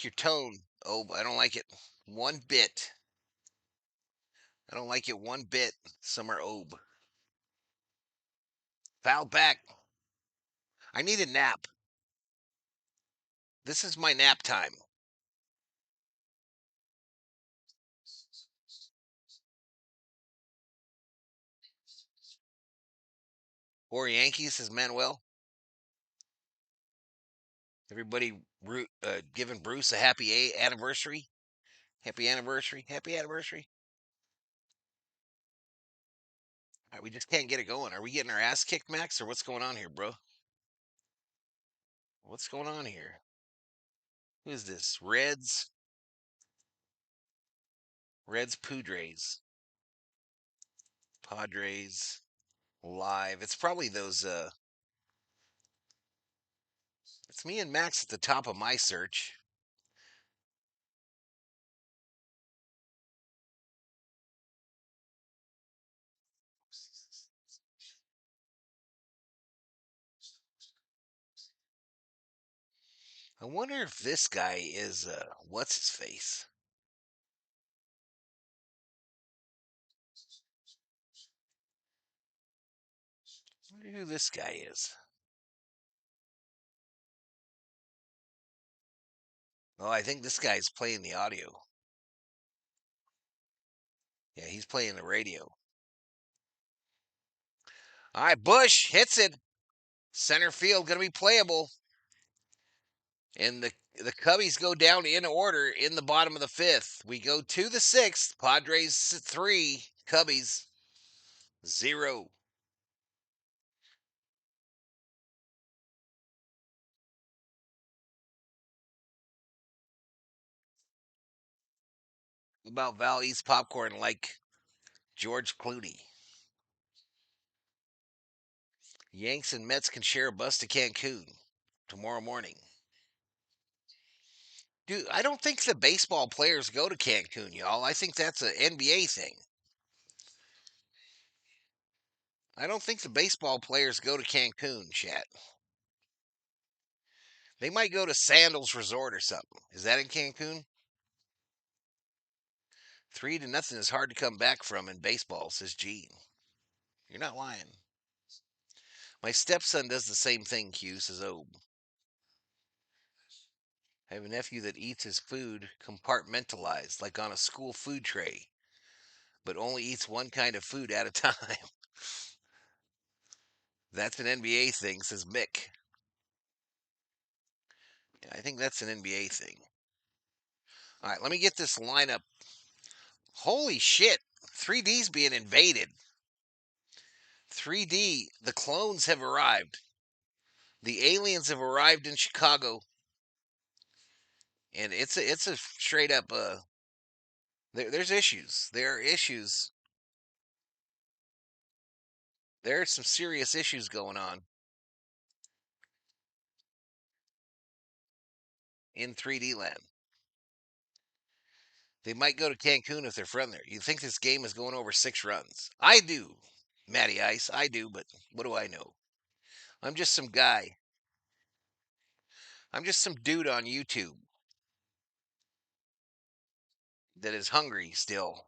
your tone, Obe. I don't like it one bit. I don't like it one bit, Summer Obe. Foul back. I need a nap. This is my nap time. Or Yankees, says Manuel. Everybody giving Bruce a happy anniversary. Happy anniversary. Happy anniversary. All right, we just can't get it going. Are we getting our ass kicked, Max, or what's going on here, bro? What's going on here? Who is this? Reds Padres. Padres live. It's probably those it's me and Max at the top of my search. I wonder if this guy is what's his face? I wonder who this guy is. Oh, I think this guy's playing the audio. Yeah, he's playing the radio. All right, Bush hits it. Center field going to be playable. And the Cubbies go down in order in the bottom of the 5th. We go to the 6th. Padres 3, Cubbies 0. About Val eats popcorn like George Clooney. Yanks and Mets can share a bus to Cancun tomorrow morning. Dude, I don't think the baseball players go to Cancun, y'all. I think that's an NBA thing. I don't think the baseball players go to Cancun, chat. They might go to Sandals Resort or something. Is that in Cancun? 3-0 is hard to come back from in baseball, says Gene. You're not lying. My stepson does the same thing, Q, says Obe. I have a nephew that eats his food compartmentalized, like on a school food tray, but only eats one kind of food at a time. That's an NBA thing, says Mick. Yeah, I think that's an NBA thing. All right, let me get this lineup. Holy shit. 3D's being invaded. 3D, the clones have arrived. The aliens have arrived in Chicago. And it's a straight up there's issues. There are issues. There are some serious issues going on in 3D land. They might go to Cancun if they're from there. You think this game is going over 6 runs? I do, Matty Ice. I do, but what do I know? I'm just some guy. I'm just some dude on YouTube that is hungry still.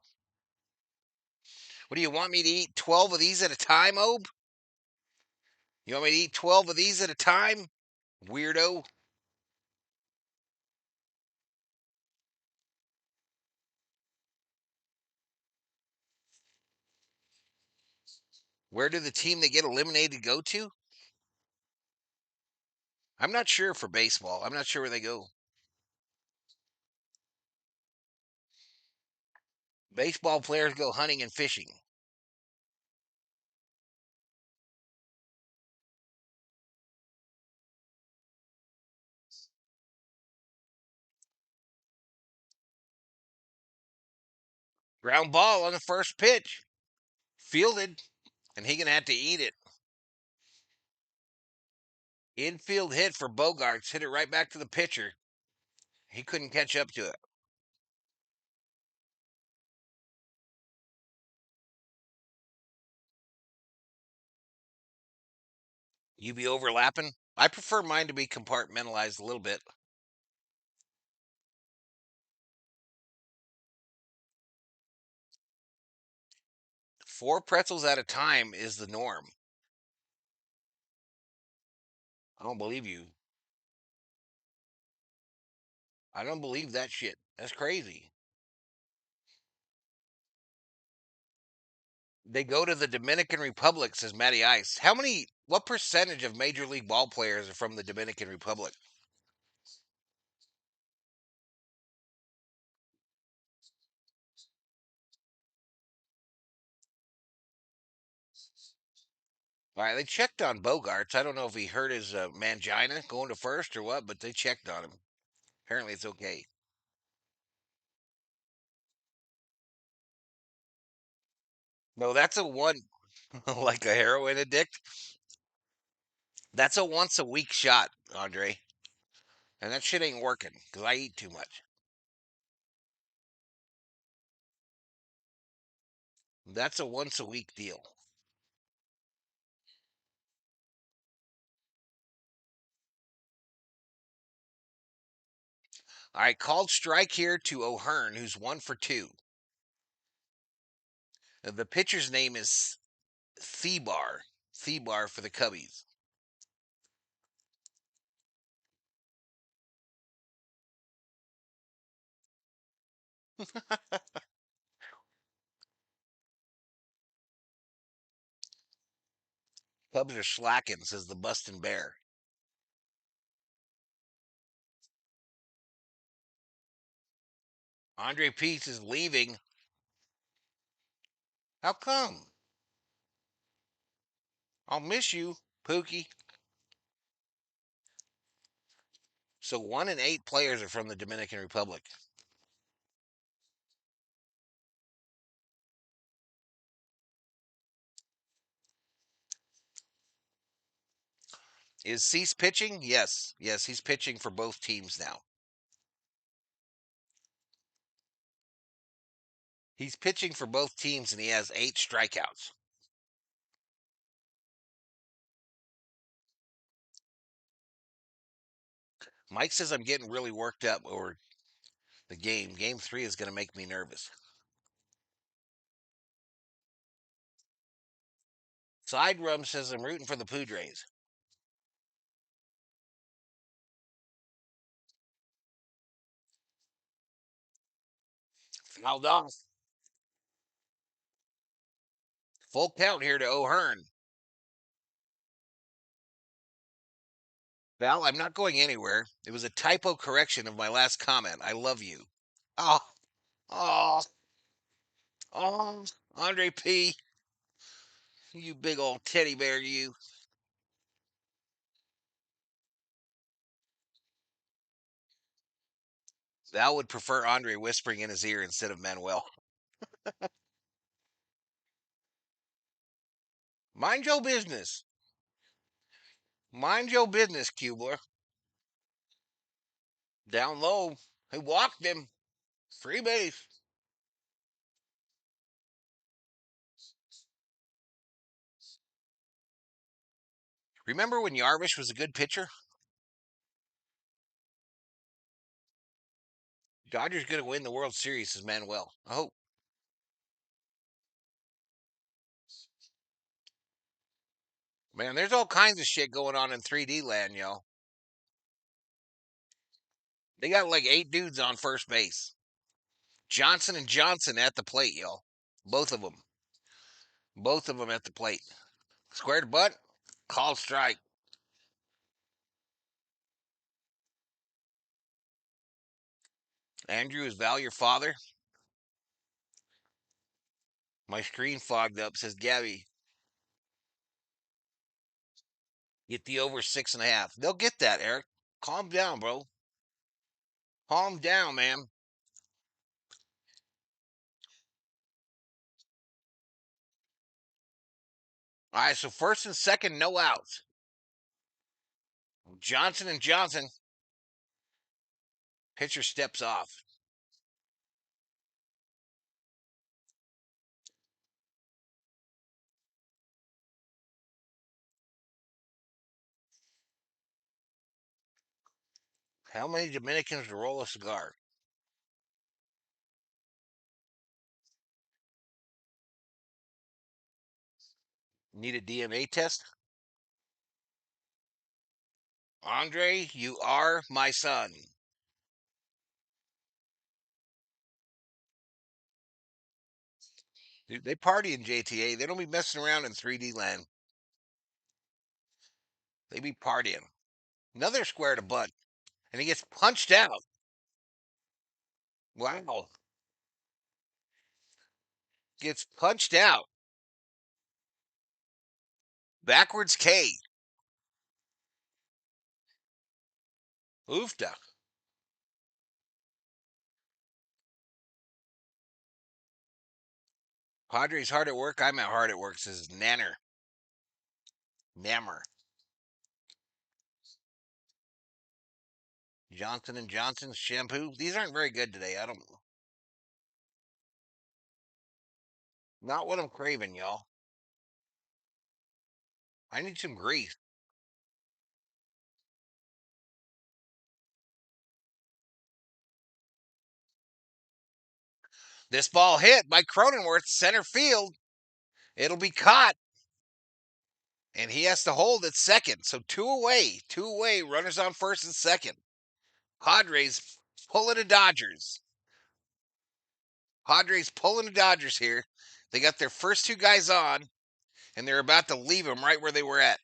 What do you want me to eat? 12 of these at a time, Obe? You want me to eat 12 of these at a time? Weirdo. Where do the team that get eliminated go to? I'm not sure for baseball. I'm not sure where they go. Baseball players go hunting and fishing. Ground ball on the first pitch. Fielded, and he going to have to eat it. Infield hit for Bogarts. Hit it right back to the pitcher. He couldn't catch up to it. You be overlapping? I prefer mine to be compartmentalized a little bit. Four pretzels at a time is the norm. I don't believe you. I don't believe that shit. That's crazy. They go to the Dominican Republic, says Matty Ice. What percentage of Major League ball players are from the Dominican Republic? All right, they checked on Bogarts. I don't know if he hurt his mangina going to first or what, but they checked on him. Apparently, it's okay. No, that's a one, like a heroin addict. That's a once a week shot, Andre. And that shit ain't working because I eat too much. That's a once a week deal. All right, called strike here to O'Hearn, who's 1 for 2. The pitcher's name is Thebar. Thebar for the Cubbies. Cubs are slacking, says the Bustin' Bear. Andre Peace is leaving. How come? I'll miss you, Pookie. So 1 in 8 players are from the Dominican Republic. Is Cease pitching? Yes. Yes, he's pitching for both teams now. He's pitching for both teams and he has 8 strikeouts. Mike says I'm getting really worked up over the game. Game 3 is going to make me nervous. Side Rum says I'm rooting for the Padres. Fouled off. Full count here to O'Hearn. Val, I'm not going anywhere. It was a typo correction of my last comment. I love you. Oh, oh, oh, Andre P. You big old teddy bear, you. Val would prefer Andre whispering in his ear instead of Manuel. Mind your business. Mind your business, Kubler. Down low. He walked him. Free base. Remember when Yarvish was a good pitcher? Dodgers going to win the World Series, says Manuel. I hope. Man, there's all kinds of shit going on in 3D land, yo. They got like 8 dudes on first base. Johnson and Johnson at the plate, yo. Both of them. Both of them at the plate. Squared butt. Call strike. Andrew, is Val your father? My screen fogged up, says Gabby. Get the over 6.5. They'll get that, Eric. Calm down, bro. Calm down, man. All right, so first and second, no outs. Johnson and Johnson. Pitcher steps off. How many Dominicans roll a cigar? Need a DNA test? Andre, you are my son. Dude, they party in JTA. They don't be messing around in 3D land. They be partying. Another square to bunt. And he gets punched out. Wow. Gets punched out. Backwards K. Oofda. Padres hard at work. I'm at hard at work, says Nanner. Nammer. Johnson and Johnson's shampoo. These aren't very good today. I don't. Not what I'm craving, y'all. I need some grease. This ball hit by Cronenworth, center field. It'll be caught. And he has to hold at second. So two away. Two away. Runners on first and second. Padres pulling the Dodgers. Padres pulling the Dodgers here. They got their first two guys on, and they're about to leave them right where they were at.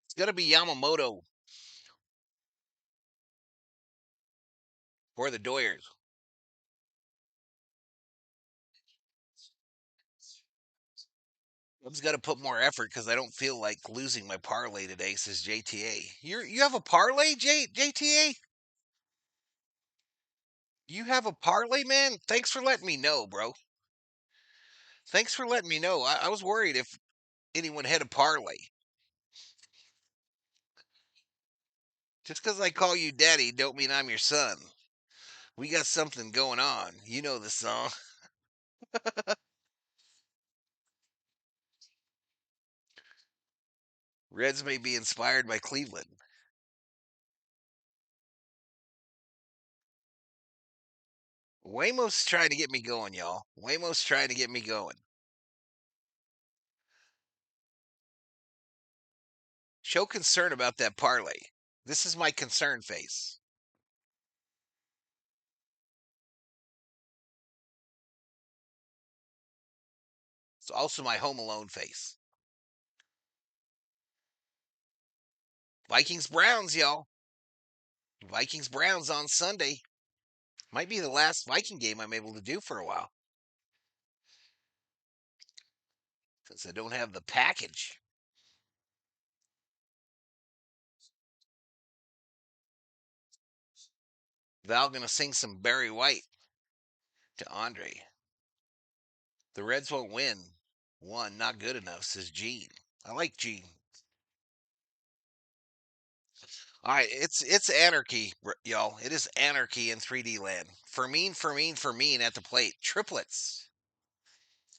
It's going to be Yamamoto for the Doyers. I've got to put more effort because I don't feel like losing my parlay today, says JTA. You have a parlay, JTA? You have a parlay, man? Thanks for letting me know, bro. Thanks for letting me know. I was worried if anyone had a parlay. Just because I call you daddy don't mean I'm your son. We got something going on. You know the song. Reds may be inspired by Cleveland. Waymo's trying to get me going, y'all. Waymo's trying to get me going. Show concern about that parlay. This is my concern face. It's also my Home Alone face. Vikings Browns, y'all. Vikings Browns on Sunday. Might be the last Viking game I'm able to do for a while. Since I don't have the package. Val gonna sing some Barry White to Andre. The Reds won't win. One, not good enough, says Gene. I like Gene. All right, it's anarchy, y'all. It is anarchy in 3D land. Fermin at the plate. Triplets.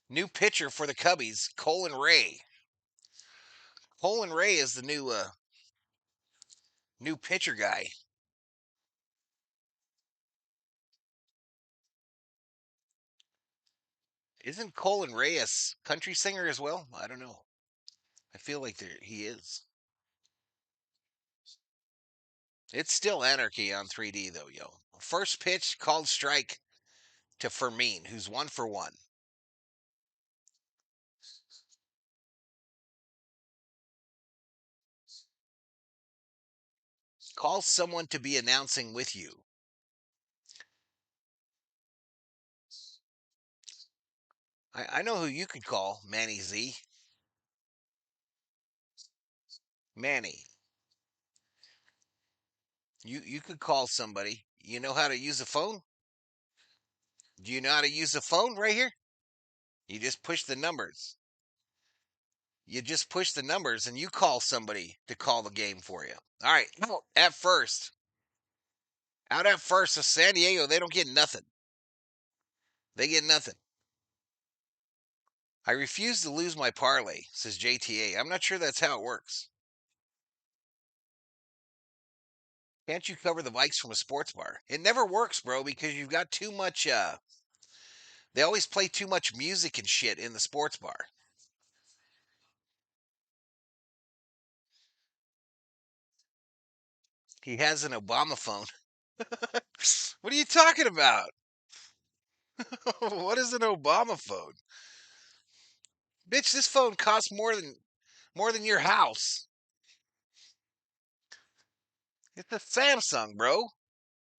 New pitcher for the Cubbies, Colin Ray. Colin Ray is the new pitcher guy. Isn't Colin Ray a country singer as well? I don't know. I feel like he is. It's still anarchy on 3D though, yo. First pitch called strike to Fermin, who's 1 for 1. Call someone to be announcing with you. I know who you could call, Manny Z. Manny, you could call somebody. You know how to use a phone? Do you know how to use the phone right here? You just push the numbers. You just push the numbers and you call somebody to call the game for you. All right. At first. Out at first, so San Diego, they don't get nothing. They get nothing. I refuse to lose my parlay, says JTA. I'm not sure that's how it works. Can't you cover the Vikes from a sports bar? It never works, bro, because you've got too much. They always play too much music and shit in the sports bar. He has an Obama phone. What are you talking about? What is an Obama phone? Bitch, this phone costs more than your house. It's a Samsung, bro.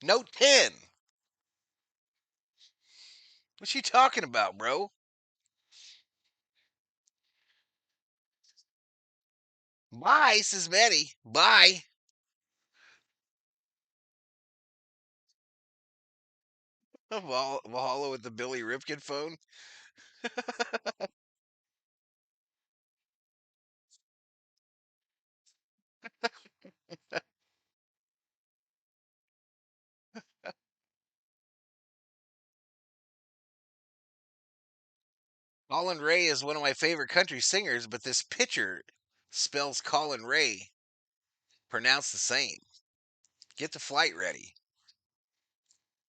Note 10. What you talking about, bro? Bye, says Betty. Bye. Valhalla with the Billy Ripken phone. Colin Ray is one of my favorite country singers, but this pitcher spells Colin Ray pronounced the same. Get the flight ready.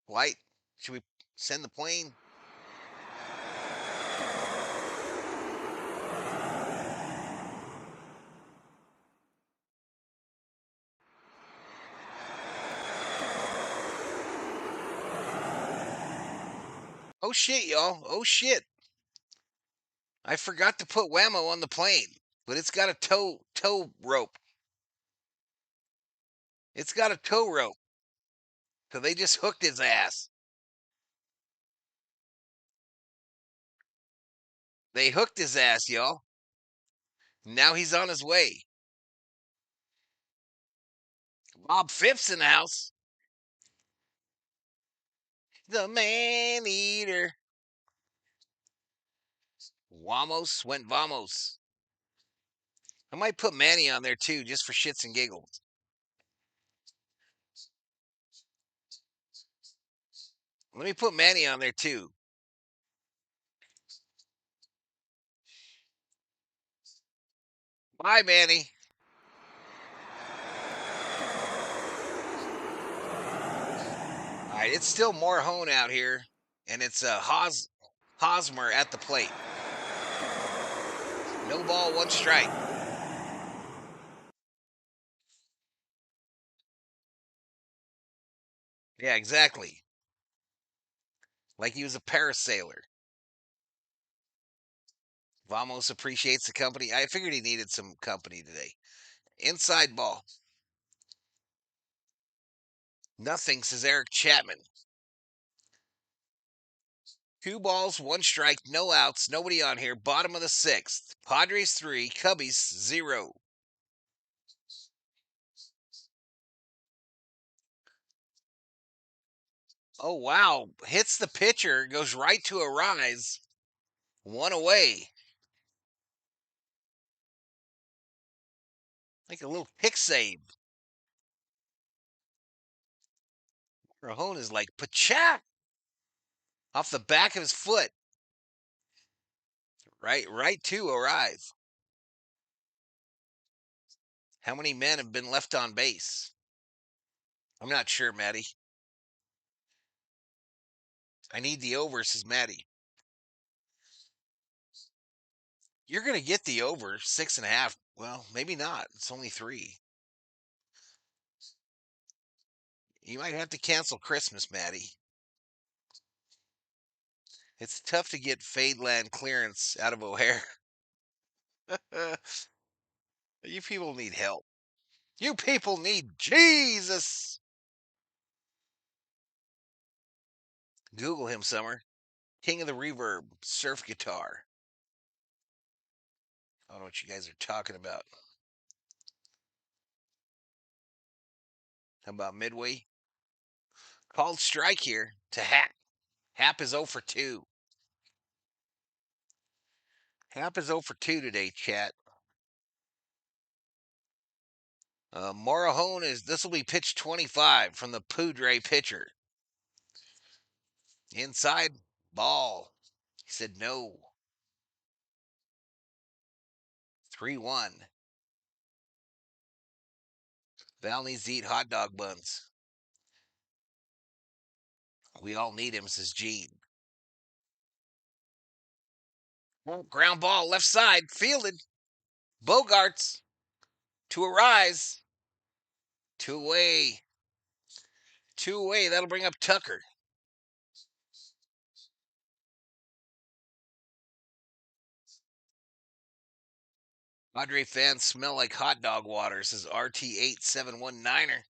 Flight? Should we send the plane? Oh shit, y'all. Oh shit. I forgot to put Whammo on the plane, but it's got a tow rope. It's got a tow rope. So they just hooked his ass. They hooked his ass, y'all. Now he's on his way. Bob Phipps in the house. The man eater. Wamos went vamos. I might put Manny on there too, just for shits and giggles. Let me put Manny on there too. Bye, Manny. All right, it's still Morhone out here, and it's Hosmer at the plate. No ball, one strike. Yeah, exactly. Like he was a parasailer. Vamos appreciates the company. I figured he needed some company today. Inside ball. Nothing, says Eric Chapman. 2 balls, 1 strike, no outs, nobody on here. Bottom of the 6th. Padres 3, Cubbies 0. Oh, wow. Hits the pitcher, goes right to a rise. 1 away. Like a little pick save. Rahone is like, Pachak! Off the back of his foot. Right to a rise. How many men have been left on base? I'm not sure, Maddie. I need the over, says Maddie. You're going to get the over, 6.5. Well, maybe not. It's only 3. You might have to cancel Christmas, Maddie. It's tough to get Fadeland clearance out of O'Hare. You people need help. You people need Jesus. Google him, Summer. King of the Reverb, surf guitar. I don't know what you guys are talking about. How about Midway? Called strike here to Hack. Hap is 0 for 2. Hap is 0 for 2 today, chat. Morahone this will be pitch 25 from the Padres pitcher. Inside, ball. He said no. 3-1. Val needs to eat hot dog buns. We all need him, says Gene. Ground ball, left side, fielded. Bogarts to a rise. 2 away. 2 away. That'll bring up Tucker. Padre fans smell like hot dog water, says RT8719er.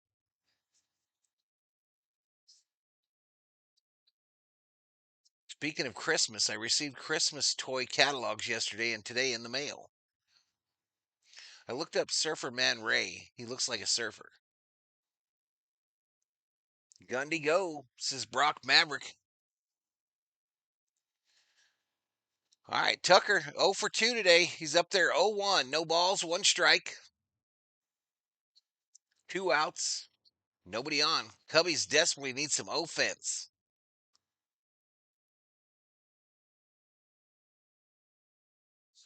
Speaking of Christmas, I received Christmas toy catalogs yesterday and today in the mail. I looked up Surfer Man Ray. He looks like a surfer. Gundy go, says Brock Maverick. All right, Tucker, 0 for 2 today. He's up there 0-1. No balls, 1 strike. 2 outs. Nobody on. Cubbies desperately need some offense.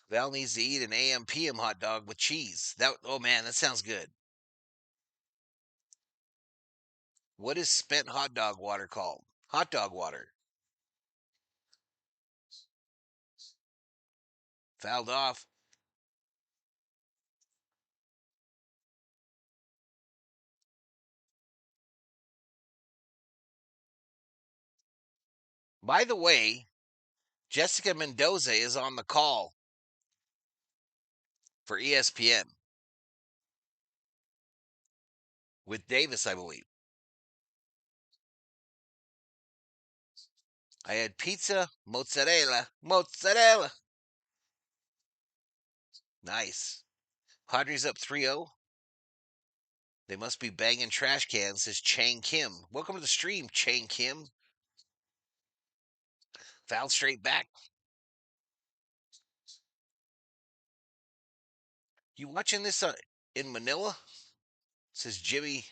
Val needs to eat an AM PM hot dog with cheese. Oh man, that sounds good. What is spent hot dog water called? Hot dog water. Fouled off. By the way, Jessica Mendoza is on the call for ESPN with Davis, I believe. I had pizza, mozzarella. Nice. Padres up 3-0. They must be banging trash cans, says Chang Kim. Welcome to the stream, Chang Kim. Fouled straight back. You watching this in Manila? Says Jimmy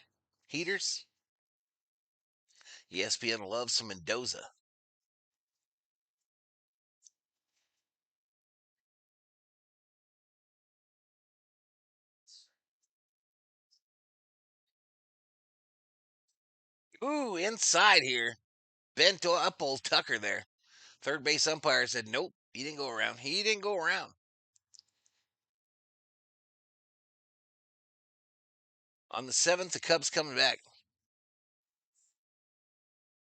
Heaters. ESPN loves some Mendoza. Ooh, inside here. Bent up old Tucker there. Third base umpire said, nope, he didn't go around. He didn't go around. On the 7th, the Cubs coming back.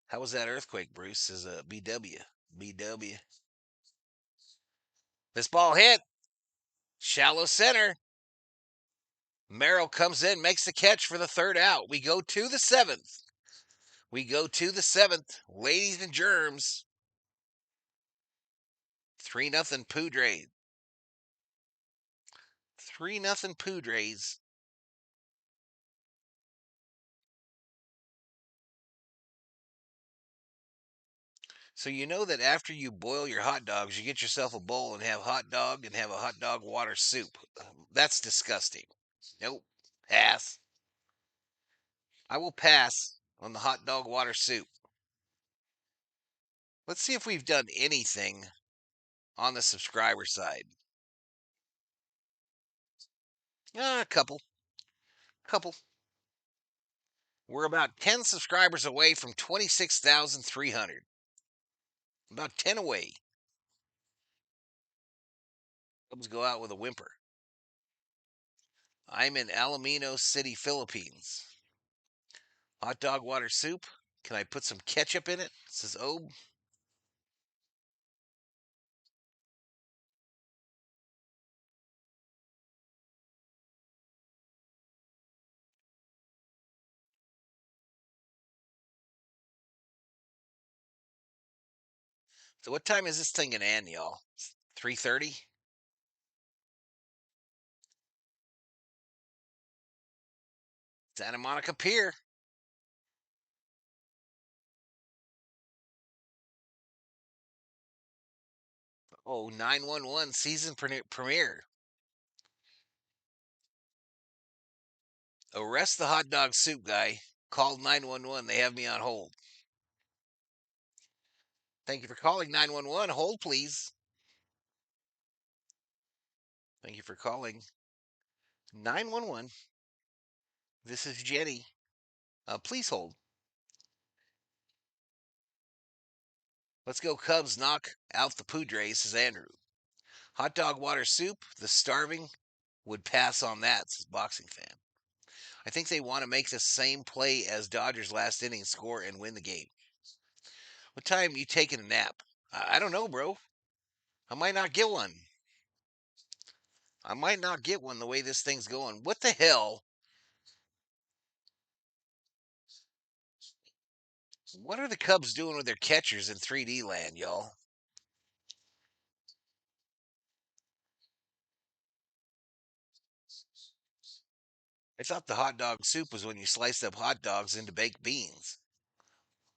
How was that earthquake, Bruce? Says BW. BW. This ball hit. Shallow center. Merrill comes in, makes the catch for the 3rd out. We go to the 7th. Ladies and germs. 3-0 Padres. 3-0 Padres. So you know that after you boil your hot dogs, you get yourself a bowl and have hot dog and have a hot dog water soup. That's disgusting. Nope. Pass. I will pass on the hot dog water soup. Let's see if we've done anything on the subscriber side. A couple. We're about 10 subscribers away from 26,300. About 10 away. Cubs go out with a whimper. I'm in Alaminos City, Philippines. Hot dog water soup. Can I put some ketchup in it? Says Obe. So what time is this thing gonna end, y'all? 3:30? Santa Monica Pier. Oh, 911 season premiere. Arrest the hot dog soup guy. Called 911. They have me on hold. Thank you for calling 911. Hold, please. Thank you for calling 911. This is Jenny. Please hold. Let's go, Cubs. Knock out the Padres, says Andrew. Hot dog water soup. The starving would pass on that, says Boxing Fan. I think they want to make the same play as Dodgers last inning, score and win the game. What time you taking a nap? I don't know, bro. I might not get one. I might not get one the way this thing's going. What the hell? What are the Cubs doing with their catchers in 3D land, y'all? I thought the hot dog soup was when you sliced up hot dogs into baked beans.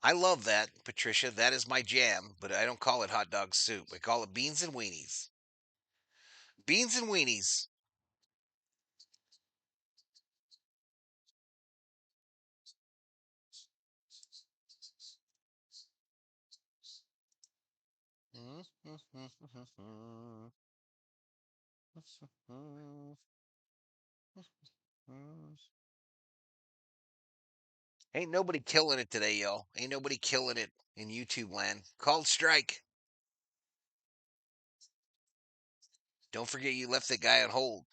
I love that, Patricia. That is my jam, but I don't call it hot dog soup. I call it beans and weenies. Beans and weenies. Ain't nobody killing it today, y'all. Ain't nobody killing it in YouTube land. Called strike. Don't forget you left that guy on hold.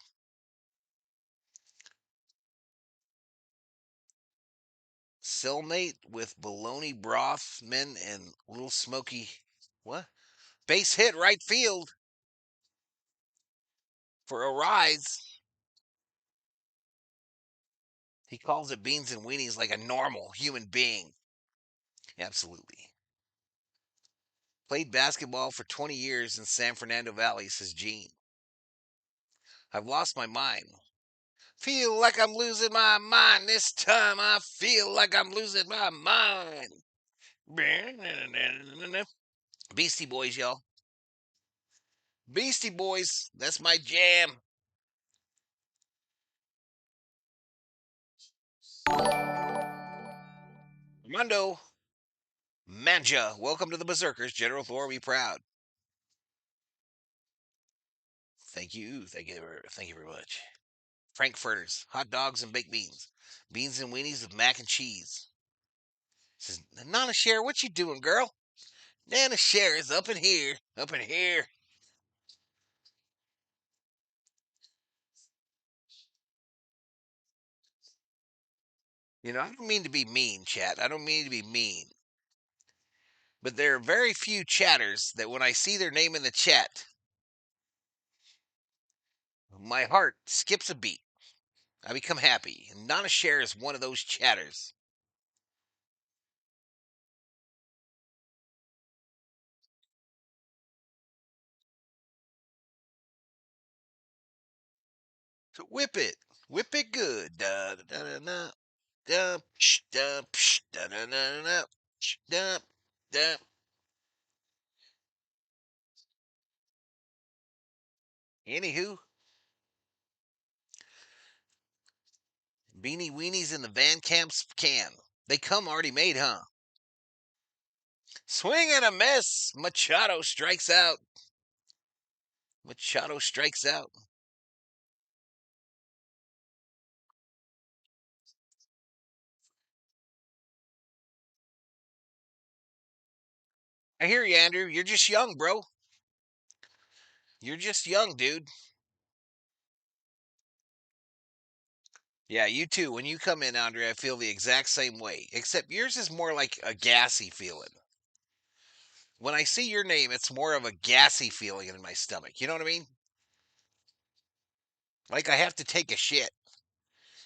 Cellmate with bologna broth, men, and little smoky. What? Base hit right field for a rise. He calls it beans and weenies like a normal human being. Absolutely. Played basketball for 20 years in San Fernando Valley, says Gene. I've lost my mind. Feel like I'm losing my mind this time. I feel like I'm losing my mind. Beastie Boys, y'all. Beastie Boys. That's my jam. Armando Manja. Welcome to the Berserkers. General Thor, be proud. Thank you. Thank you. Thank you very much. Frankfurters. Hot dogs and baked beans. Beans and weenies with mac and cheese. Says, Nana Cher, what you doing, girl? Nana Cher is up in here. Up in here. You know, I don't mean to be mean, chat. I don't mean to be mean. But there are very few chatters that when I see their name in the chat, my heart skips a beat. I become happy. And Nana Cher is one of those chatters. So whip it. Whip it good. Da da da da da psh, da psh, da da da da psh, da da. Anywho, beanie weenies in the Van Camp's can. They come already made, huh? Swing and a miss. Machado strikes out. Machado strikes out. I hear you, Andrew. You're just young, bro. You're just young, dude. Yeah, you too. When you come in, Andre, I feel the exact same way. Except yours is more like a gassy feeling. When I see your name, it's more of a gassy feeling in my stomach. You know what I mean? Like I have to take a shit.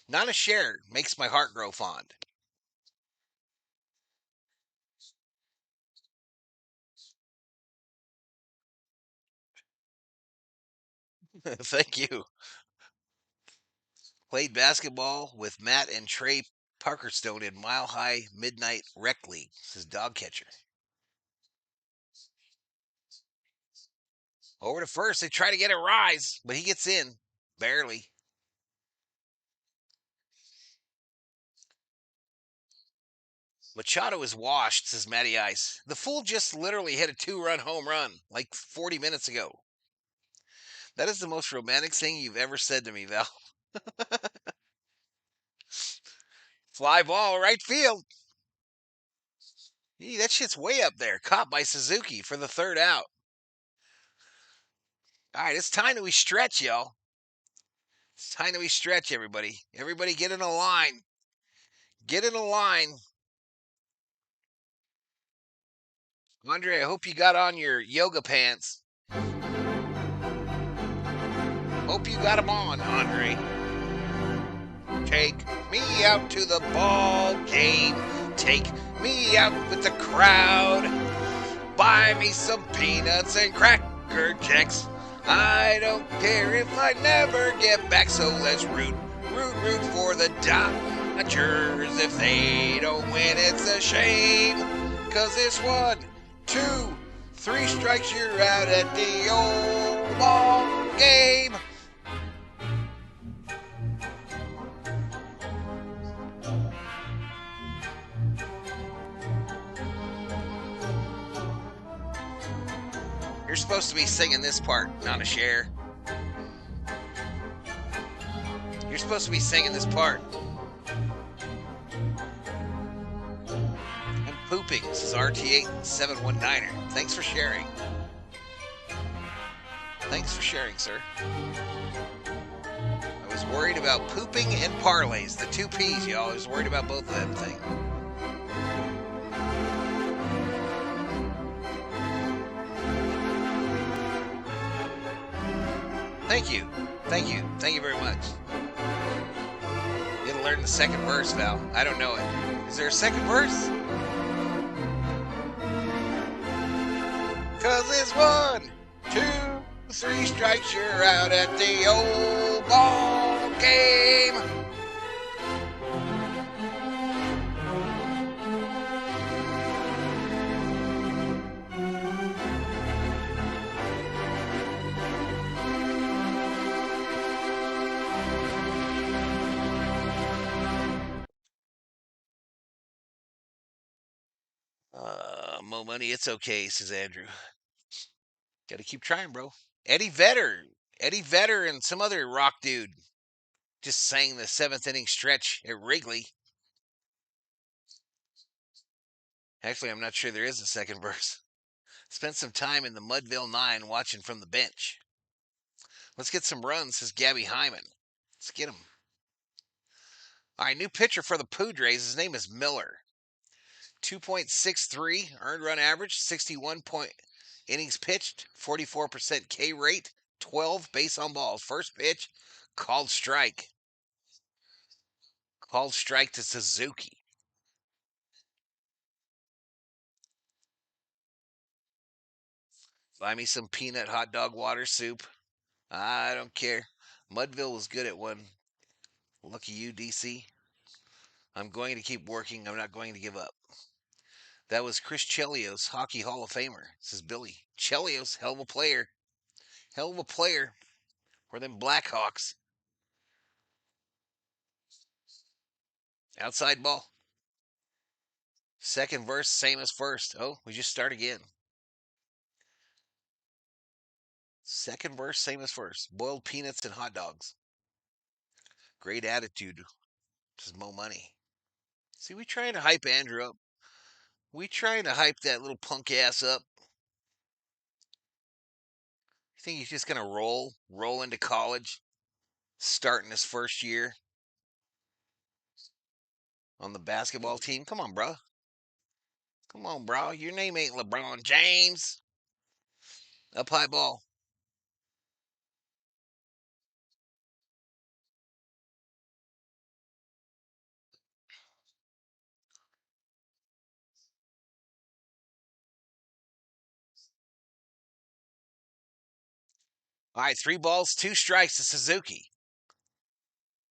Not a share makes my heart grow fond. Thank you. Played basketball with Matt and Trey Parkerstone in Mile High Midnight Rec League. This is dog catcher. Over to first. They try to get it rise, but he gets in. Barely. Machado is washed, says Matty Ice. The fool just literally hit a 2-run home run like 40 minutes ago. That is the most romantic thing you've ever said to me, Val. Fly ball, right field. That shit's way up there. Caught by Suzuki for the 3rd out. All right, it's time that we stretch, y'all. It's time that we stretch, everybody. Everybody get in a line. Get in a line. Andre, I hope you got on your yoga pants. Hope you got them on, Andre. Take me out to the ball game. Take me out with the crowd. Buy me some peanuts and cracker jacks. I don't care if I never get back, so let's root for the Dodgers. If they don't win, it's a shame. 'Cause it's 1, 2, 3 strikes, you're out at the old ball game. You're supposed to be singing this part, not a share. You're supposed to be singing this part. I'm pooping. This is RT8719er. Thanks for sharing. Thanks for sharing, sir. I was worried about pooping and parlays. The 2 P's, y'all. I was worried about both of them things. Thank you. Thank you. Thank you very much. You gotta learn the second verse, Val. I don't know it. Is there a second verse? 'Cause it's 1, 2, 3 strikes, you're out at the old ball game. Mo money, it's okay, says Andrew. Gotta keep trying, bro. Eddie Vedder and some other rock dude just sang the 7th inning stretch at Wrigley. Actually, I'm not sure there is a second verse. Spent some time in the Mudville 9 watching from the bench. Let's get some runs, says Gabby Hyman. Let's get him. All right, new pitcher for the Padres. His name is Miller. 2.63 earned run average, 61 innings pitched, 44% K rate, 12 base on balls. First pitch, called strike. Called strike to Suzuki. Buy me some peanut hot dog water soup. I don't care. Mudville was good at one. Lucky you, DC. I'm going to keep working. I'm not going to give up. That was Chris Chelios, Hockey Hall of Famer, says Billy. Chelios, hell of a player. Hell of a player for them Blackhawks. Outside ball. Second verse, same as first. Oh, we just start again. Second verse, same as first. Boiled peanuts and hot dogs. Great attitude. Says Mo Money. See, we trying to hype Andrew up. We trying to hype that little punk ass up. You think he's just gonna roll into college, starting his first year on the basketball team? Come on, bro. Come on, bro. Your name ain't LeBron James. Up high ball. All right, 3 balls, 2 strikes to Suzuki.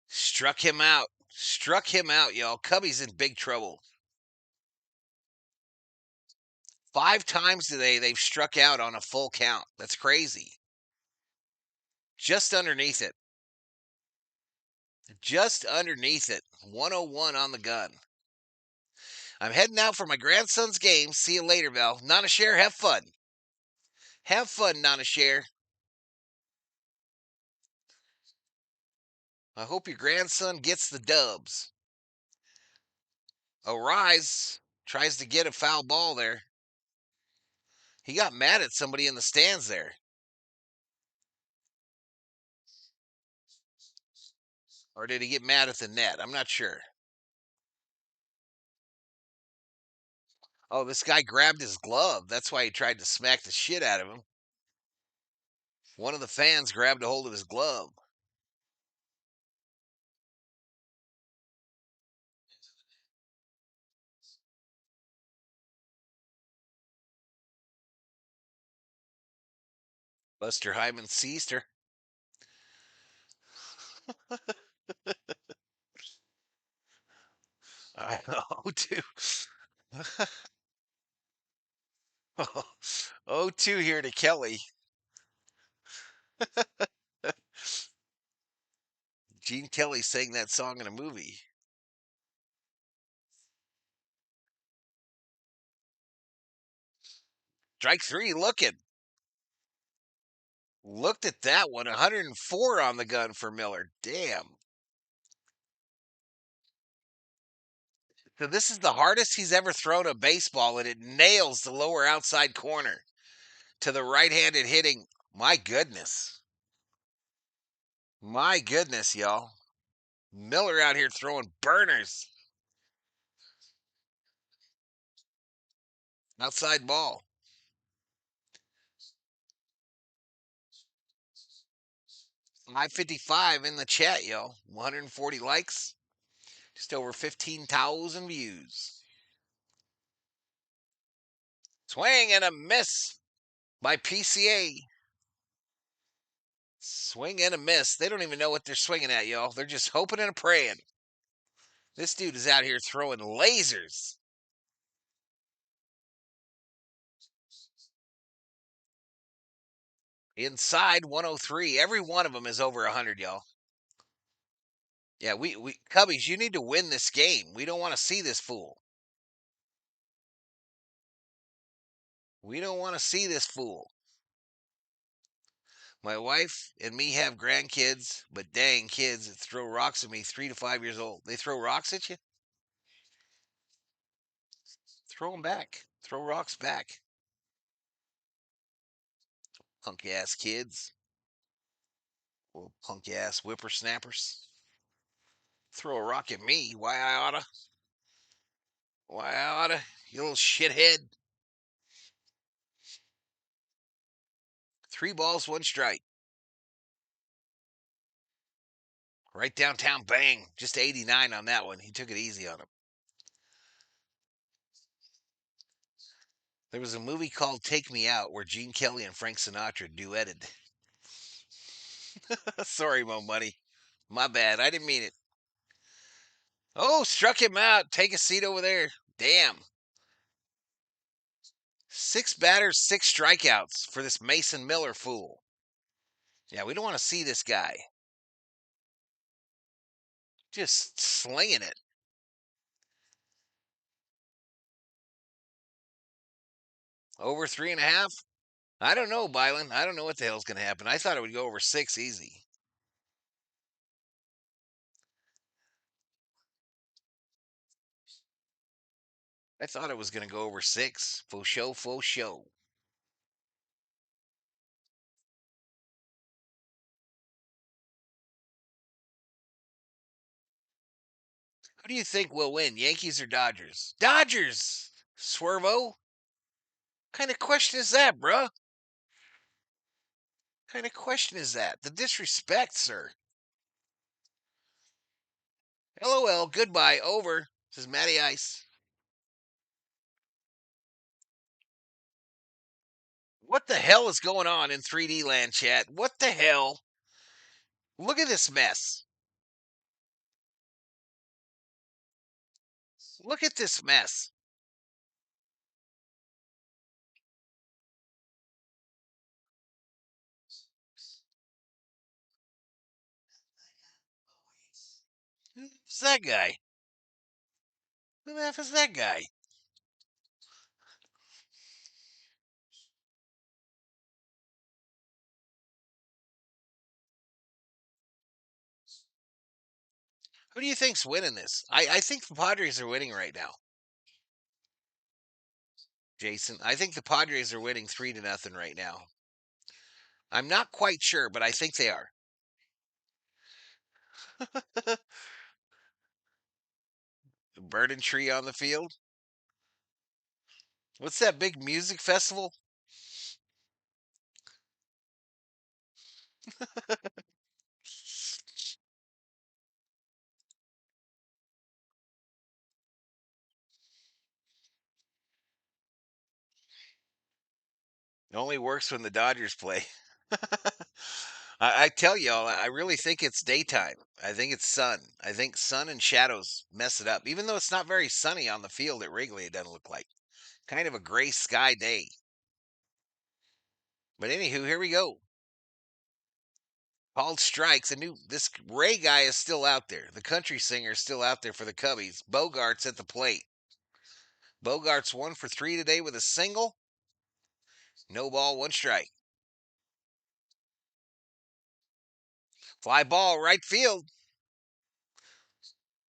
Struck him out. Struck him out, y'all. Cubby's in big trouble. 5 times today they've struck out on a full count. That's crazy. Just underneath it. Just underneath it. 101 on the gun. I'm heading out for my grandson's game. See you later, Val. Nana Share, have fun. Have fun, Nana Share. I hope your grandson gets the dubs. Arise tries to get a foul ball there. He got mad at somebody in the stands there. Or did he get mad at the net? I'm not sure. Oh, this guy grabbed his glove. That's why he tried to smack the shit out of him. One of the fans grabbed a hold of his glove. Buster Hyman seized her. I know, too. 0-2 here to Kelly. Gene Kelly sang that song in a movie. Strike three, looking. Looked at that one. 104 on the gun for Miller. Damn. So this is the hardest he's ever thrown a baseball, and it nails the lower outside corner to the right-handed hitting. My goodness. My goodness, y'all. Miller out here throwing burners. Outside ball. 555 in the chat, yo. 140 likes. Just over 15,000 views. Swing and a miss by PCA. Swing and a miss. They don't even know what they're swinging at, y'all. They're just hoping and praying. This dude is out here throwing lasers. Inside 103. Every one of them is over 100, y'all. Yeah, we Cubbies, you need to win this game. We don't want to see this fool. We don't want to see this fool. My wife and me have grandkids, but dang kids that throw rocks at me 3 to 5 years old. They throw rocks at you? Throw them back. Throw rocks back. Punk ass kids. Little punk ass whippersnappers. Throw a rock at me. Why I oughta? Why I oughta? You little shithead. 3 balls, 1 strike. Right downtown, bang. Just 89 on that one. He took it easy on him. There was a movie called Take Me Out where Gene Kelly and Frank Sinatra duetted. Sorry, Mo Money. My bad. I didn't mean it. Oh, struck him out. Take a seat over there. Damn. 6 batters, 6 strikeouts for this Mason Miller fool. Yeah, we don't want to see this guy. Just slinging it. Over 3.5? I don't know, Byron. I don't know what the hell's going to happen. I thought it would go over 6 easy. I thought it was going to go over 6. Faux show, faux show. Who do you think will win, Yankees or Dodgers? Dodgers! Swervo? Kind of question is that, bruh? Kind of question is that? The disrespect, sir. LOL, goodbye, over, says Matty Ice. What the hell is going on in 3D land, chat? What the hell? Look at this mess. Look at this mess. Who's that guy? Who the F is that guy? Who do you think's winning this? I think the Padres are winning right now. Jason, I think the Padres are winning 3-0 right now. I'm not quite sure, but I think they are. Burning tree on the field. What's that big music festival? It only works when the Dodgers play. I tell y'all, I really think it's daytime. I think it's sun. I think sun and shadows mess it up. Even though it's not very sunny on the field at Wrigley, it doesn't look like. Kind of a gray sky day. But anywho, here we go. Called strikes. This Ray guy is still out there. The country singer is still out there for the Cubbies. Bogart's at the plate. Bogart's 1 for 3 today with a single. No ball, 1 strike. Fly ball, right field.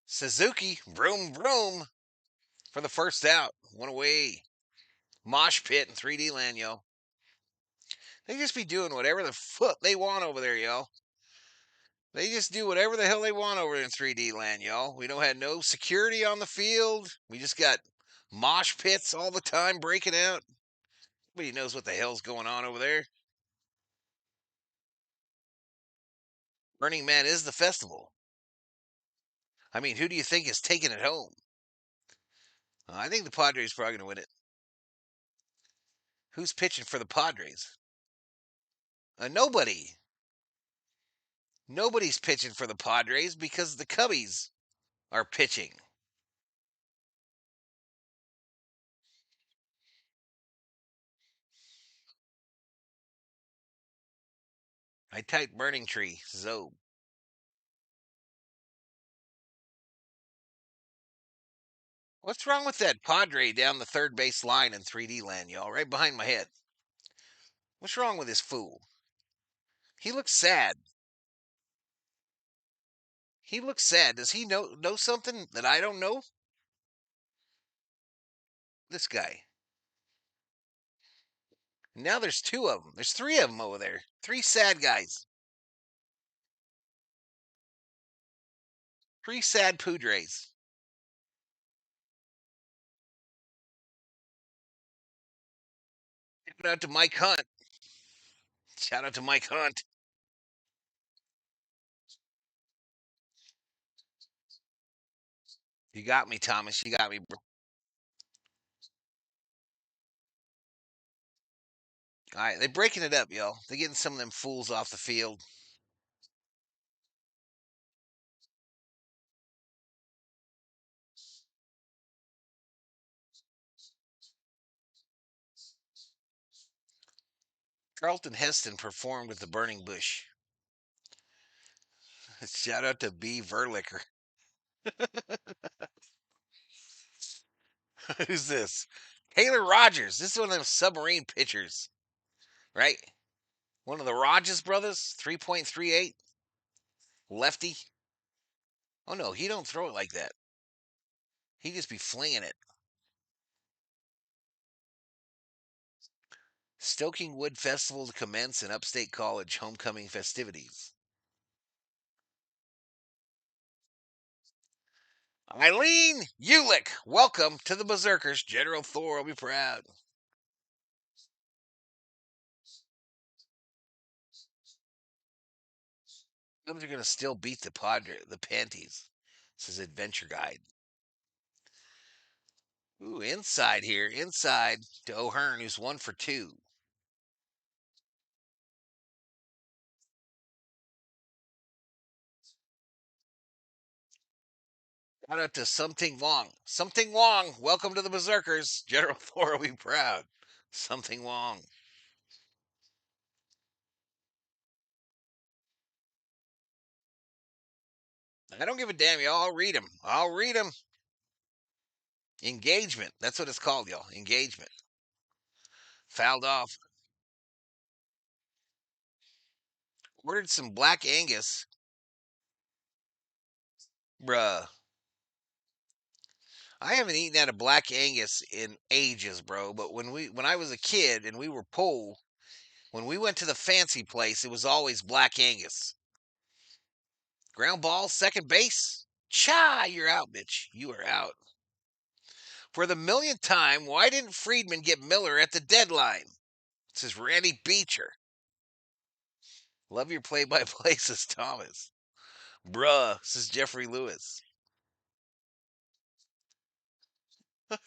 Suzuki, vroom, vroom, for the first out. One away. Mosh pit in 3D land, yo. They just be doing whatever the foot they want over there, yo. They just do whatever the hell they want over there in 3D land, y'all. We don't have no security on the field. We just got mosh pits all the time breaking out. Nobody knows what the hell's going on over there. Burning Man is the festival. I mean, who do you think is taking it home? I think the Padres are probably going to win it. Who's pitching for the Padres? Nobody. Nobody's pitching for the Padres because the Cubbies are pitching. I typed burning tree, Zoe. What's wrong with that Padre down the third base line in 3D land, y'all? Right behind my head. What's wrong with this fool? He looks sad. He looks sad. Does he know something that I don't know? This guy. Now there's 2 of them. There's 3 of them over there. 3 sad guys. 3 sad Padres. Shout out to Mike Hunt. Shout out to Mike Hunt. You got me, Thomas. You got me, bro. All right, they're breaking it up, y'all. They're getting some of them fools off the field. Charlton Heston performed with the Burning Bush. Shout out to B. Verlicker. Who's this? Taylor Rogers. This is one of them submarine pitchers, right? One of the Rogers brothers, 3.38, lefty. Oh no, he don't throw it like that. He just be flinging it. Stoking Wood Festival to commence in Upstate College homecoming festivities. Eileen Ulick, welcome to the Berserkers. General Thor will be proud. Cubs are going to still beat the Panties. This is Adventure Guide. Ooh, inside here. Inside to O'Hearn, who's 1 for 2. Shout out to Something Wong. Something Wong, welcome to the Berserkers. General Thor will be proud. Something Wong. I don't give a damn, y'all. I'll read them. I'll read them. Engagement. That's what it's called, y'all. Engagement. Fouled off. Ordered some Black Angus. Bruh. I haven't eaten at a Black Angus in ages, bro. But when I was a kid and we were poor, when we went to the fancy place, it was always Black Angus. Ground ball, second base. Cha, you're out, bitch. You are out. For the millionth time, why didn't Freeman get Miller at the deadline? This is Randy Beecher. Love your play-by-play, says Thomas. Bruh, says Jeffrey Lewis. All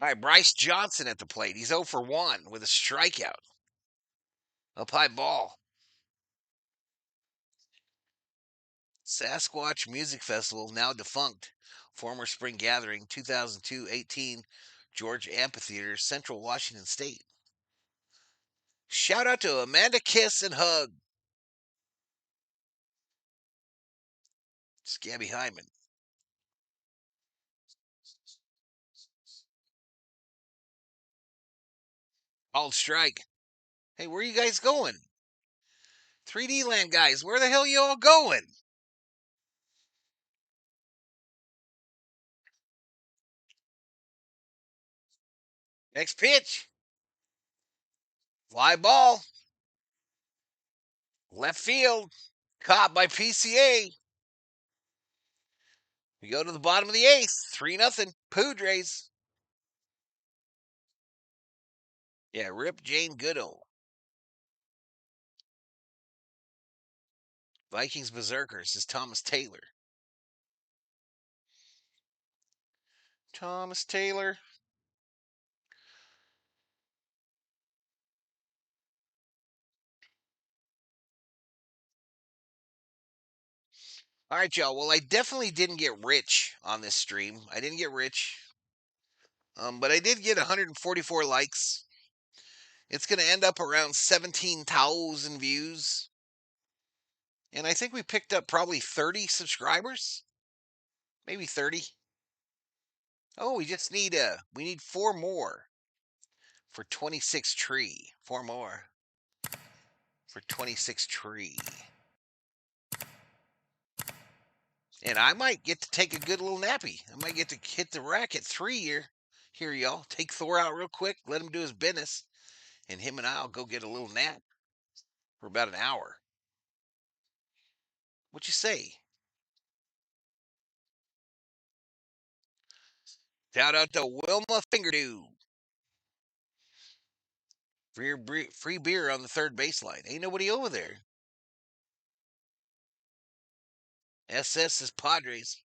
right, Bryce Johnson at the plate. He's 0 for 1 with a strikeout. Up high ball. Sasquatch Music Festival, now defunct. Former Spring Gathering, 2002-18, George Amphitheater, Central Washington State. Shout out to Amanda Kiss and Hug. Scabby Hyman. Called strike. Hey, where are you guys going? 3D land guys, where the hell you all going? Next pitch. Fly ball. Left field. Caught by PCA. We go to the bottom of the eighth. 3-0. Padres. Yeah, rip Jane Goodall. Vikings Berserkers is Thomas Taylor. Thomas Taylor. All right, y'all. Well, I definitely didn't get rich on this stream. I didn't get rich. But I did get 144 likes. It's going to end up around 17,000 views. And I think we picked up probably 30 subscribers. Maybe 30. Oh, we need 4 more for 26 tree. 4 more for 26 tree. And I might get to take a good little nappy. I might get to hit the rack at 3 here. Here, y'all. Take Thor out real quick. Let him do his business. And him and I'll go get a little nap for about an hour. What you say? Shout out to Wilma Fingerdew. Free beer on the third baseline. Ain't nobody over there. SS is Padres.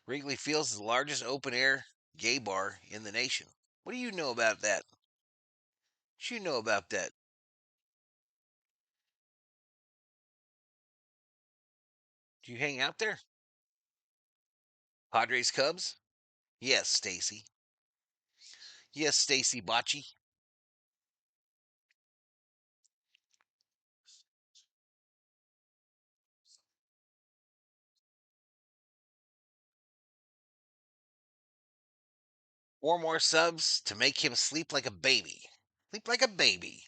Wrigley Field is the largest open air gay bar in the nation. What do you know about that? What you know about that? Do you hang out there? Padres Cubs? Yes, Stacy. Yes, Stacy Bocci. Four more subs to make him sleep like a baby. Sleep like a baby.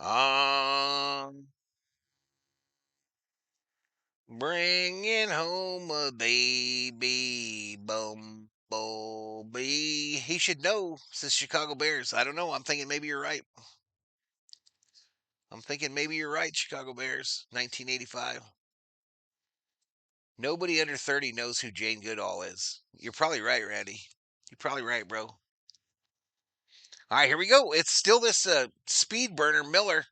Um, Bringing home a baby, bumblebee. He should know, says Chicago Bears. I don't know. I'm thinking maybe you're right. Chicago Bears, 1985. Nobody under 30 knows who Jane Goodall is. You're probably right, Randy. You're probably right, bro. All right, here we go. It's still this speed burner, Miller,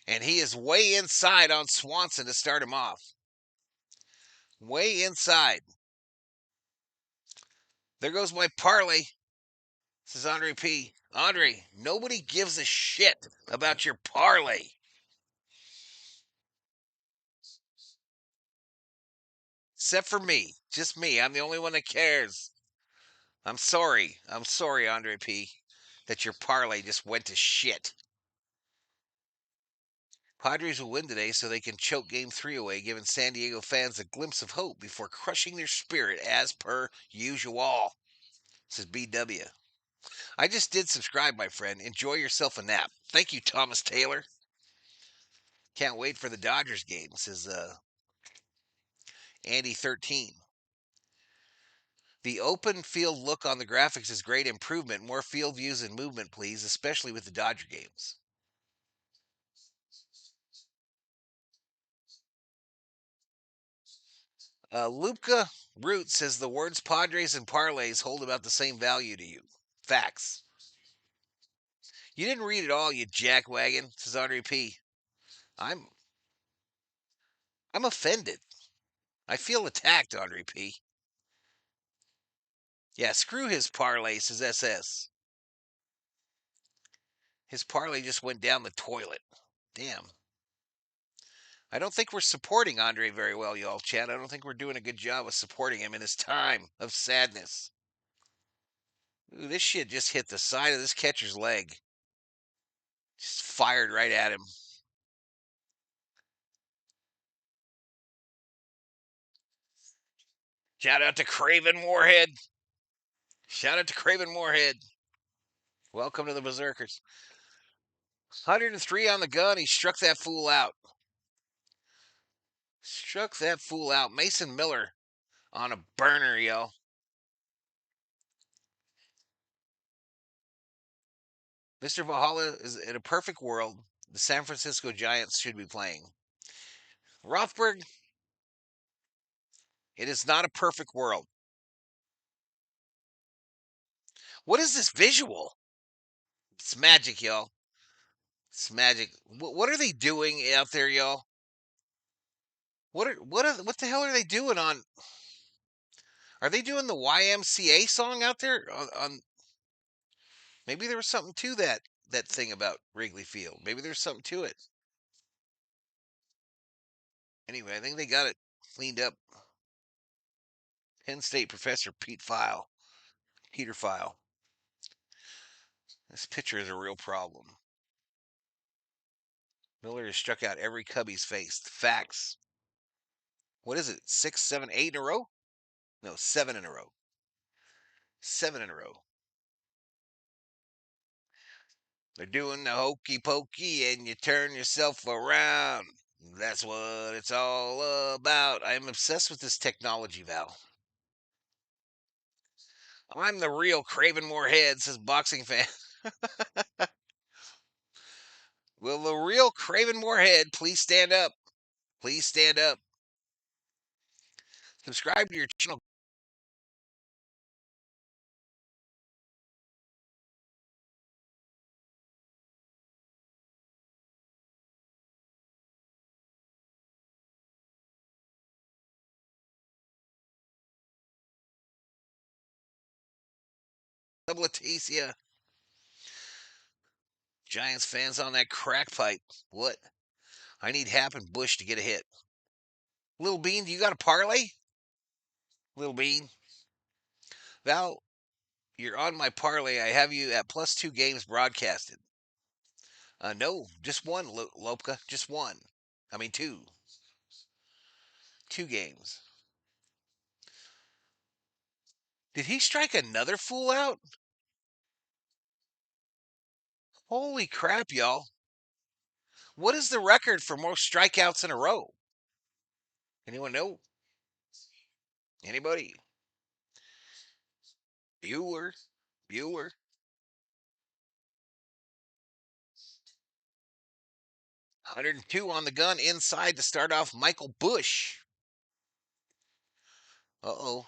and he is way inside on Swanson to start him off. Way inside. There goes my parlay. Says Andre P. Andre, nobody gives a shit about your parlay. Except for me. Just me. I'm the only one that cares. I'm sorry. I'm sorry, Andre P., that your parlay just went to shit. Padres will win today so they can choke Game 3 away, giving San Diego fans a glimpse of hope before crushing their spirit as per usual. Says BW. I just did subscribe, my friend. Enjoy yourself a nap. Thank you, Thomas Taylor. Can't wait for the Dodgers game, says Andy13. The open field look on the graphics is great improvement. More field views and movement, please, especially with the Dodger games. Lupka Root says the words Padres and parlays hold about the same value to you. Facts. You didn't read it all, you jackwagon, says Andre P. I'm offended. I feel attacked, Andre P. Yeah, screw his parlay, says SS. His parlay just went down the toilet. Damn. I don't think we're supporting Andre very well, y'all, chat. I don't think we're doing a good job of supporting him in his time of sadness. Ooh, this shit just hit the side of this catcher's leg. Just fired right at him. Shout out to Craven Moorhead. Shout out to Craven Moorhead. Welcome to the Berserkers. 103 on the gun. He struck that fool out. Struck that fool out. Mason Miller on a burner, yo. Mr. Valhalla is in a perfect world. The San Francisco Giants should be playing. Rothberg, it is not a perfect world. What is this visual? It's magic, y'all. It's magic. What are they doing out there, y'all? What the hell are they doing on? Are they doing the YMCA song out there on maybe there was something to that thing about Wrigley Field. Maybe there's something to it. Anyway, I think they got it cleaned up. Penn State professor Peter File. This pitcher is a real problem. Miller has struck out every Cub he's faced. Facts. What is it? 6, 7, 8 in a row? No, 7 in a row. 7 in a row. They're doing the hokey pokey and you turn yourself around. That's what it's all about. I am obsessed with this technology, Val. I'm the real Craven Moorhead, says boxing fan. Will the real Craven Moorhead please stand up? Please stand up. Subscribe to your channel. Leticia. Giants fans on that crack pipe. What? I need Happ and Bush to get a hit. Little Bean, do you got a parlay? Little Bean. Val, you're on my parlay. I have you at +2 games broadcasted. No, just one, Lopka. Just one. I mean, two. 2 games. Did he strike another fool out? Holy crap, y'all. What is the record for most strikeouts in a row? Anyone know? Anybody? Bueller. 102 on the gun inside to start off Michael Bush. Uh-oh.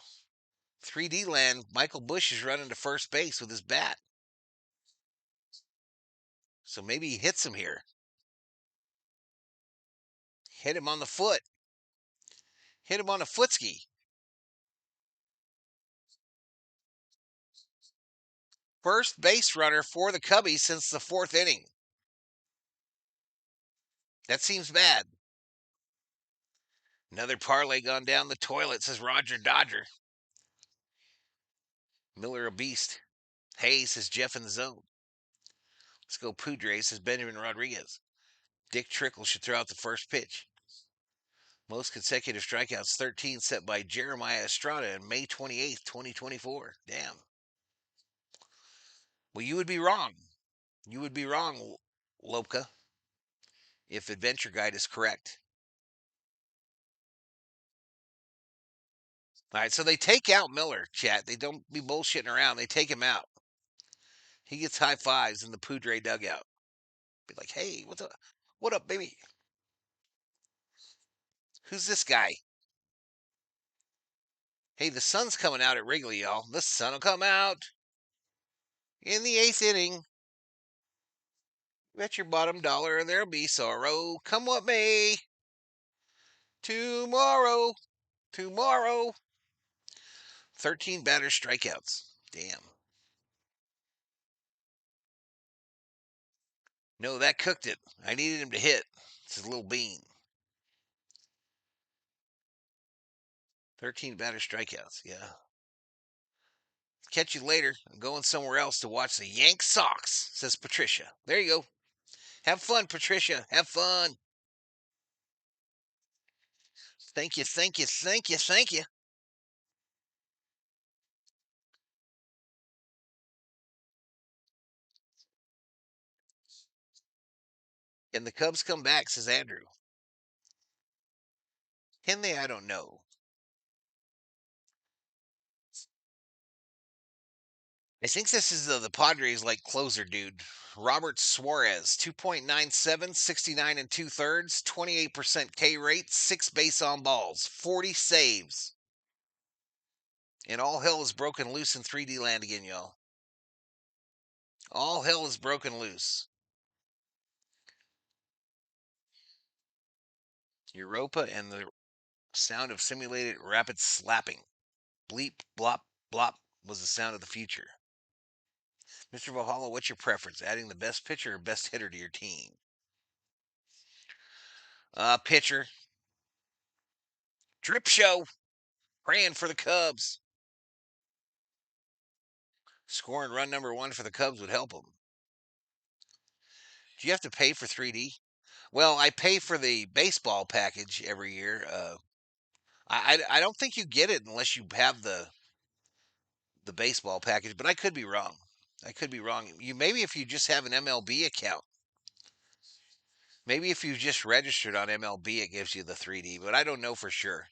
3D land. Michael Bush is running to first base with his bat. So maybe he hits him here. Hit him on the foot. Hit him on a footski. First base runner for the Cubbies since the 4th inning. That seems bad. Another parlay gone down the toilet, says Roger Dodger. Miller a beast. Hey, says Jeff in the zone. Let's go Padres, says Benjamin Rodriguez. Dick Trickle should throw out the first pitch. Most consecutive strikeouts, 13, set by Jeremiah Estrada on May 28th, 2024. Damn. Well, you would be wrong. You would be wrong, Lopka, if Adventure Guide is correct. All right, so they take out Miller, chat. They don't be bullshitting around. They take him out. He gets high fives in the Poudre dugout. Be like, hey, what's up? What up, baby? Who's this guy? Hey, the sun's coming out at Wrigley, y'all. The sun will come out in the 8th inning. Bet your bottom dollar there'll be sorrow. Come what may. Tomorrow. 13 batter strikeouts. Damn. No, that cooked it. I needed him to hit. It's his little bean. 13 batter strikeouts. Yeah. Catch you later. I'm going somewhere else to watch the Yank Sox, says Patricia. There you go. Have fun, Patricia. Have fun. Thank you. And the Cubs come back, says Andrew. Can they? I don't know. I think this is the Padres like closer dude. Robert Suarez, 2.97, 69 and 2/3, 28% K rate, 6 base on balls, 40 saves. And all hell is broken loose in 3D land again, y'all. All hell is broken loose. Europa and the sound of simulated rapid slapping. Bleep, blop, blop was the sound of the future. Mr. Valhalla, what's your preference? Adding the best pitcher or best hitter to your team? Pitcher. Drip show. Praying for the Cubs. Scoring run number 1 for the Cubs would help them. Do you have to pay for 3D? Well, I pay for the baseball package every year. I don't think you get it unless you have the baseball package, but I could be wrong. You maybe if you just have an MLB account. Maybe if you just registered on MLB, it gives you the 3D, but I don't know for sure.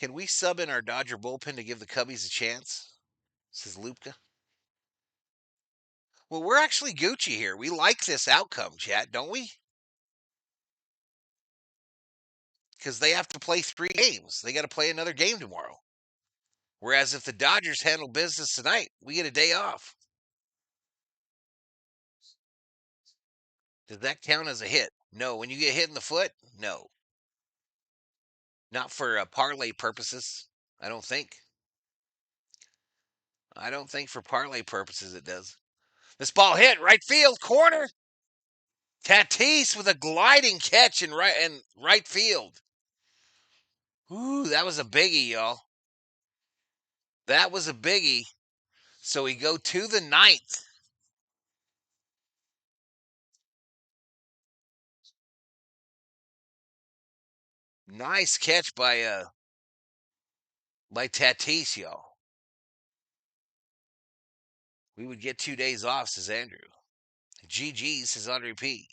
Can we sub in our Dodger bullpen to give the Cubbies a chance? Says Lupka. Well, we're actually Gucci here. We like this outcome, chat, don't we? Because they have to play 3 games. They got to play another game tomorrow. Whereas if the Dodgers handle business tonight, we get a day off. Does that count as a hit? No. When you get hit in the foot, no. Not for parlay purposes, I don't think. I don't think for parlay purposes it does. This ball hit right field corner. Tatis with a gliding catch in right field. Ooh, that was a biggie, y'all. That was a biggie. So we go to the 9th. Nice catch by Tatis, y'all. We would get 2 days off, says Andrew. GG's, says Andre P.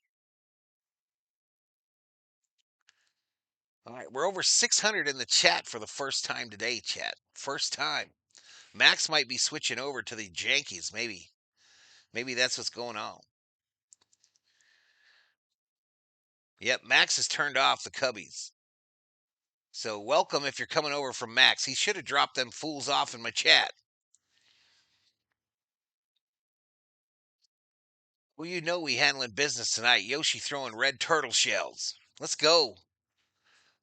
All right, we're over 600 in the chat for the first time today, chat. First time. Max might be switching over to the Yankees, maybe. Maybe that's what's going on. Yep, Max has turned off the Cubbies. So welcome if you're coming over from Max. He should have dropped them fools off in my chat. Well, you know we handling business tonight. Yoshi throwing red turtle shells. Let's go.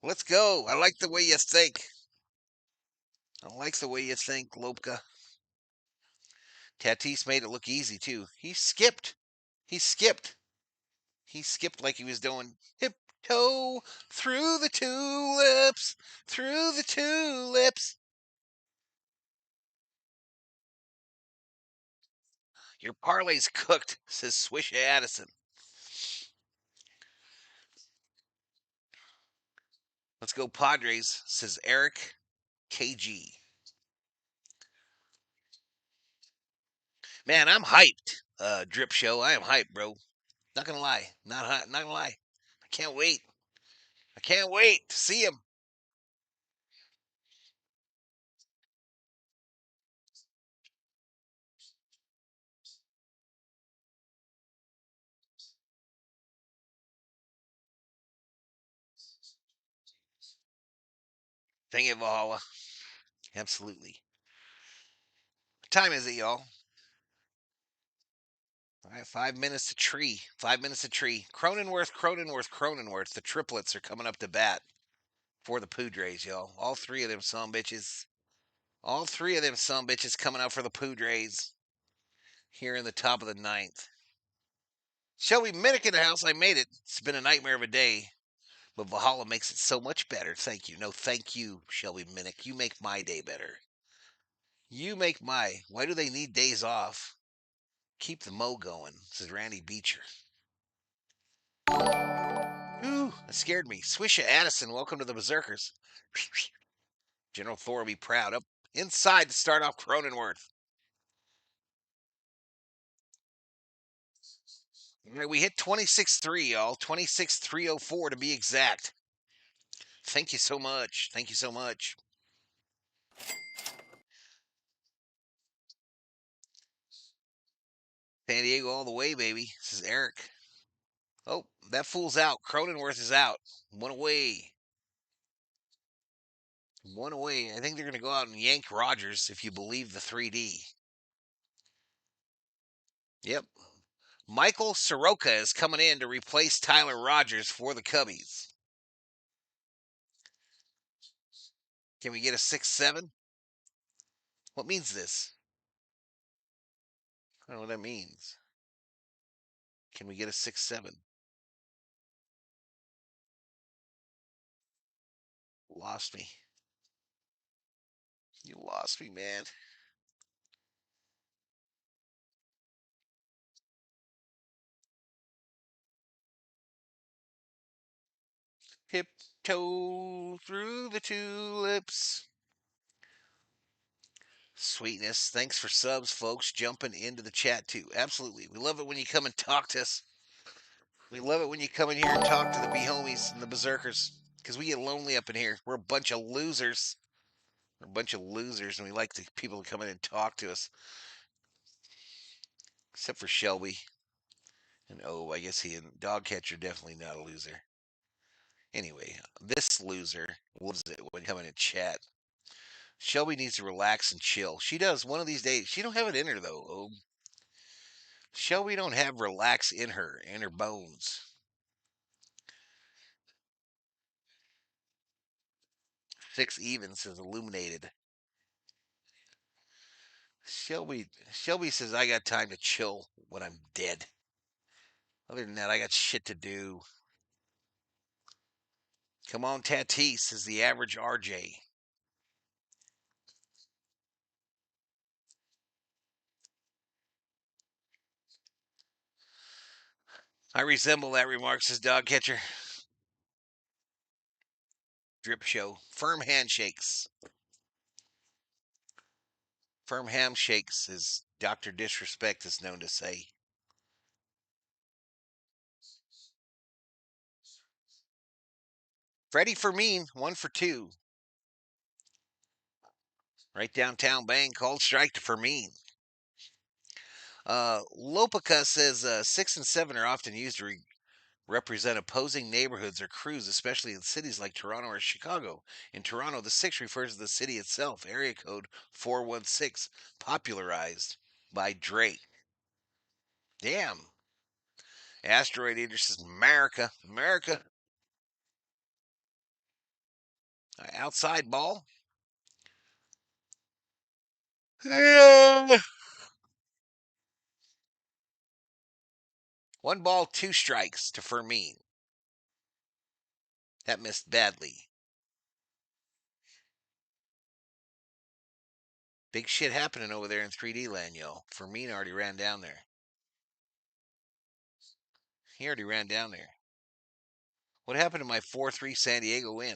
Let's go. I like the way you think. Lopka. Tatis made it look easy, too. He skipped. He skipped like he was doing hip-toe through the tulips. Your parlay's cooked, says Swish Addison. Let's go Padres, says Eric KG. Man, I'm hyped. Drip Show, I am hyped, bro. Not gonna lie, not gonna lie. I can't wait. I can't wait to see him. Thank you, Valhalla. Absolutely. What time is it, y'all? All right, 5 minutes to tree. 5 minutes to tree. Cronenworth. The triplets are coming up to bat for the Padres, y'all. All three of them son bitches. All three of them son bitches coming out for the Padres here in the top of the ninth. Shelby Minnick in the house. I made it. It's been a nightmare of a day, but Valhalla makes it so much better. Thank you. No, thank you, Shelby Minnick. You make my day better. You make my. Why do they need days off? Keep the mo going, says Randy Beecher. Ooh, that scared me. Swisha Addison, welcome to the Berserkers. General Thor will be proud. Up inside to start off Cronenworth. All right, we hit 26-3, y'all. 26-304 to be exact. Thank you so much. Thank you so much. San Diego all the way, baby. This is Eric. Oh, that fool's out. Cronenworth is out. One away. One away. I think they're going to go out and yank Rogers if you believe the 3D. Yep. Michael Soroka is coming in to replace Tyler Rogers for the Cubbies. Can we get a 6-7? What means this? I don't know what that means. Can we get a 6-7? Lost me. You lost me, man. Tiptoe through the tulips. Sweetness. Thanks for subs, folks. Jumping into the chat, too. Absolutely. We love it when you come and talk to us. We love it when you come in here and talk to the B-homies and the berserkers. Because we get lonely up in here. We're a bunch of losers. We're a bunch of losers, and we like the people to come in and talk to us. Except for Shelby. And I guess he and Dogcatcher definitely not a loser. Anyway, this loser loves it when you come in and chat. Shelby needs to relax and chill. She does one of these days. She don't have it in her though. Shelby don't have relax in her bones. Six even says illuminated. Shelby says I got time to chill when I'm dead. Other than that, I got shit to do. Come on, Tatis, says the average RJ. I resemble that remark, says Dogcatcher. Drip show. Firm handshakes. Firm handshakes, as Dr. Disrespect is known to say. Freddy Fermin, 1 for 2. Right downtown bang, called strike to Fermin. Lopica says 6 and 7 are often used to represent opposing neighborhoods or crews, especially in cities like Toronto or Chicago. In Toronto, the 6 refers to the city itself, area code 416, popularized by Drake. Damn. Asteroid Eater says America. Outside ball. Yeah. 1 ball, 2 strikes to Fermin. That missed badly. Big shit happening over there in 3D land, y'all. Fermin already ran down there. He already ran down there. What happened to my 4-3 San Diego win?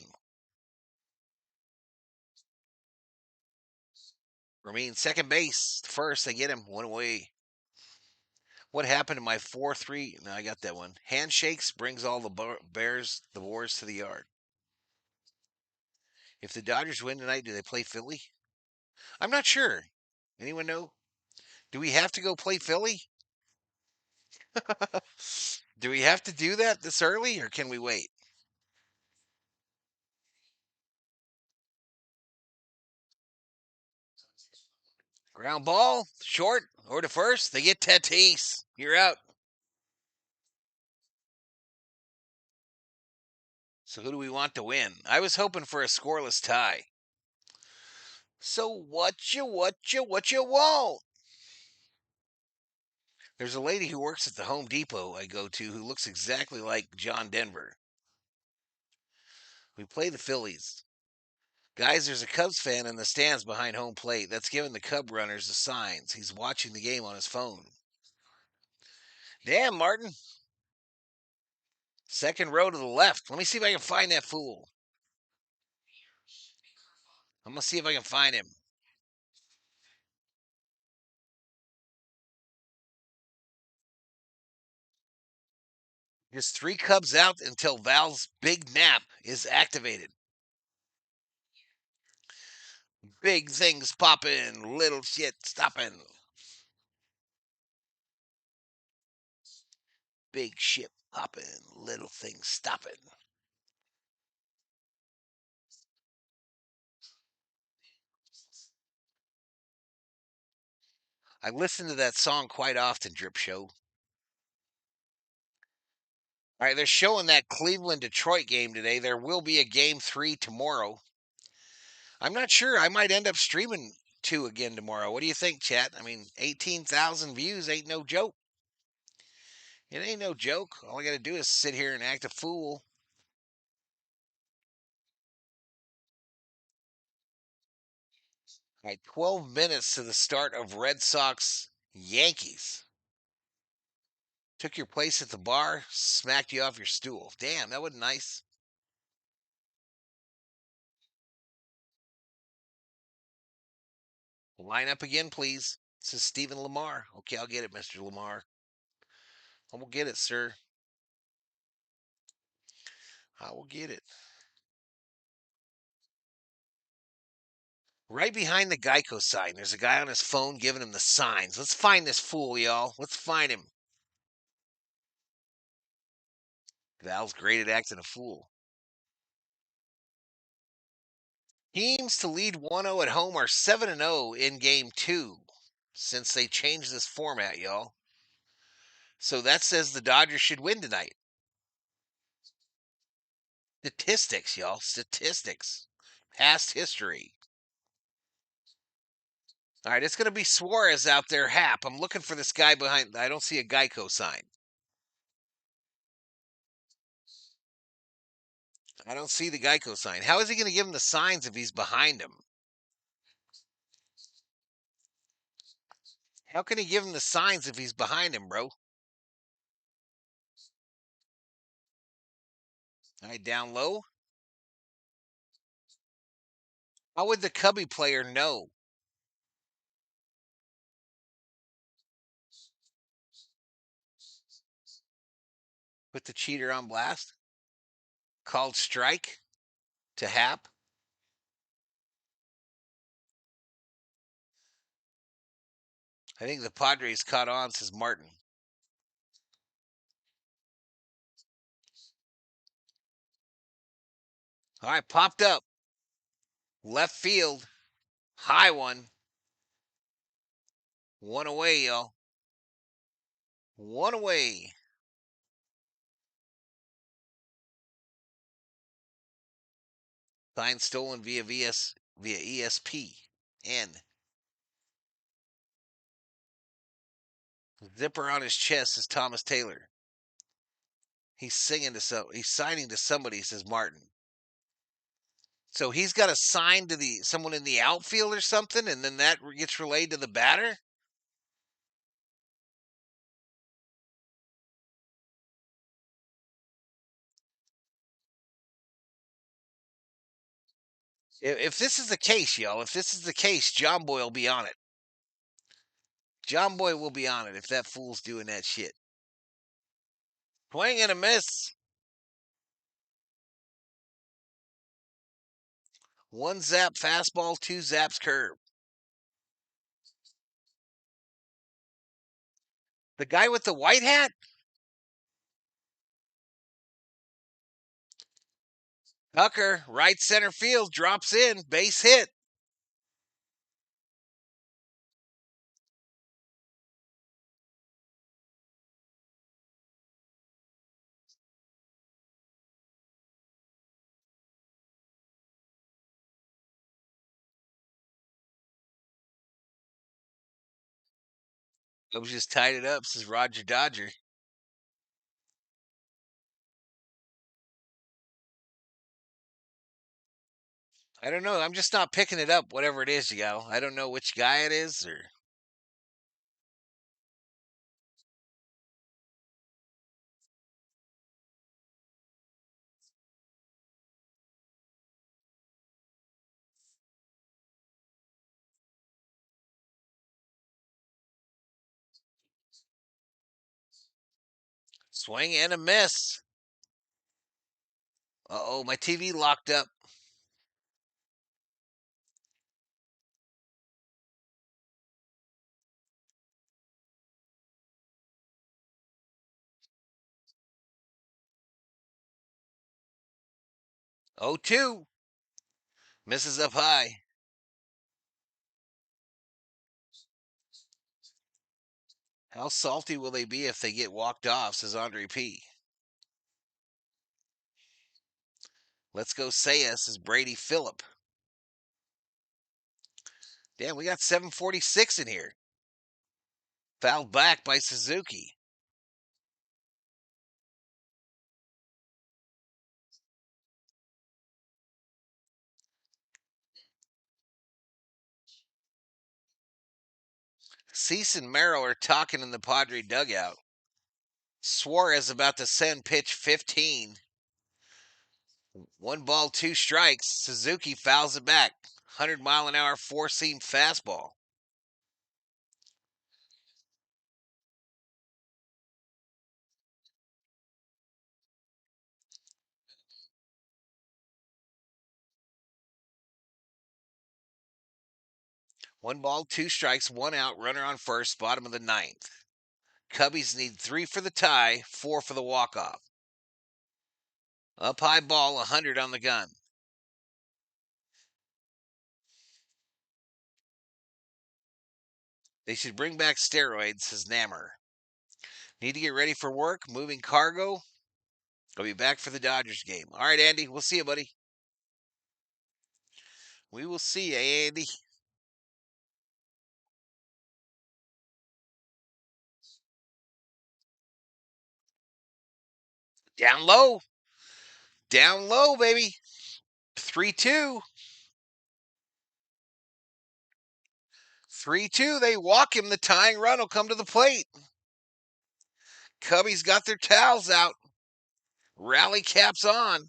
Fermin, second base. First, they get him. One away. What happened to my 4-3? No, I got that one. Handshakes brings all the the Boars to the yard. If the Dodgers win tonight, do they play Philly? I'm not sure. Anyone know? Do we have to go play Philly? Do we have to do that this early, or can we wait? Ground ball, short, or to first. They get Tatis. You're out. So who do we want to win? I was hoping for a scoreless tie. So what you want? There's a lady who works at the Home Depot I go to who looks exactly like John Denver. We play the Phillies. Guys, there's a Cubs fan in the stands behind home plate that's giving the Cub runners the signs. He's watching the game on his phone. Damn, Martin. Second row to the left. Let me see if I can find that fool. I'm going to see if I can find him. Just 3 Cubs out until Val's big nap is activated. Big things popping, little shit stopping. Big shit popping, little things stopping. I listen to that song quite often, Drip Show. All right, they're showing that Cleveland Detroit game today. There will be a game 3 tomorrow. I'm not sure. I might end up streaming 2 again tomorrow. What do you think, chat? I mean, 18,000 views ain't no joke. It ain't no joke. All I got to do is sit here and act a fool. All right, 12 minutes to the start of Red Sox Yankees. Took your place at the bar, smacked you off your stool. Damn, that was nice. Line up again, please. This is Stephen Lamar. Okay, I'll get it, Mr. Lamar. I will get it, sir. I will get it. Right behind the Geico sign, there's a guy on his phone giving him the signs. Let's find this fool, y'all. Let's find him. Val's great at acting a fool. Teams to lead 1-0 at home are 7-0 in game 2 since they changed this format, y'all. So that says the Dodgers should win tonight. Statistics, y'all. Statistics. Past history. All right, it's going to be Suarez out there, Hap. I'm looking for this guy behind. I don't see a Geico sign. I don't see the Geico sign. How is he going to give him the signs if he's behind him? How can he give him the signs if he's behind him, bro? All right, down low. How would the Cubby player know? Put the cheater on blast? Called strike to Hap? I think the Padres caught on, says Martin. All right, popped up. Left field. High one. One away, y'all. One away. Sign stolen via ESPN. Zipper on his chest is Thomas Taylor. He's signing to somebody, says Martin. So he's got to sign to someone in the outfield or something, and then that gets relayed to the batter. If this is the case, y'all, if this is the case, John Boy will be on it. John Boy will be on it if that fool's doing that shit. Swing and a miss. One zap fastball, two zaps curve. The guy with the white hat? Tucker, right center field, drops in, base hit. Cubs just tied it up, says Roger Dodger. I don't know. I'm just not picking it up, whatever it is, yo. I don't know which guy it is or. Swing and a miss. Uh-oh, my TV locked up. Oh, 2. Misses up high. How salty will they be if they get walked off, says Andre P. Let's go say us, says Brady Phillip. Damn, we got 746 in here. Fouled back by Suzuki. Cease and Merrill are talking in the Padre dugout. Suarez about to send pitch 15. 1 ball, 2 strikes. Suzuki fouls it back. 100-mile-an-hour four-seam fastball. One ball, 2 strikes, 1 out, runner on first, bottom of the 9th. Cubbies need 3 for the tie, 4 for the walk-off. Up high ball, 100 on the gun. They should bring back steroids, says Nammer. Need to get ready for work, moving cargo. I'll be back for the Dodgers game. All right, Andy, we'll see you, buddy. We will see you, Andy. Down low. Down low, baby. 3-2. 3-2. They walk him. The tying run will come to the plate. Cubbies got their towels out. Rally caps on.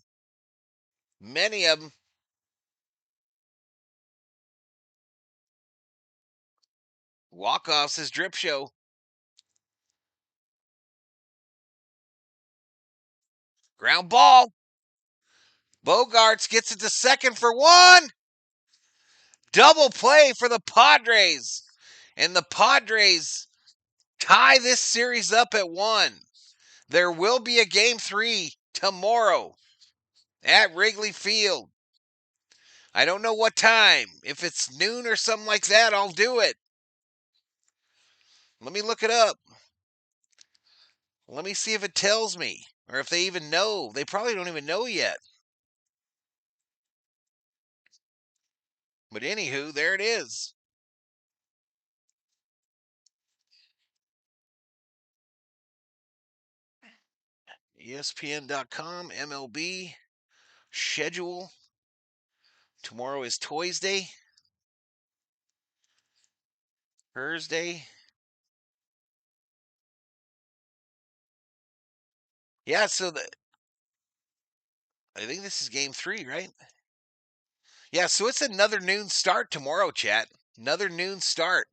Many of them. Walk-offs his drip show. Ground ball. Bogarts gets it to second for 1. Double play for the Padres. And the Padres tie this series up at 1. There will be a game 3 tomorrow at Wrigley Field. I don't know what time. If it's noon or something like that, I'll do it. Let me look it up. Let me see if it tells me. Or if they even know. They probably don't even know yet. But anywho, there it is. ESPN.com, MLB, schedule. Tomorrow is Toys Day. Thursday. Yeah, so I think this is game 3, right? Yeah, so it's another noon start tomorrow, chat. Another noon start.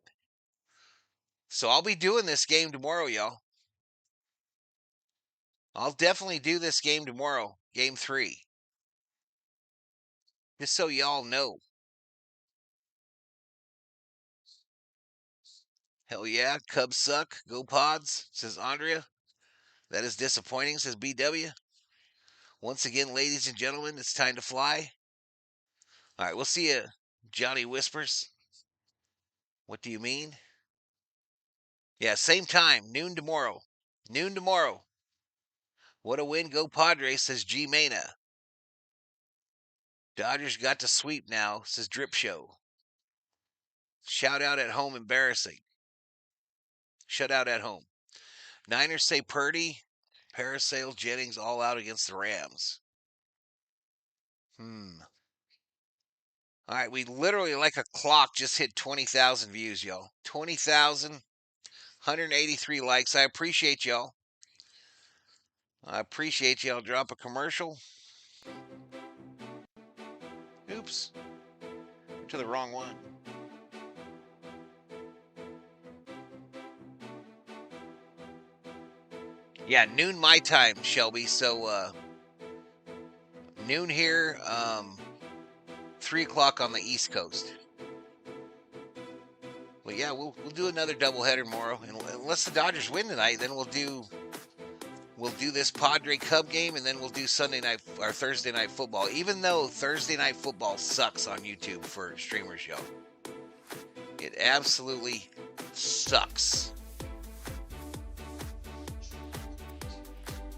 So I'll be doing this game tomorrow, y'all. I'll definitely do this game tomorrow, game 3. Just so y'all know. Hell yeah, Cubs suck. Go Pods, says Andrea. That is disappointing, says BW. Once again, ladies and gentlemen, it's time to fly. All right, we'll see you, Johnny Whispers. What do you mean? Yeah, same time, noon tomorrow. Noon tomorrow. What a win, go Padres, says G Mana. Dodgers got to sweep now, says Drip Show. Shout out at home, embarrassing. Shut out at home. Niners say Purdy, Parasail, Jennings all out against the Rams. All right, we literally, like a clock, just hit 20,000 views, y'all. 20,000, 183 likes. I appreciate y'all. I appreciate y'all. Drop a commercial. Oops. To the wrong one. Yeah, noon my time, Shelby. So, noon here, 3 o'clock on the East Coast. Well, yeah, we'll do another doubleheader tomorrow, and unless the Dodgers win tonight, then we'll do this Padre Cub game, and then we'll do Sunday night or Thursday night football. Even though Thursday night football sucks on YouTube for streamers, yo, it absolutely sucks.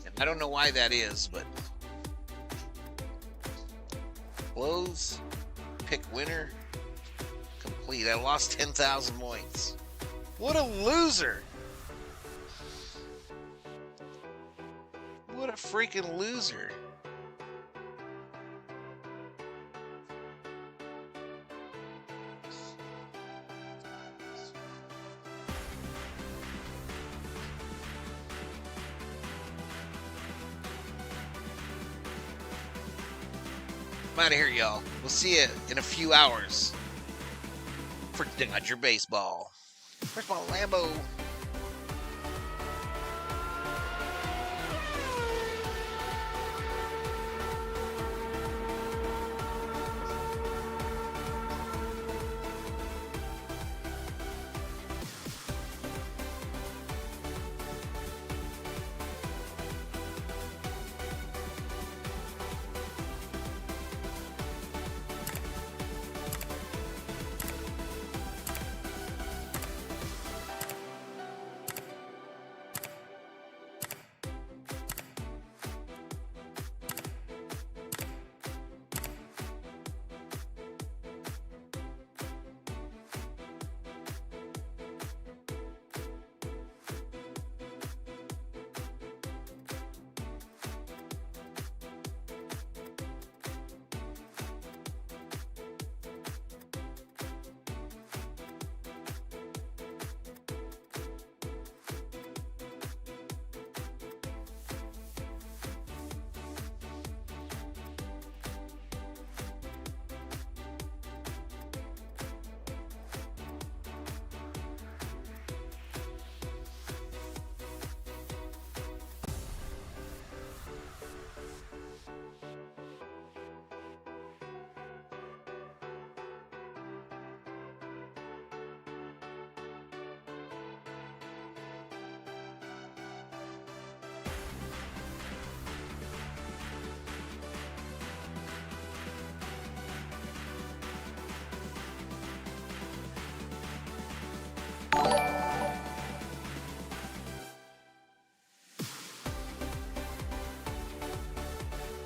And I don't know why that is, but close, pick winner, complete. I lost 10,000 points. What a loser! What a freaking loser. I'm out of here, y'all. We'll see you in a few hours for Dodger Baseball. First of all, Lambo.